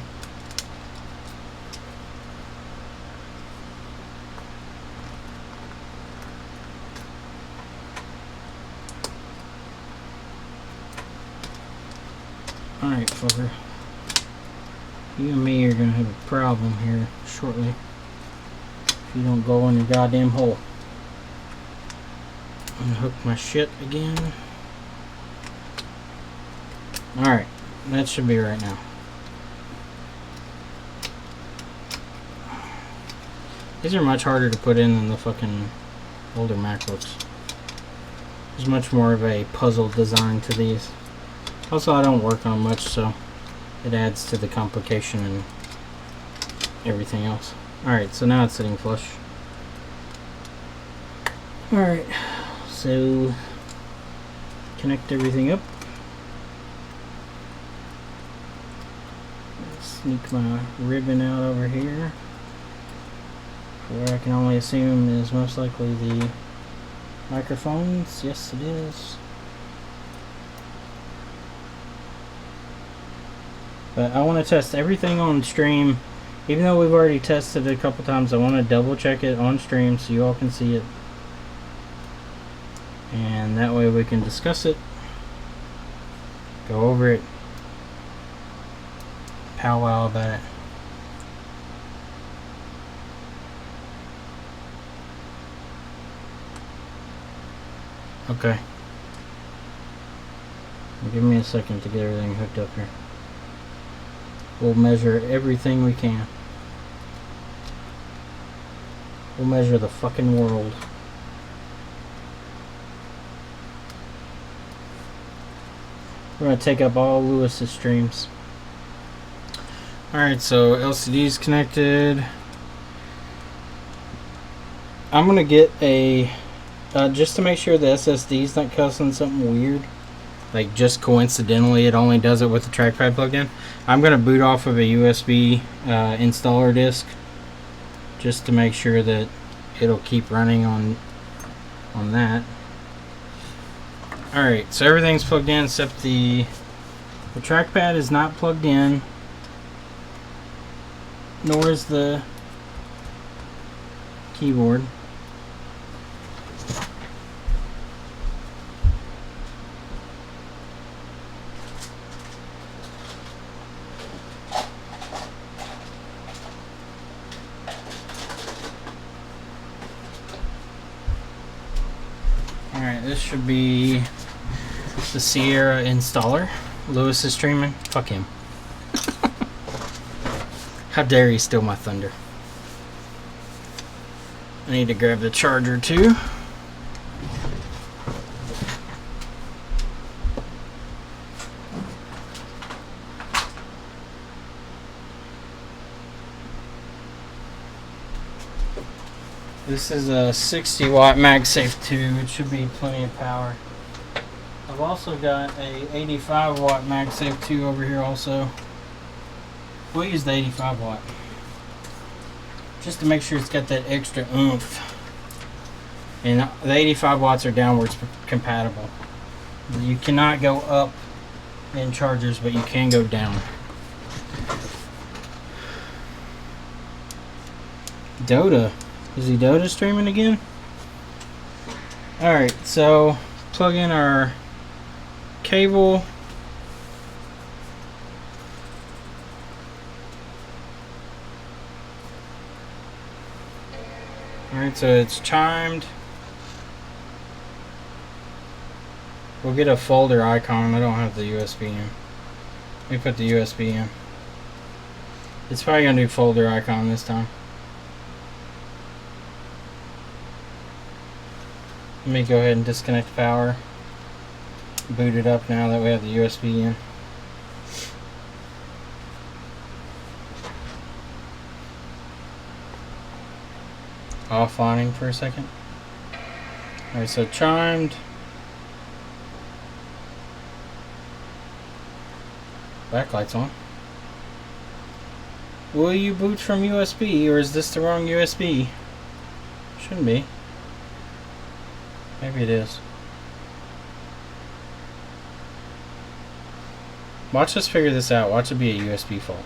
Alright, fucker. You and me are gonna have a problem here shortly if you don't go in your goddamn hole. Unhook my shit again. Alright, that should be right now. These are much harder to put in than the fucking older MacBooks. There's much more of a puzzle design to these. Also, I don't work on much, so it adds to the complication and everything else. Alright, so now it's sitting flush. Alright, so connect everything up. Sneak my ribbon out over here, where I can only assume is most likely the microphones. Yes, it is. But I want to test everything on stream. Even though we've already tested it a couple times, I want to double check it on stream so you all can see it. And that way we can discuss it, go over it, powwow about it. Okay. Give me a second to get everything hooked up here. We'll measure everything we can. We'll measure the fucking world. We're going to take up all Lewis's streams. Alright, so LCD's connected. I'm going to get a... just to make sure the SSD's not causing something weird. Like, just coincidentally, it only does it with the trackpad plugged in. I'm going to boot off of a USB installer disk. Just to make sure that it'll keep running on that. Alright, so everything's plugged in except the trackpad is not plugged in. Nor is the keyboard. Alright, this should be the Sierra installer. Lewis is streaming. Fuck him. How dare he steal my thunder. I need to grab the charger too. This is a 60 watt MagSafe 2. It should be plenty of power. I've also got a 85 watt MagSafe 2 over here also. We'll use the 85 watt. Just to make sure it's got that extra oomph. And the 85 watts are downwards compatible. You cannot go up in chargers, but you can go down. Dota. Is he Dota streaming again? Alright, so plug in our cable. Alright, so it's chimed. We'll get a folder icon. I don't have the USB in. Let me put the USB in. It's probably going to do folder icon this time. Let me go ahead and disconnect the power. Boot it up now that we have the USB in. Offlining for a second. Alright, so chimed. Backlight's on. Will you boot from USB, or is this the wrong USB? Shouldn't be. Maybe it is. Watch us figure this out. Watch it be a USB fault.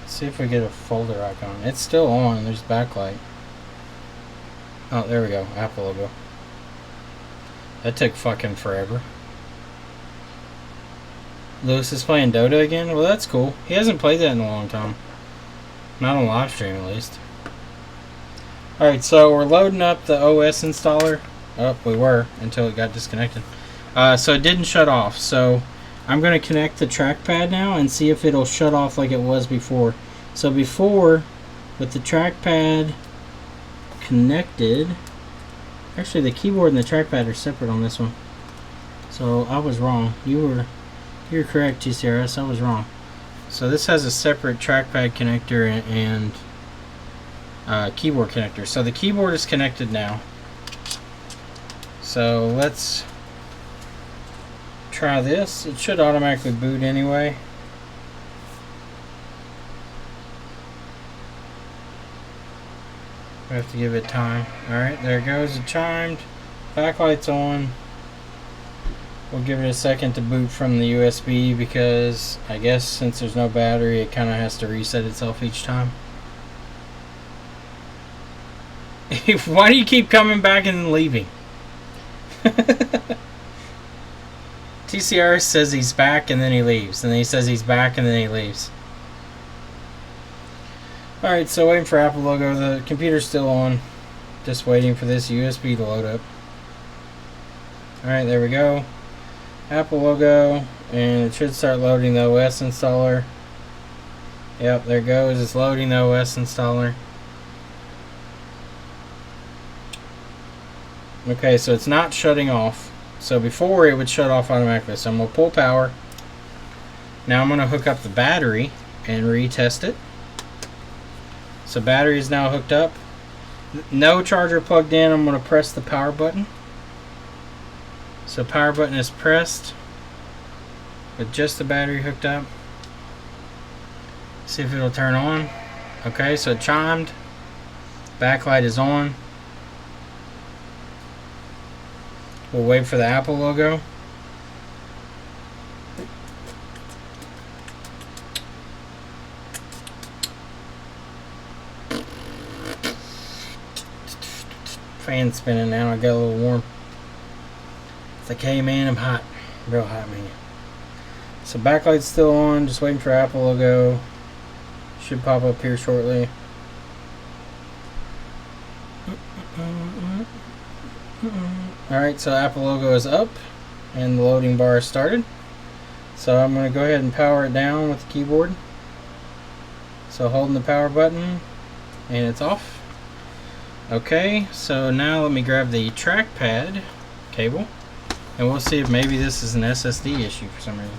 See if we get a folder icon. It's still on. There's backlight. Oh, there we go. Apple logo. That took fucking forever. Lewis is playing Dota again? Well, that's cool. He hasn't played that in a long time. Not on live stream, at least. Alright, so we're loading up the OS installer. Oh, we were, until it got disconnected. So it didn't shut off. So I'm going to connect the trackpad now and see if it'll shut off like it was before. So before, with the trackpad connected... Actually, the keyboard and the trackpad are separate on this one. So I was wrong. You're correct, TCRS. I was wrong. So this has a separate trackpad connector and keyboard connector. So the keyboard is connected now. So let's try this. It should automatically boot anyway. We have to give it time. Alright, there it goes. It chimed. Backlight's on. We'll give it a second to boot from the USB because I guess since there's no battery, it kind of has to reset itself each time. Why do you keep coming back and leaving? TCR says he's back and then he leaves. And then he says he's back and then he leaves. Alright, so waiting for Apple logo. The computer's still on. Just waiting for this USB to load up. Alright, there we go. Apple logo, and it should start loading the OS installer. Yep, there it goes. It's loading the OS installer. Okay, so it's not shutting off. So before it would shut off automatically. So I'm going to pull power. Now I'm going to hook up the battery and retest it. So battery is now hooked up. No charger plugged in. I'm going to press the power button. So power button is pressed with just the battery hooked up. See if it'll turn on. Okay, so it chimed. Backlight is on. We'll wait for the Apple logo. Fan spinning now. I got a little warm. It's like, hey man, I'm hot. Real hot, man. So backlight's still on. Just waiting for Apple logo. Should pop up here shortly. Alright, so Apple logo is up and the loading bar started. So I'm going to go ahead and power it down with the keyboard. So holding the power button and it's off. Okay, so now let me grab the trackpad cable and we'll see if maybe this is an SSD issue for some reason.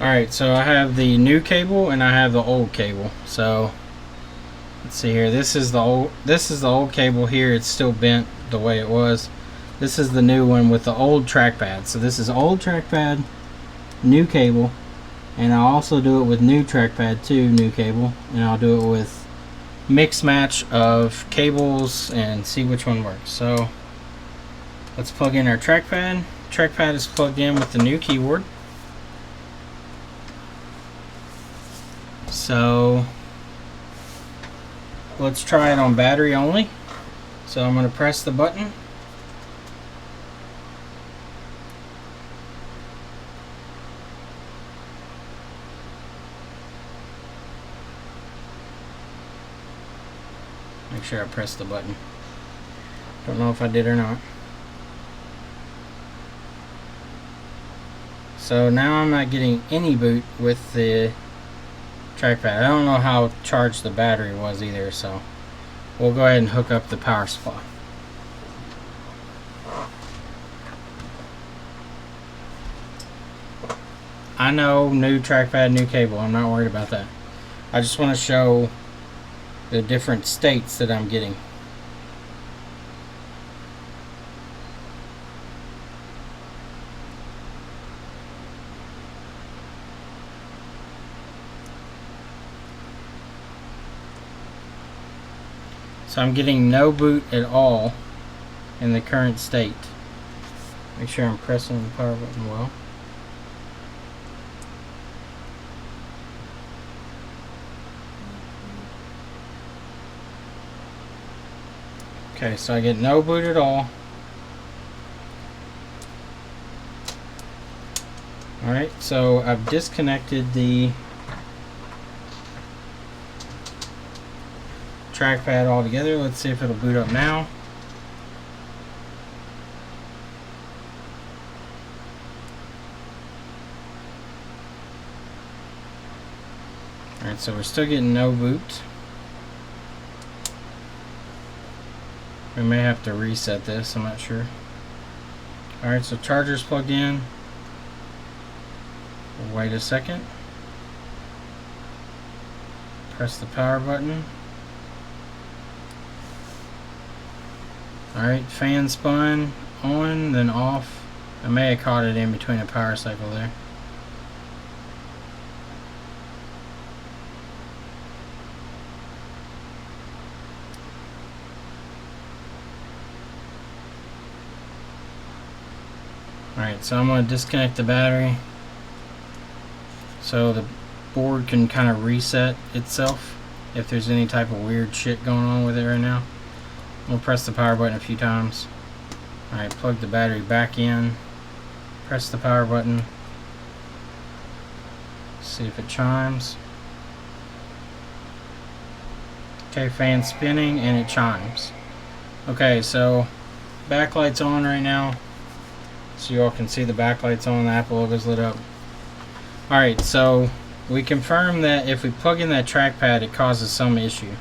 Alright, so I have the new cable and I have the old cable. So let's see here. This is the old cable here. It's still bent the way it was. This is the new one with the old trackpad. So this is old trackpad, new cable, and I'll also do it with new trackpad too, new cable, and I'll do it with mix match of cables and see which one works. So let's plug in our trackpad. Trackpad is plugged in with the new keyboard. So let's try it on battery only. So I'm going to press the button. Make sure I press the button. Don't know if I did or not. So now I'm not getting any boot with the trackpad. I don't know how charged the battery was either, so we'll go ahead and hook up the power supply. I know, new trackpad, new cable. I'm not worried about that. I just want to show the different states that I'm getting. So I'm getting no boot at all in the current state. Make sure I'm pressing the power button well. Okay, so I get no boot at all. Alright, so I've disconnected the trackpad altogether. Let's see if it'll boot up now. Alright, so we're still getting no boot. We may have to reset this, I'm not sure. Alright, so charger's plugged in. We'll wait a second. Press the power button. Alright, fan spun on, then off. I may have caught it in between a power cycle there. Alright, so I'm going to disconnect the battery so the board can kind of reset itself if there's any type of weird shit going on with it right now. We'll press the power button a few times. Alright, plug the battery back in. Press the power button. See if it chimes. Okay, fan spinning and it chimes. Okay, so backlight's on right now. So you all can see the backlight's on, the Apple logo's lit up. Alright, so we confirmed that if we plug in that trackpad it causes some issue.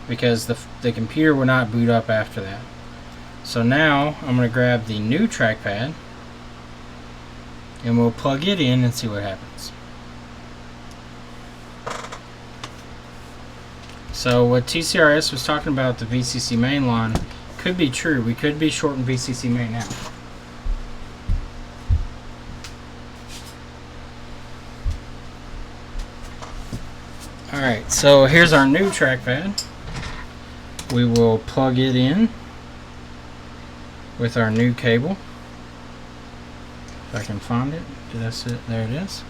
Because the computer will not boot up after that. So now I'm going to grab the new trackpad and we'll plug it in and see what happens. So what TCRS was talking about, the VCC main line, could be true. We could be shorting VCC main now. Alright, so here's our new trackpad. We will plug it in with our new cable. If I can find it. Did I see it? There it is.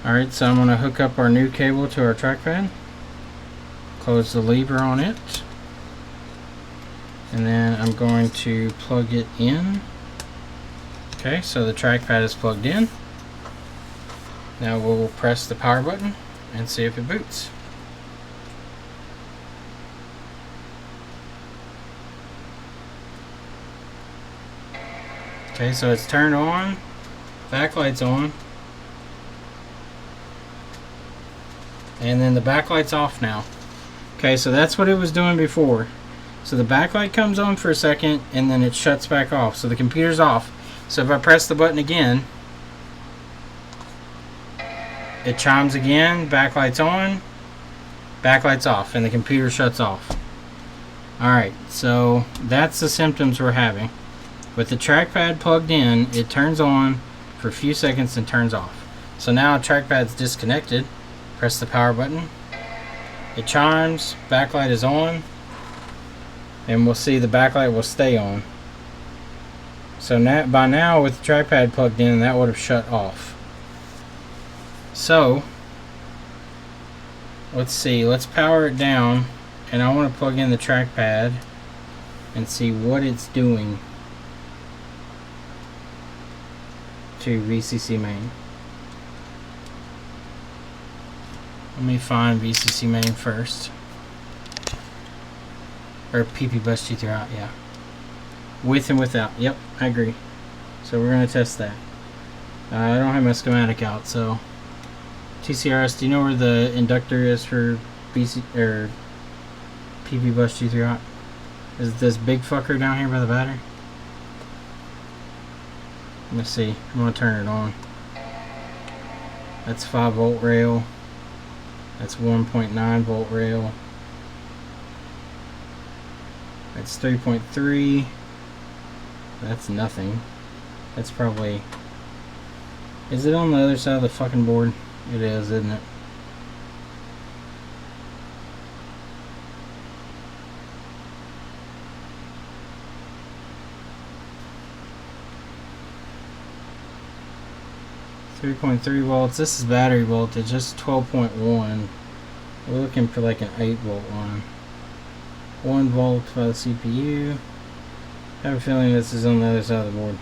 Alright, so I'm going to hook up our new cable to our trackpad. Close the lever on it. And then I'm going to plug it in. Okay, so the trackpad is plugged in. Now we'll press the power button and see if it boots. Okay, so it's turned on, backlight's on, and then the backlight's off now. Okay, so that's what it was doing before. So the backlight comes on for a second and then it shuts back off. So the computer's off. So if I press the button again, it chimes again, backlight's on, backlight's off, and the computer shuts off. Alright, so that's the symptoms we're having. With the trackpad plugged in, it turns on for a few seconds and turns off. So now trackpad's disconnected. Press the power button. It chimes, backlight is on, and we'll see the backlight will stay on. So now, by now with the trackpad plugged in, that would have shut off. So let's see, let's power it down, and I want to plug in the trackpad and see what it's doing to VCC main. Let me find VCC main first. Or PP bus G throughout, yeah. With and without, yep, I agree. So we're going to test that. I don't have my schematic out, so TCRS, do you know where the inductor is for VC or PP bus G throughout? Is it this big fucker down here by the battery? Let me see. I'm going to turn it on. That's 5 volt rail. That's 1.9 volt rail. That's 3.3. That's nothing. That's probably... Is it on the other side of the fucking board? It is, isn't it? .3 volts. This is battery voltage. Just 12.1. We're looking for like an 8 volt one. 1 volt by the CPU. I have a feeling this is on the other side of the board.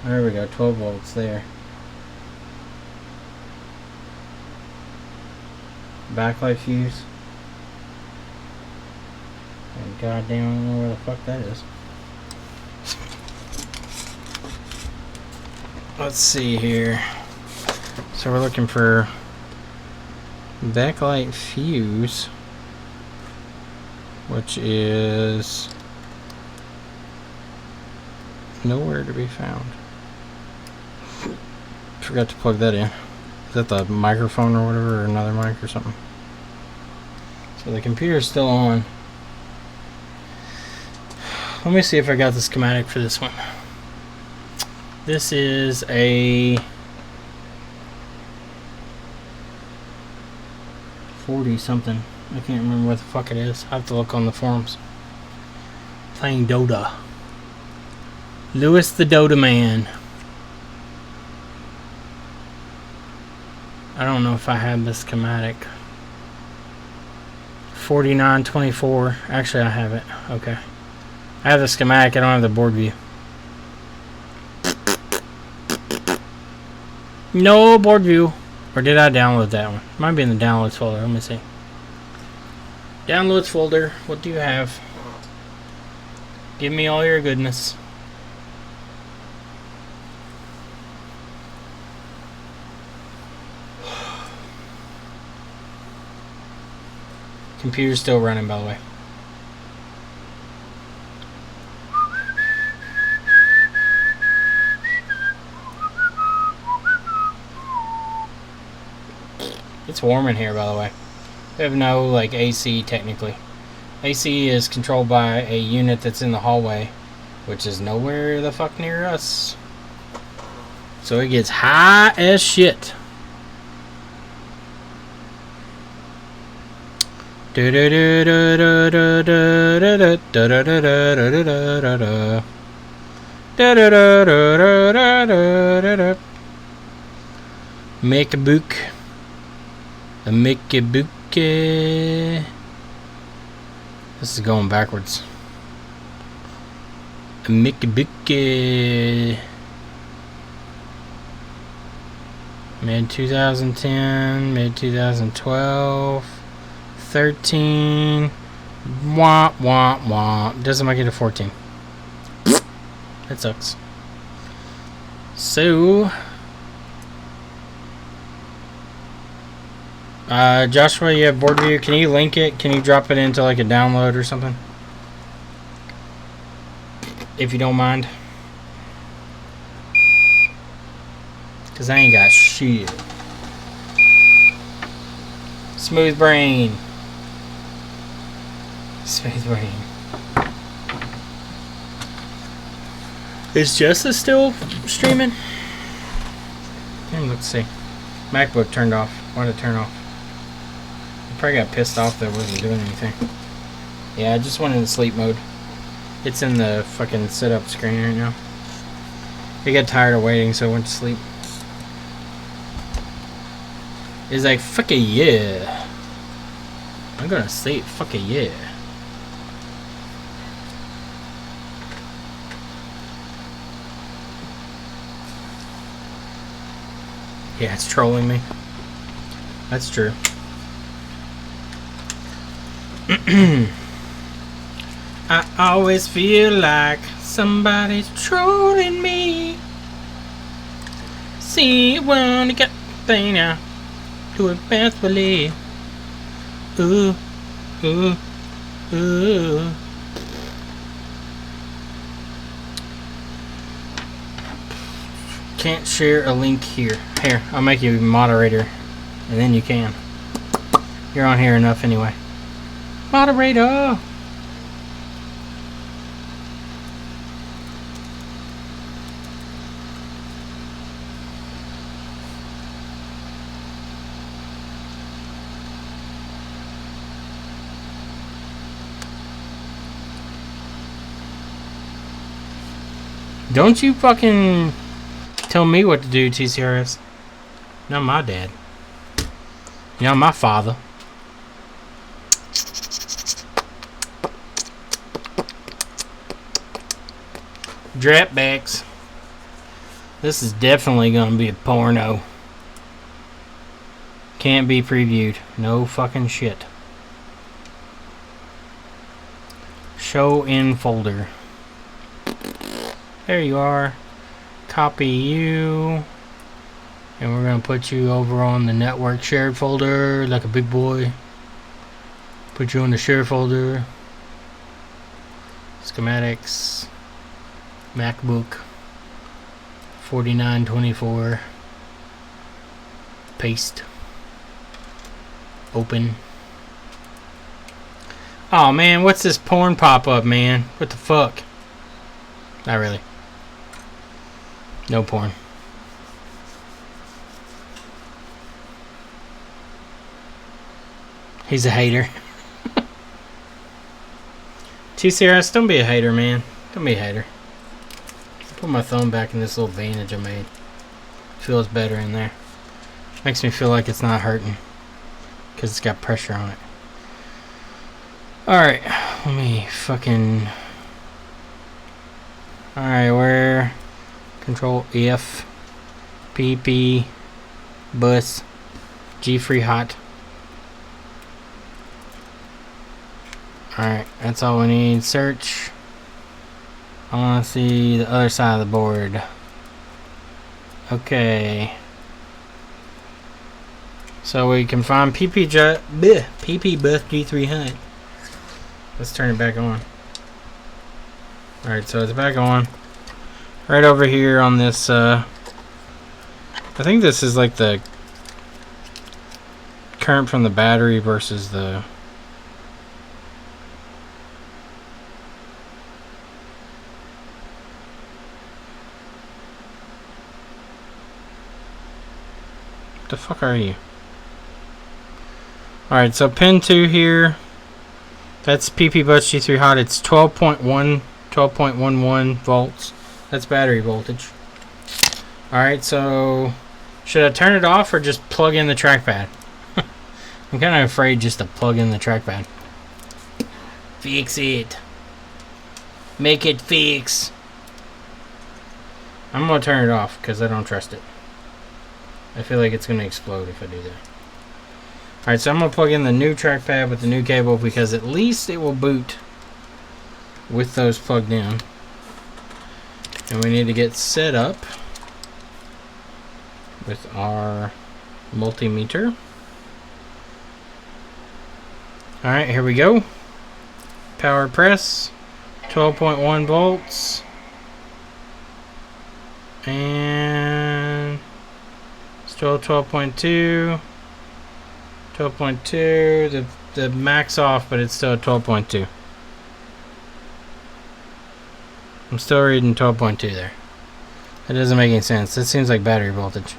There we go. 12 volts there. Backlight fuse. And goddamn, I don't know where the fuck that is. Let's see here. So we're looking for backlight fuse, which is nowhere to be found. Forgot to plug that in. Is that the microphone or whatever, or another mic or something? So the computer's still on. Let me see if I got the schematic for this one. This is a 40 something. I can't remember what the fuck it is. I have to look on the forums. Playing Dota. Lewis the Dota man. I don't know if I have the schematic. 4924. Actually, I have it. Okay. I have the schematic, I don't have the board view. No board view. Or did I download that one? Might be in the downloads folder. Let me see. Downloads folder. What do you have? Give me all your goodness. Computer's still running, by the way. It's warm in here, by the way. We have no, like, AC, technically. AC is controlled by a unit that's in the hallway, which is nowhere the fuck near us. So it gets high as shit. MacBook. A MacBook. This is going backwards. A MacBook. Mid 2010, mid 2012, 13. Womp womp womp. Doesn't make it a 14. That sucks. So. Joshua, you have board view. Can you link it? Can you drop it into like a download or something? If you don't mind. Because I ain't got shit. Smooth brain. Smooth brain. Is Justice still streaming? Let's see. MacBook turned off. Why did it turn off? Probably got pissed off that it wasn't doing anything. Yeah, I just went into sleep mode. It's in the fucking sit-up screen right now. I got tired of waiting, so I went to sleep. It's like, fuck it, yeah. I'm gonna sleep, fuck it, yeah. Yeah, it's trolling me. That's true. I always feel like somebody's trolling me. See, when you get the thing out, do it best believe. Ooh, ooh, ooh. Can't share a link here. Here, I'll make you a moderator, and then you can. You're on here enough anyway. Moderator! Don't you fucking tell me what to do, TCRS. Not my dad. You're not my father. Dropbacks. This is definitely gonna be a porno. Can't be previewed. No fucking shit. Show in folder. There you are. Copy you. And we're gonna put you over on the network shared folder like a big boy. Put you on the share folder. Schematics. MacBook 4924. Paste. Open. Oh man, what's this porn pop up, man? What the fuck? Not really. No porn. He's a hater. TCRS, don't be a hater, man. Don't be a hater. Put my thumb back in this little bandage I made. Feels better in there. Makes me feel like it's not hurting. Because it's got pressure on it. Alright. Let me fucking Alright, where Control F, PP, bus, G3 hot. Alright, that's all we need. Search. I want to see the other side of the board. Okay. So we can find PP bus G3 hot. Let's turn it back on. Alright, so it's back on. Right over here on this, I think this is like the current from the battery versus the... What the fuck are you? Alright, so pin 2 here. That's PP bus G3 hot. It's 12.11 volts. That's battery voltage. Alright, so should I turn it off or just plug in the trackpad? I'm kind of afraid just to plug in the trackpad. Fix it. Make it fix. I'm going to turn it off because I don't trust it. I feel like it's going to explode if I do that. Alright, so I'm going to plug in the new trackpad with the new cable because at least it will boot with those plugged in. And we need to get set up with our multimeter. Alright, here we go. Power press. 12.1 volts. And still 12.2. 12.2. The max off, but it's still at 12.2. I'm still reading 12.2 there. That doesn't make any sense. That seems like battery voltage.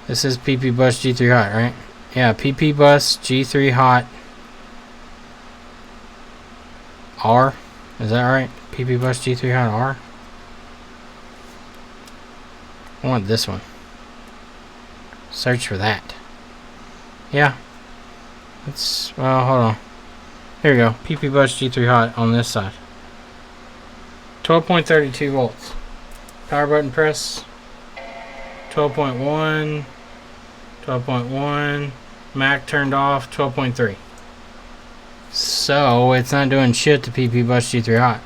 This is PP bus G3 hot, right? Yeah, PP bus G3 hot R. Is that right? PP bus G3 hot R. I want this one. Search for that. Yeah. Let's, well, hold on. Here we go. PP bus G3 hot on this side. 12.32 volts. Power button press. 12.1. 12.1. Mac turned off. 12.3. So it's not doing shit to PP bus G3 hot.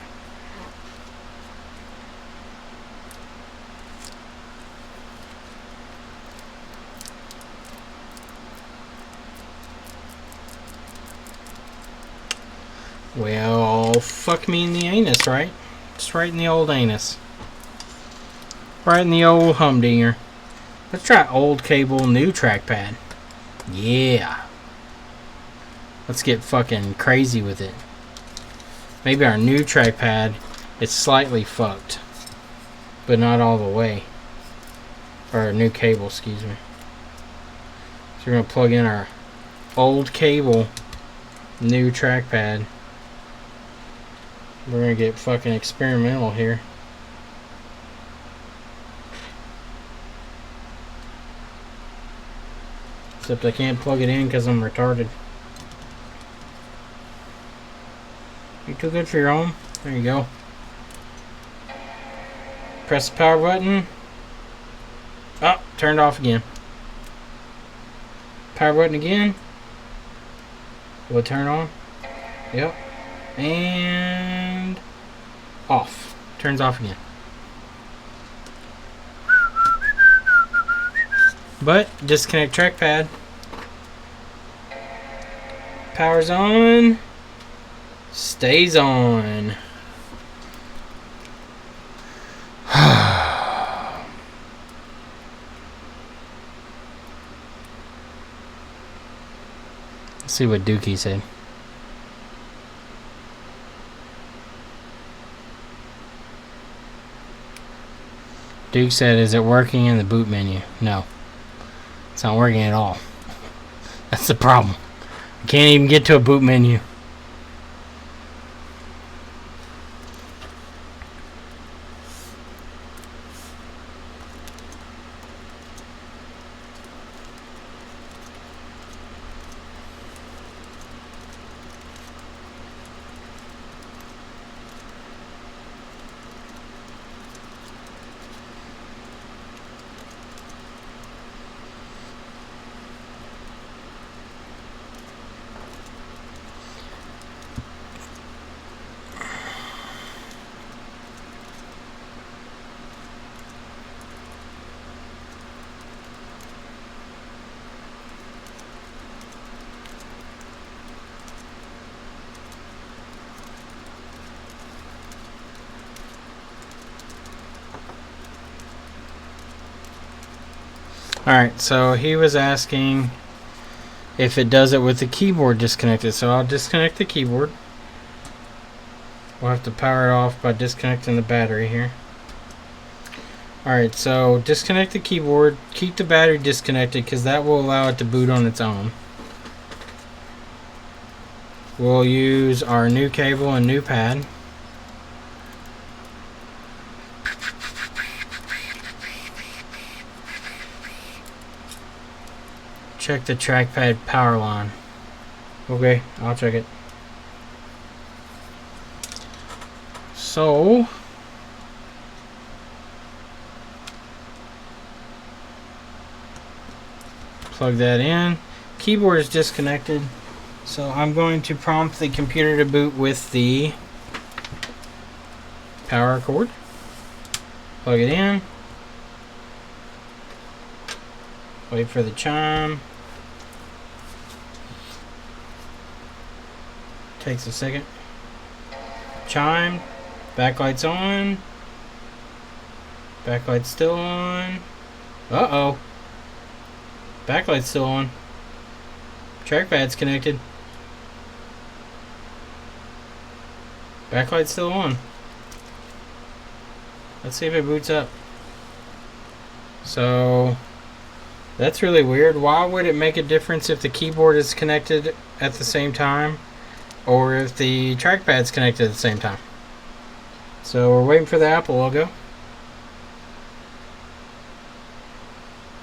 Well, fuck me in the anus, right? Just right in the old anus. Right in the old humdinger. Let's try old cable, new trackpad. Yeah. Let's get fucking crazy with it. Maybe our new trackpad is slightly fucked, but not all the way. Or our new cable, excuse me. So we're gonna plug in our old cable, new trackpad. We're gonna get fucking experimental here. Except I can't plug it in because I'm retarded. You too good for your own? There you go. Press the power button. Oh, turned off again. Power button again. Will it turn on? Yep. And off. Turns off again. But disconnect trackpad. Power's on. Stays on. Let's see what Dookie said. Duke said, is it working in the boot menu? No. It's not working at all. That's the problem. I can't even get to a boot menu. Alright, so he was asking if it does it with the keyboard disconnected. So I'll disconnect the keyboard. We'll have to power it off by disconnecting the battery here. Alright, so disconnect the keyboard. Keep the battery disconnected because that will allow it to boot on its own. We'll use our new cable and new pad. Check the trackpad power line. Okay, I'll check it. So, plug that in. Keyboard is disconnected. So I'm going to prompt the computer to boot with the power cord. Plug it in. Wait for the chime. Takes a second. Chime. Backlight's on. Backlight's still on. Uh-oh. Backlight's still on. Trackpad's connected. Backlight's still on. Let's see if it boots up. So that's really weird. Why would it make a difference if the keyboard is connected at the same time or if the trackpad's connected at the same time? So we're waiting for the Apple logo.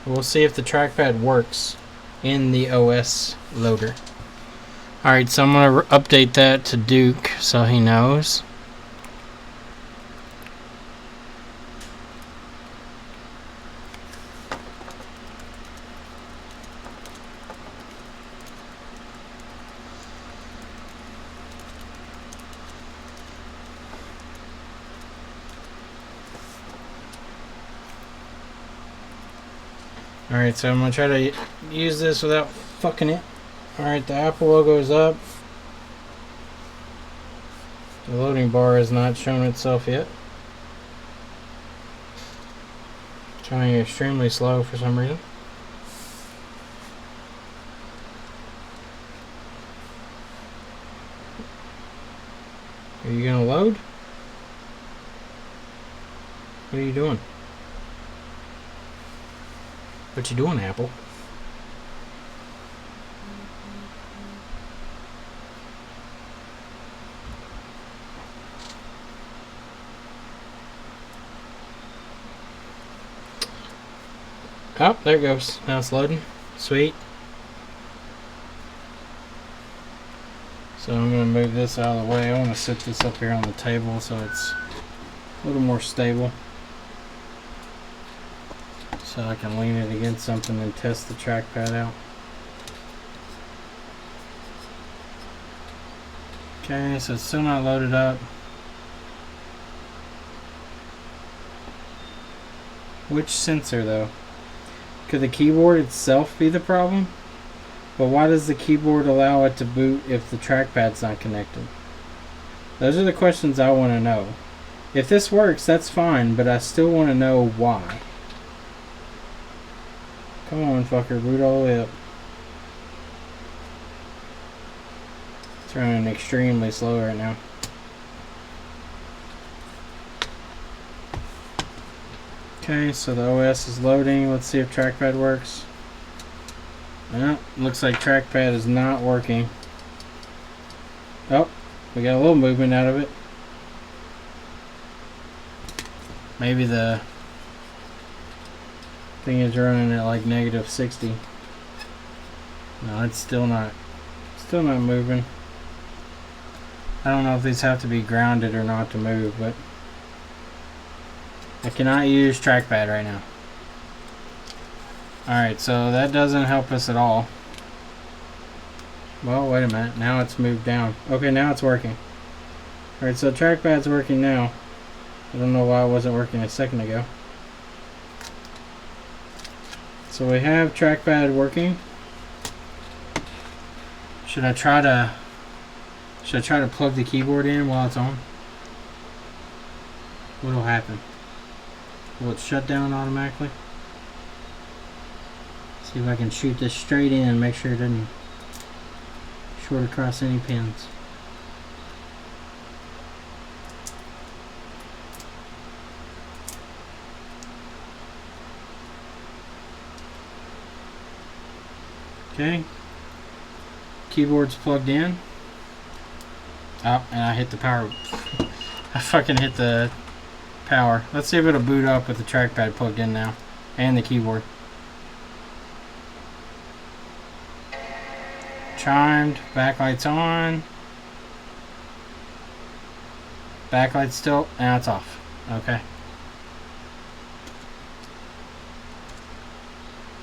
We'll see if the trackpad works in the OS loader. Alright, so I'm going to update that to Duke so he knows. Alright, so I'm going to try to use this without fucking it. Alright, the Apple logo is up. The loading bar has not shown itself yet. It's showing extremely slow for some reason. Are you going to load? What are you doing? What you doing, Apple? Oh, there it goes. Now it's loading. Sweet. So I'm going to move this out of the way. I want to sit this up here on the table so it's a little more stable. So I can lean it against something and test the trackpad out. Okay, so it's still not loaded up. Which sensor though? Could the keyboard itself be the problem? But why does the keyboard allow it to boot if the trackpad's not connected? Those are the questions I want to know. If this works, that's fine, but I still want to know why. Come on, fucker, boot all the way up. It's running extremely slow right now. Okay, so the OS is loading. Let's see if trackpad works. Well, looks like trackpad is not working. Oh, we got a little movement out of it. Maybe the thing is running at like -60. No, it's still not moving. I don't know if these have to be grounded or not to move, but I cannot use trackpad right now. Alright, so that doesn't help us at all. Well, wait a minute. Now it's moved down. Okay, now it's working. Alright, so trackpad's working now. I don't know why it wasn't working a second ago. So we have trackpad working. Should I try to plug the keyboard in while it's on? What'll happen? Will it shut down automatically? See if I can shoot this straight in and make sure it doesn't short across any pins. Okay. Keyboard's plugged in. Oh, and I hit the power. I fucking hit the power. Let's see if it'll boot up with the trackpad plugged in now. And the keyboard. Chimed. Backlight's on. Backlight's still. Now it's off. Okay.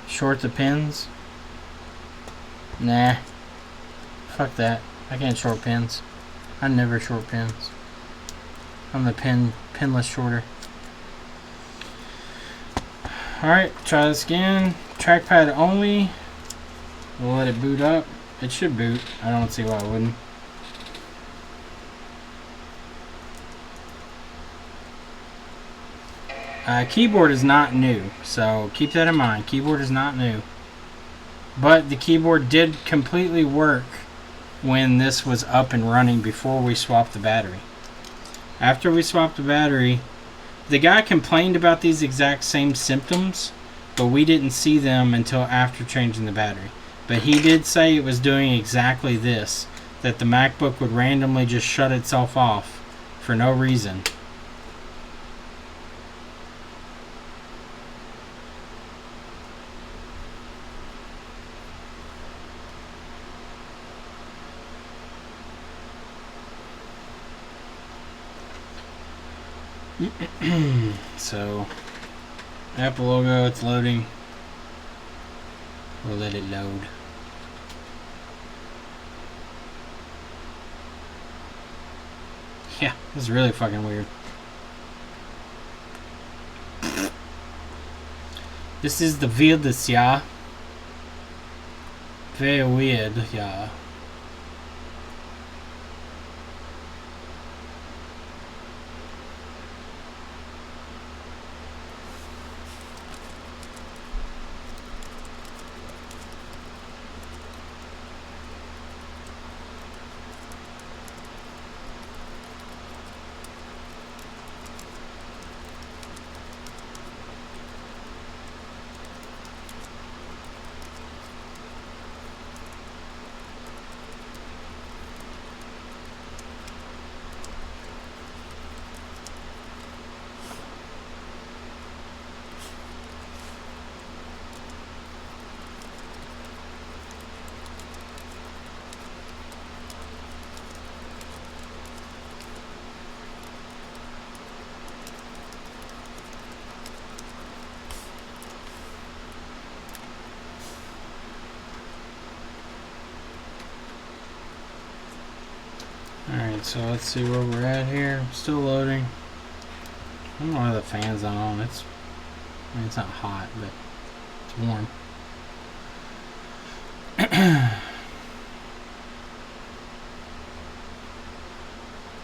Short the pins. Nah. Fuck that. I can't short pins. I never short pins. I'm the pinless shorter. Alright, try this again. Trackpad only. We'll let it boot up. It should boot. I don't see why it wouldn't. Keyboard is not new, so keep that in mind. Keyboard is not new. But the keyboard did completely work when this was up and running before we swapped the battery. After we swapped the battery, the guy complained about these exact same symptoms, but we didn't see them until after changing the battery. But he did say it was doing exactly this, that the MacBook would randomly just shut itself off for no reason. So, Apple logo, it's loading. We'll let it load. Yeah, this is really fucking weird. This is the Vetus, yeah. Very weird, yeah. Alright, so let's see where we're at here. Still loading. I don't know why the fan's not on. It's not hot, but it's warm.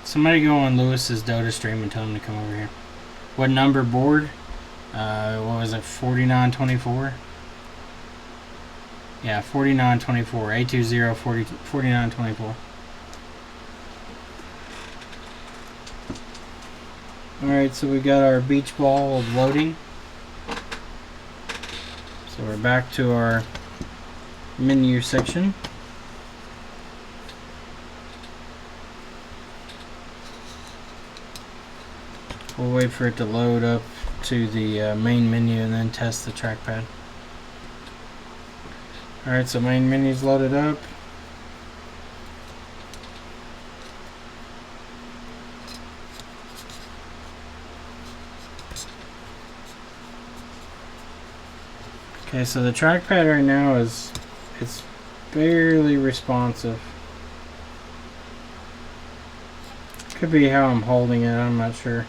Somebody go on Lewis's Dota stream and tell him to come over here. What number board? What was it? 4924? Yeah, 4924. A20 4924. Alright, so we got our beach ball loading. So we're back to our menu section. We'll wait for it to load up to the main menu and then test the trackpad. Alright, so main menu's loaded up. Okay, so the trackpad right now it's barely responsive. Could be how I'm holding it, I'm not sure.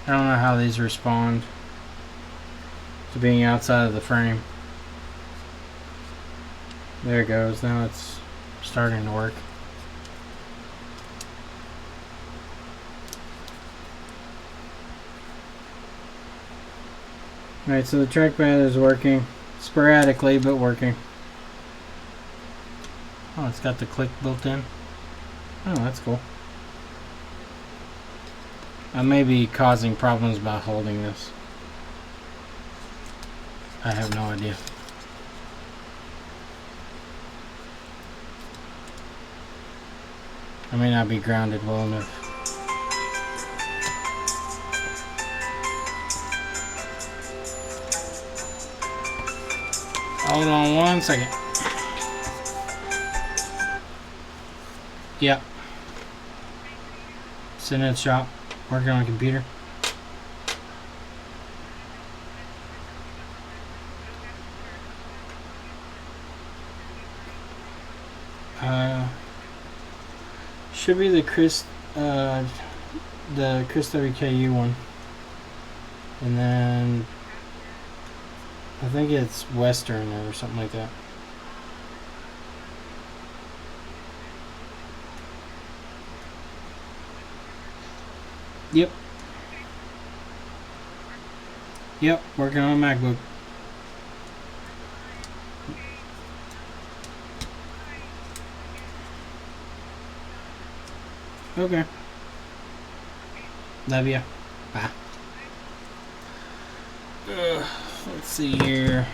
I don't know how these respond to being outside of the frame. There it goes, now it's starting to work. Alright, so the trackpad is working. Sporadically, but working. Oh, it's got the click built in. Oh, that's cool. I may be causing problems by holding this. I have no idea. I may not be grounded well enough. Hold on one second. Yep. Sitting in the shop, working on a computer. Should be the Chris WKU one. And then I think it's Western or something like that. Yep. Yep, working on a MacBook. Okay. Love ya. Bye. Let's see here.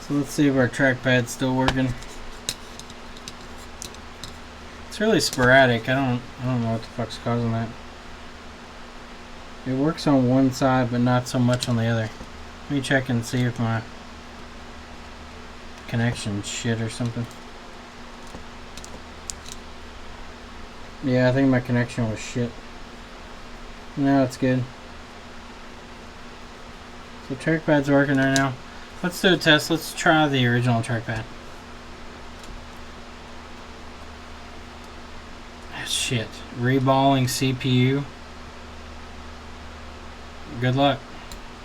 So let's see if our trackpad's still working. It's really sporadic. I don't know what the fuck's causing that. It works on one side but not so much on the other. Let me check and see if my connection's shit or something. Yeah, I think my connection was shit. No, it's good. So trackpad's working right now. Let's do a test. Let's try the original trackpad. Shit. Reballing CPU. Good luck.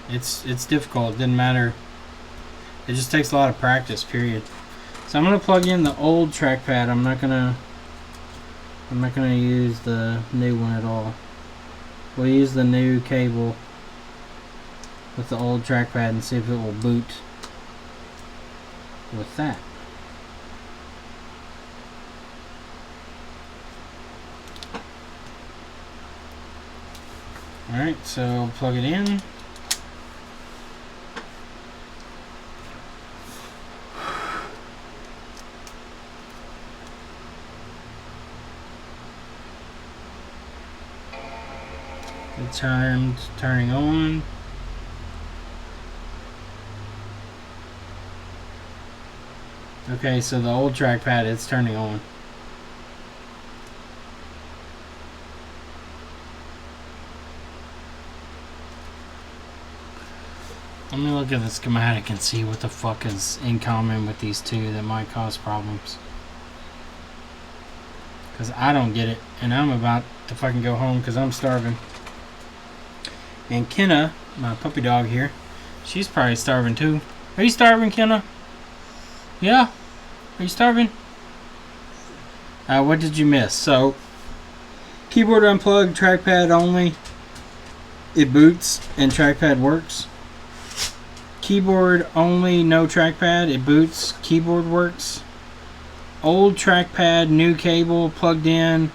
It's difficult. It didn't matter. It just takes a lot of practice, period. So I'm gonna plug in the old trackpad. I'm not gonna use the new one at all. We'll use the new cable with the old trackpad and see if it will boot with that. Alright, so plug it in. It's turning on. Okay, so the old trackpad, it's turning on. Let me look at the schematic and see what the fuck is in common with these two that might cause problems. Because I don't get it, and I'm about to fucking go home because I'm starving. And Kenna, my puppy dog here, she's probably starving too. Are you starving, Kenna? Yeah? Are you starving? What did you miss? So, keyboard unplugged, trackpad only. It boots and trackpad works. Keyboard only, no trackpad. It boots, keyboard works. Old trackpad, new cable, plugged in.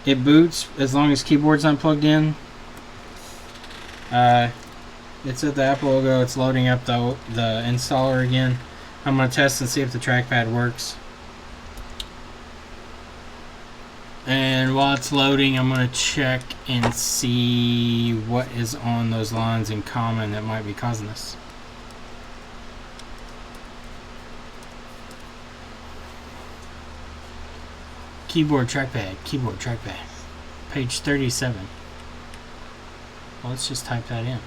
It boots as long as keyboard's unplugged in. It's at the Apple logo. It's loading up the installer again. I'm going to test and see if the trackpad works. And while it's loading, I'm going to check and see what is on those lines in common that might be causing this. Keyboard trackpad, page 37. Well, let's just type that in.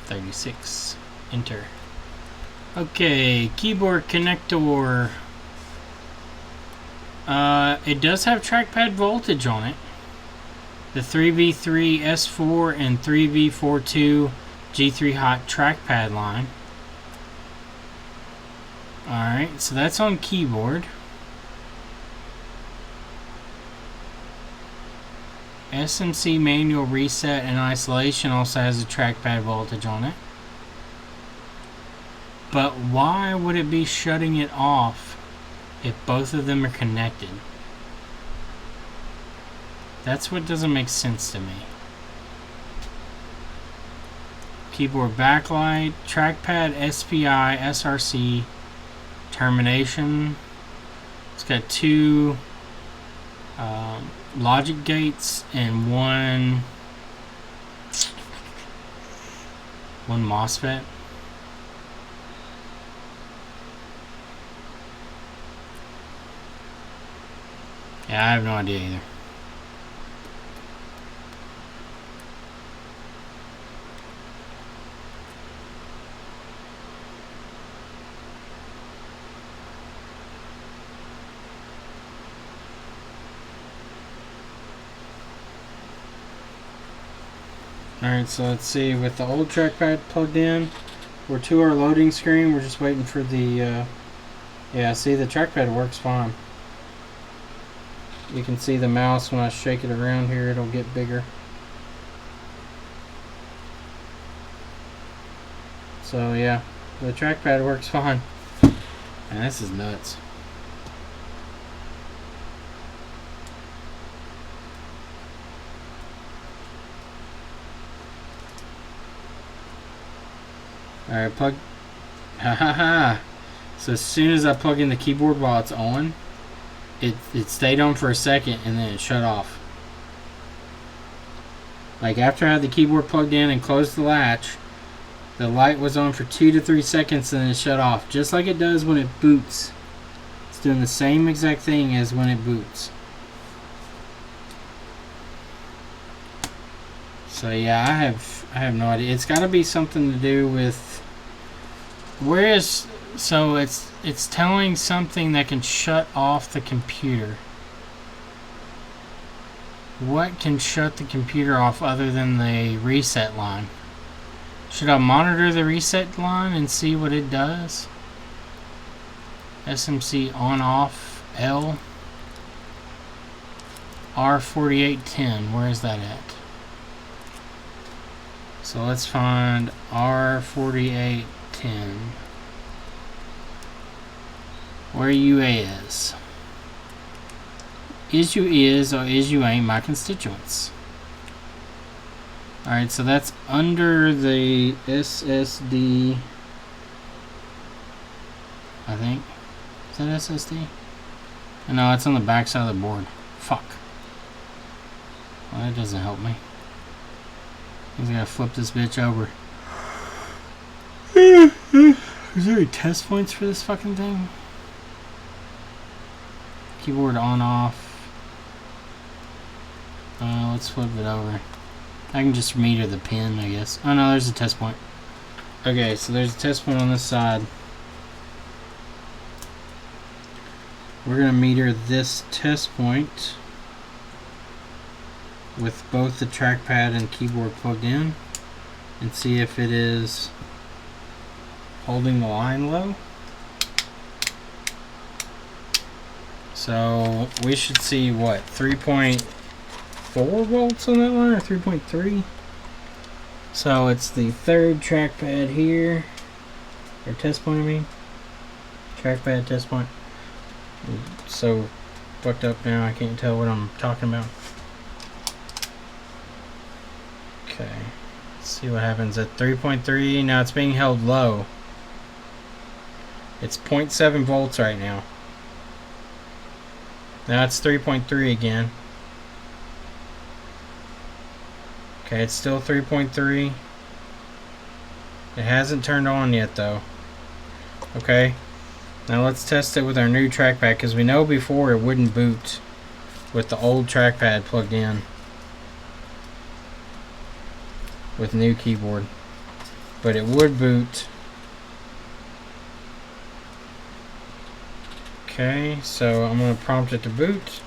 36. Enter. Okay, keyboard connector. It does have trackpad voltage on it. The 3V3 S4 and 3V42 G3 hot trackpad line. Alright, so that's on keyboard. SMC manual reset and isolation also has a trackpad voltage on it. But why would it be shutting it off if both of them are connected? That's what doesn't make sense to me. Keyboard backlight, trackpad SPI, SRC, termination. It's got two logic gates and one MOSFET. Yeah, I have no idea either. Alright, so let's see, with the old trackpad plugged in, we're to our loading screen, we're just waiting for the, yeah, see, the trackpad works fine. You can see the mouse, when I shake it around here, it'll get bigger. So yeah, the trackpad works fine. Man, this is nuts. Alright, plug. Ha ha ha. So as soon as I plug in the keyboard while it's on, it stayed on for a second and then it shut off. Like after I had the keyboard plugged in and closed the latch, the light was on for 2 to 3 seconds and then it shut off. Just like it does when it boots. It's doing the same exact thing as when it boots. So yeah, I have no idea. It's got to be something to do with so it's telling something that can shut off the computer. What can shut the computer off other than the reset line? Should I monitor the reset line and see what it does? SMC on off L R4810. Where is that at? So let's find R4810. Where you is. Is you is or is you ain't my constituents. Alright, so that's under the SSD. I think. Is that SSD? No, it's on the back side of the board. Fuck. Well, that doesn't help me. I gotta flip this bitch over. Is there any test points for this fucking thing? Keyboard on off. Let's flip it over. I can just meter the pin, I guess. Oh no, there's a test point. Okay, so there's a test point on this side. We're gonna meter this test point with both the trackpad and keyboard plugged in and see if it is holding the line low. So we should see what, 3.4 volts on that line, or 3.3? So it's the third trackpad here, or test point I mean. Trackpad test point. So fucked up now, I can't tell what I'm talking about. Okay, let's see what happens at 3.3. Now it's being held low. It's 0.7 volts right now. Now it's 3.3 again. Okay, it's still 3.3. It hasn't turned on yet though. Okay, now let's test it with our new trackpad, because we know before it wouldn't boot with the old trackpad plugged in with new keyboard, but it would boot. Okay, so I'm going to prompt it to boot.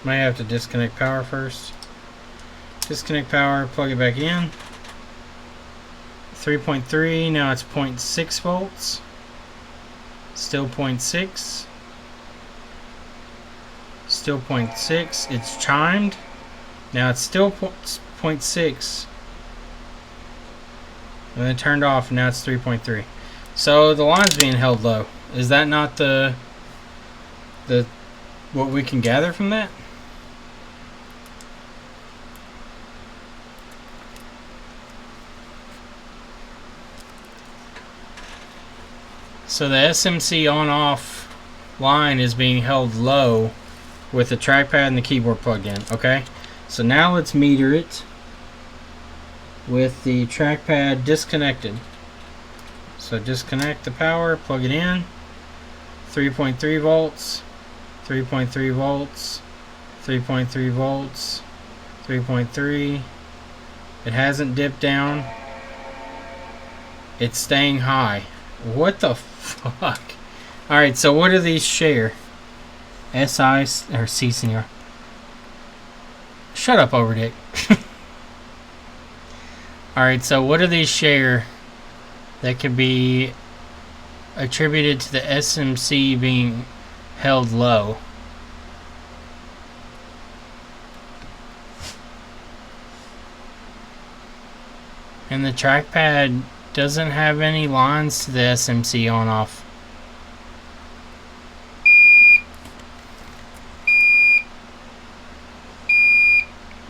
Might have to disconnect power first. Disconnect power, plug it back in. 3.3, now it's 0.6 volts. Still 0.6. Still 0.6. It's chimed. Now it's still 0.6. And then turned off, and now it's 3.3. So the line's being held low. Is that not the what we can gather from that? So the SMC on-off line is being held low with the trackpad and the keyboard plugged in. Okay, so now let's meter it with the trackpad disconnected. So disconnect the power, plug it in. 3.3 volts, 3.3 volts, 3.3 volts, 3.3. It hasn't dipped down. It's staying high. What the fuck? Alright, so what do these share? SI or C, senor? Shut up, Overdick. Alright, so what do these share that could be attributed to the SMC being held low? And the trackpad doesn't have any lines to the SMC on off.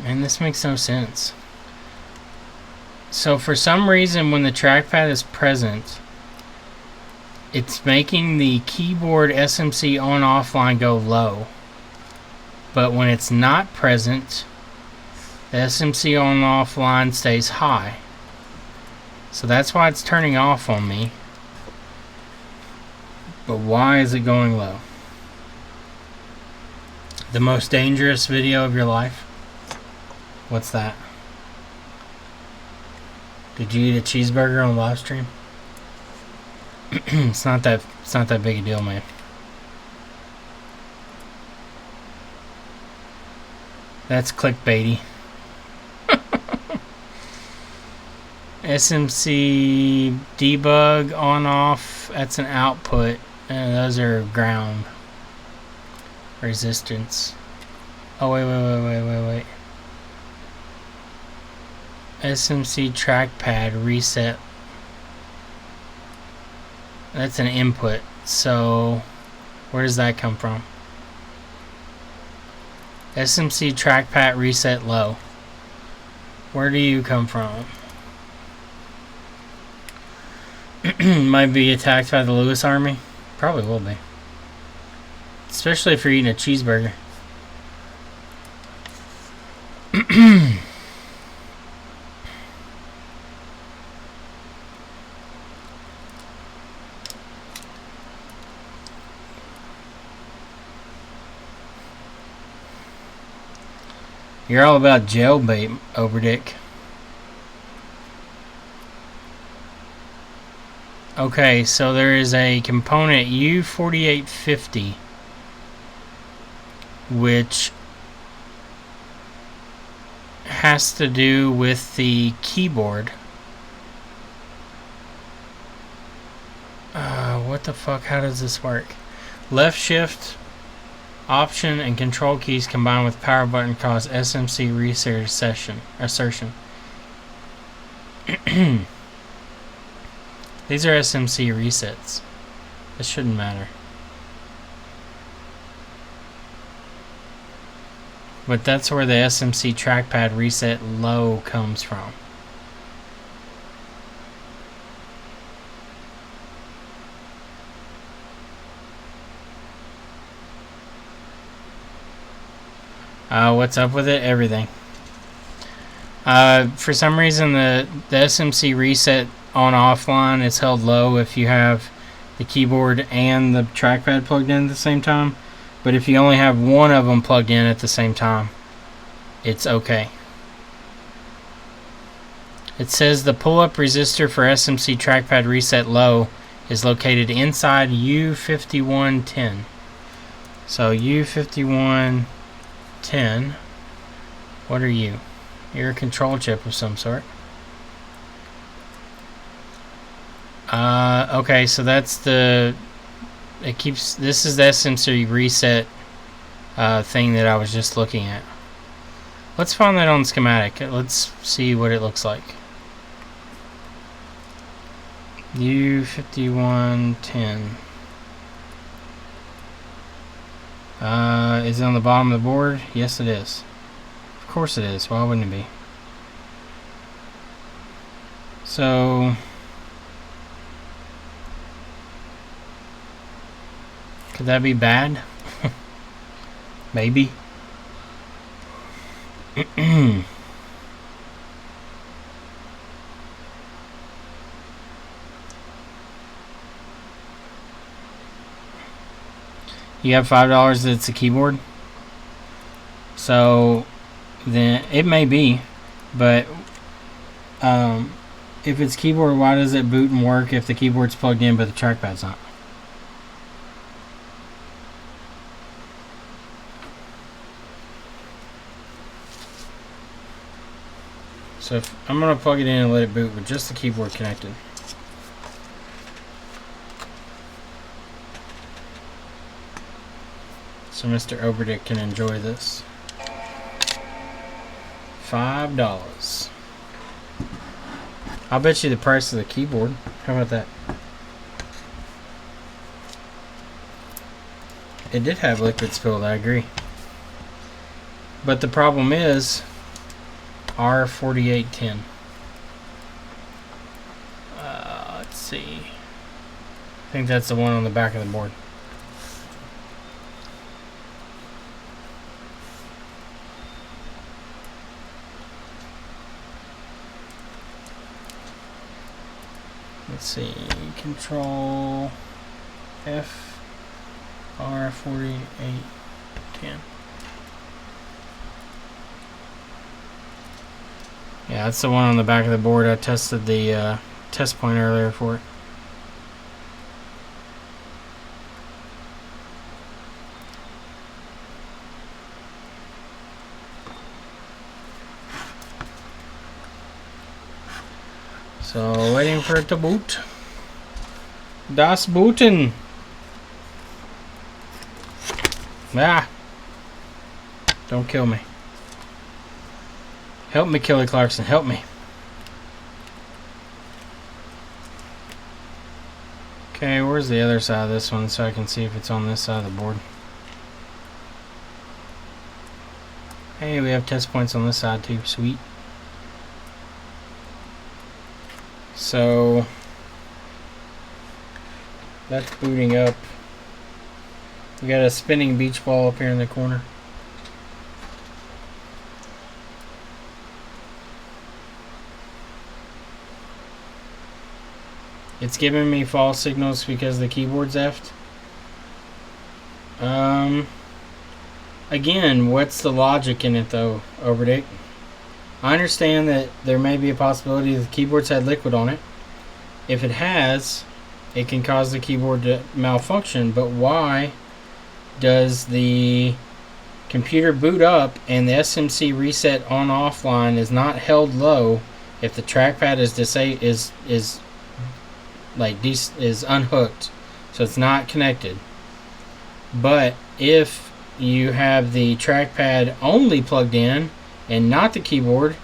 And this makes no sense. So for some reason when the trackpad is present, it's making the keyboard SMC on off line go low. But when it's not present, the SMC on off line stays high. So that's why it's turning off on me. But why is it going low? The most dangerous video of your life? What's that? Did you eat a cheeseburger on live stream? It's not that big a deal, man. That's clickbaity. SMC debug on off, that's an output, and those are ground resistance. Oh wait. SMC trackpad reset. That's an input. So where does that come from? SMC trackpad reset low. Where do you come from? Might be attacked by the Lewis Army. Probably will be. Especially if you're eating a cheeseburger. You're all about jailbait, Oberdick. Okay, so there is a component U4850 which has to do with the keyboard. What the fuck? How does this work? Left shift, option, and control keys combined with power button cause SMC reset assertion. These are SMC resets. This shouldn't matter. But that's where the SMC trackpad reset low comes from. What's up with it? Everything. For some reason the SMC reset on offline is held low if you have the keyboard and the trackpad plugged in at the same time. But if you only have one of them plugged in at the same time, it's okay. It says the pull-up resistor for SMC trackpad reset low is located inside U5110. So U5110, what are you? You're a control chip of some sort. Okay, so that's the... This is the SMC reset thing that I was just looking at. Let's find that on schematic. Let's see what it looks like. U5110. Is it on the bottom of the board? Yes, it is. Of course it is. Why wouldn't it be? So, could that be bad? Maybe. You have $5 that it's a keyboard. So then it may be, but if it's keyboard, why does it boot and work if the keyboard's plugged in but the trackpad's not? So if I'm going to plug it in and let it boot with just the keyboard connected. So Mr. Oberdick can enjoy this. $5. I'll bet you the price of the keyboard. How about that? It did have liquid spilled, I agree. But the problem is R4810. Let's see. I think that's the one on the back of the board. Let's see, Control F R4810. Yeah, that's the one on the back of the board. I tested the test point earlier for it. So, waiting for it to boot. Das Booten. Ah. Don't kill me. Help me, Kelly Clarkson. Help me. Okay, where's the other side of this one so I can see if it's on this side of the board? Hey, we have test points on this side too. Sweet. So that's booting up. We got a spinning beach ball up here in the corner. It's giving me false signals because the keyboard's effed. Again, what's the logic in it though, Overdick? I understand that there may be a possibility that the keyboard's had liquid on it. If it has, it can cause the keyboard to malfunction, but why does the computer boot up and the SMC reset on offline is not held low if the trackpad is unhooked, so it's not connected? But if you have the trackpad only plugged in and not the keyboard,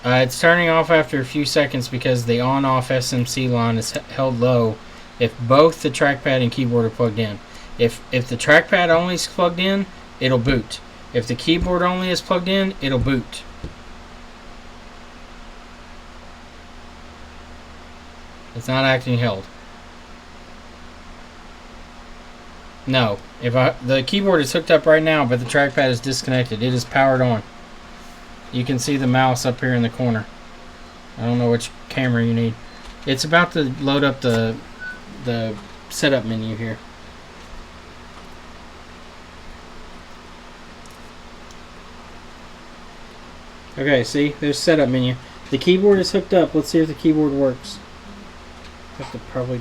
it's turning off after a few seconds because the on-off SMC line is held low if both the trackpad and keyboard are plugged in. If the trackpad only is plugged in, it'll boot. If the keyboard only is plugged in, it'll boot. It's not acting held. No, the keyboard is hooked up right now, but the trackpad is disconnected. It is powered on. You can see the mouse up here in the corner. I don't know which camera you need. It's about to load up the setup menu here. Okay, see, there's setup menu. The keyboard is hooked up. Let's see if the keyboard works. I have to probably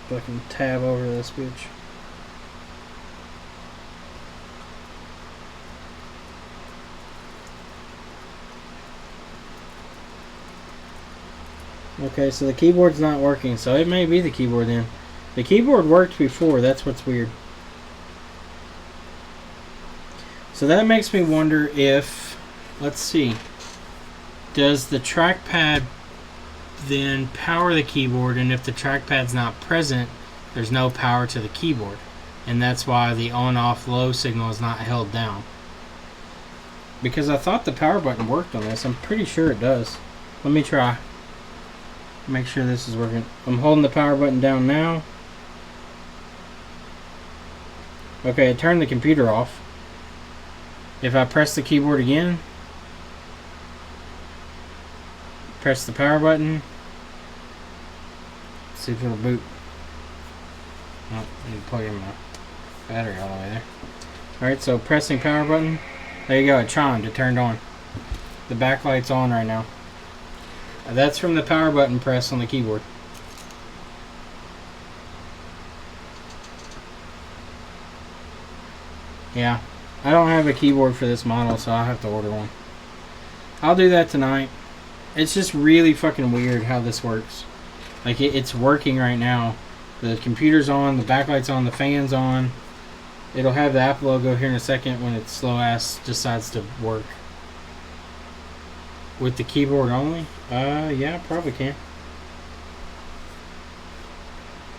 fucking tab over this bitch. Okay, so the keyboard's not working, so it may be the keyboard then. The keyboard worked before, that's what's weird. So that makes me wonder if, let's see, does the trackpad then power the keyboard, and if the trackpad's not present, there's no power to the keyboard, and that's why the on-off low signal is not held down. Because I thought the power button worked on this. I'm pretty sure it does. Let me try. Make sure this is working. I'm holding the power button down now. Okay, it turned the computer off. If I press the keyboard again, press the power button, see if it'll boot. Oh, I need to plug in my battery all the way there. Alright, so pressing power button. There you go, it chimed, it turned on. The backlight's on right now. That's from the power button press on the keyboard. Yeah, I don't have a keyboard for this model, so I'll have to order one. I'll do that tonight. It's just really fucking weird how this works. Like, it's working right now. The computer's on, the backlight's on, the fan's on. It'll have the Apple logo here in a second when its slow ass decides to work. With the keyboard only? Yeah, probably can.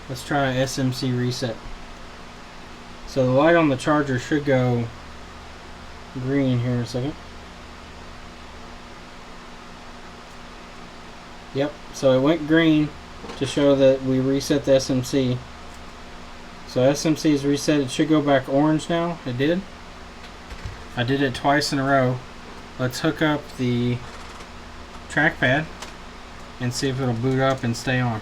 Let's try SMC reset. So the light on the charger should go green here in a second. Yep, so it went green to show that we reset the SMC. So SMC is reset. It should go back orange now. It did. I did it twice in a row. Let's hook up the trackpad and see if it'll boot up and stay on.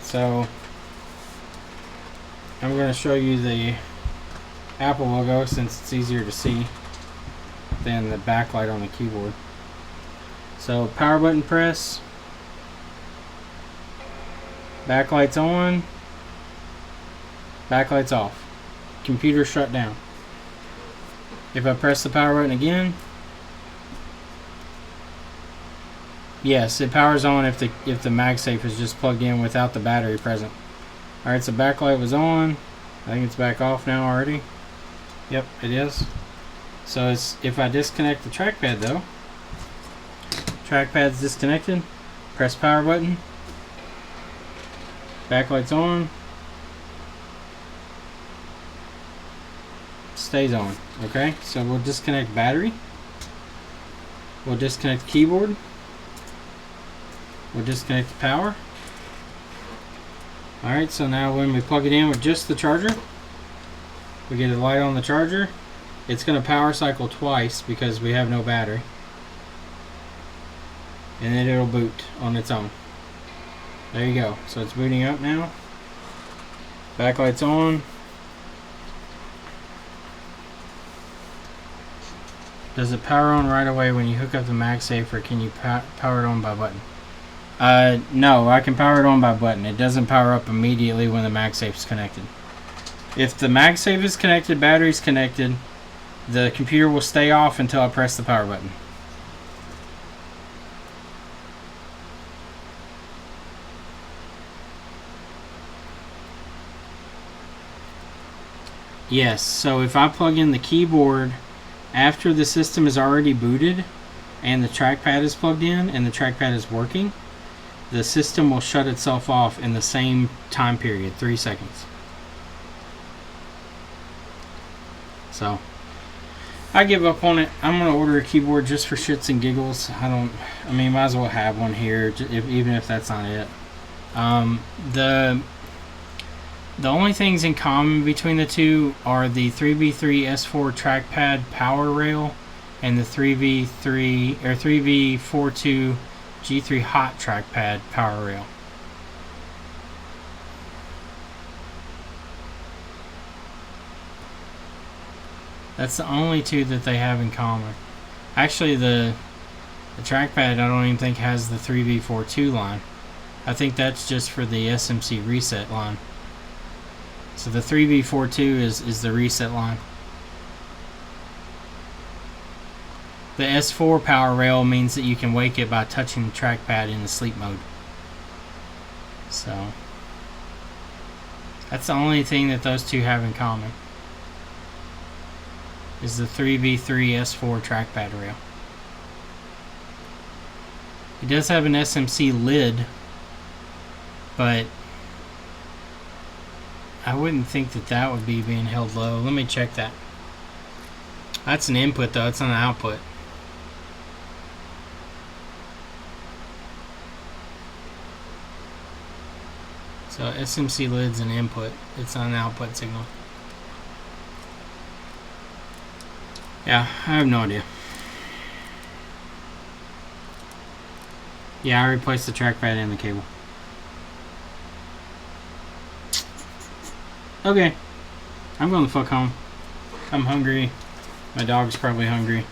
So I'm going to show you the Apple logo since it's easier to see than the backlight on the keyboard. So power button press, backlight's on, backlight's off, computer shut down. If I press the power button again, yes, it powers on if the MagSafe is just plugged in without the battery present. Alright, so backlight was on. I think it's back off now already. Yep, it is. So it's, if I disconnect the trackpad though, trackpad's disconnected, press power button, backlight's on, stays on. Okay, so we'll disconnect battery, we'll disconnect keyboard, we'll disconnect the power. Alright, so now when we plug it in with just the charger, we get a light on the charger. It's going to power cycle twice because we have no battery. And then it'll boot on its own. There you go. So it's booting up now. Backlight's on. Does it power on right away when you hook up the MagSafe, or can you power it on by button? No, I can power it on by button. It doesn't power up immediately when the MagSafe is connected. If the MagSafe is connected, battery's connected, the computer will stay off until I press the power button. Yes, so if I plug in the keyboard after the system is already booted and the trackpad is plugged in and the trackpad is working, the system will shut itself off in the same time period, 3 seconds. So I give up on it. I'm gonna order a keyboard just for shits and giggles. I mean, might as well have one here, even if that's not it. The only things in common between the two are the 3v3 S4 trackpad power rail and the 3v3 or 3v42 G3 hot trackpad power rail. That's the only two that they have in common. Actually, the trackpad I don't even think has the 3v42 line. I think that's just for the SMC reset line. So the 3v42 is the reset line. The S4 power rail means that you can wake it by touching the trackpad in the sleep mode. So that's the only thing that those two have in common. is the 3v3 S4 trackpad rail. It does have an SMC lid, but I wouldn't think that that would be being held low. Let me check that. That's an input though, it's not an output. So SMC lid's an input, it's not an output signal. Yeah, I have no idea. Yeah, I replaced the trackpad and the cable. Okay, I'm going the fuck home. I'm hungry. My dog's probably hungry.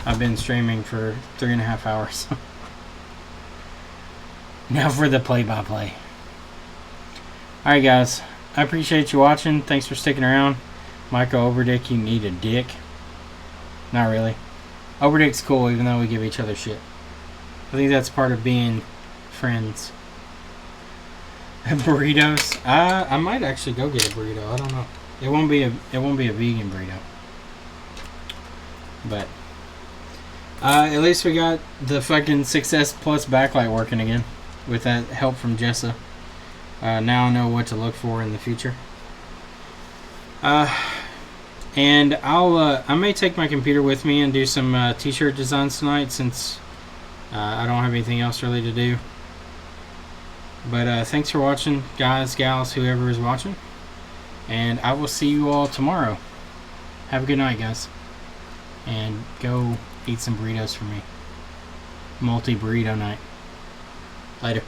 I've been streaming for 3.5 hours. Now for the play-by-play. Alright guys, I appreciate you watching. Thanks for sticking around. Michael Oberdick, you need a dick. Not really. Oberdick's cool even though we give each other shit. I think that's part of being friends. Burritos. I might actually go get a burrito. I don't know. It won't be a vegan burrito. But at least we got the fucking Success Plus backlight working again with that help from Jessa. Now I know what to look for in the future. And I may take my computer with me and do some t-shirt designs tonight since I don't have anything else really to do. But thanks for watching, guys, gals, whoever is watching. And I will see you all tomorrow. Have a good night, guys. And go eat some burritos for me. Multi-burrito night. Later.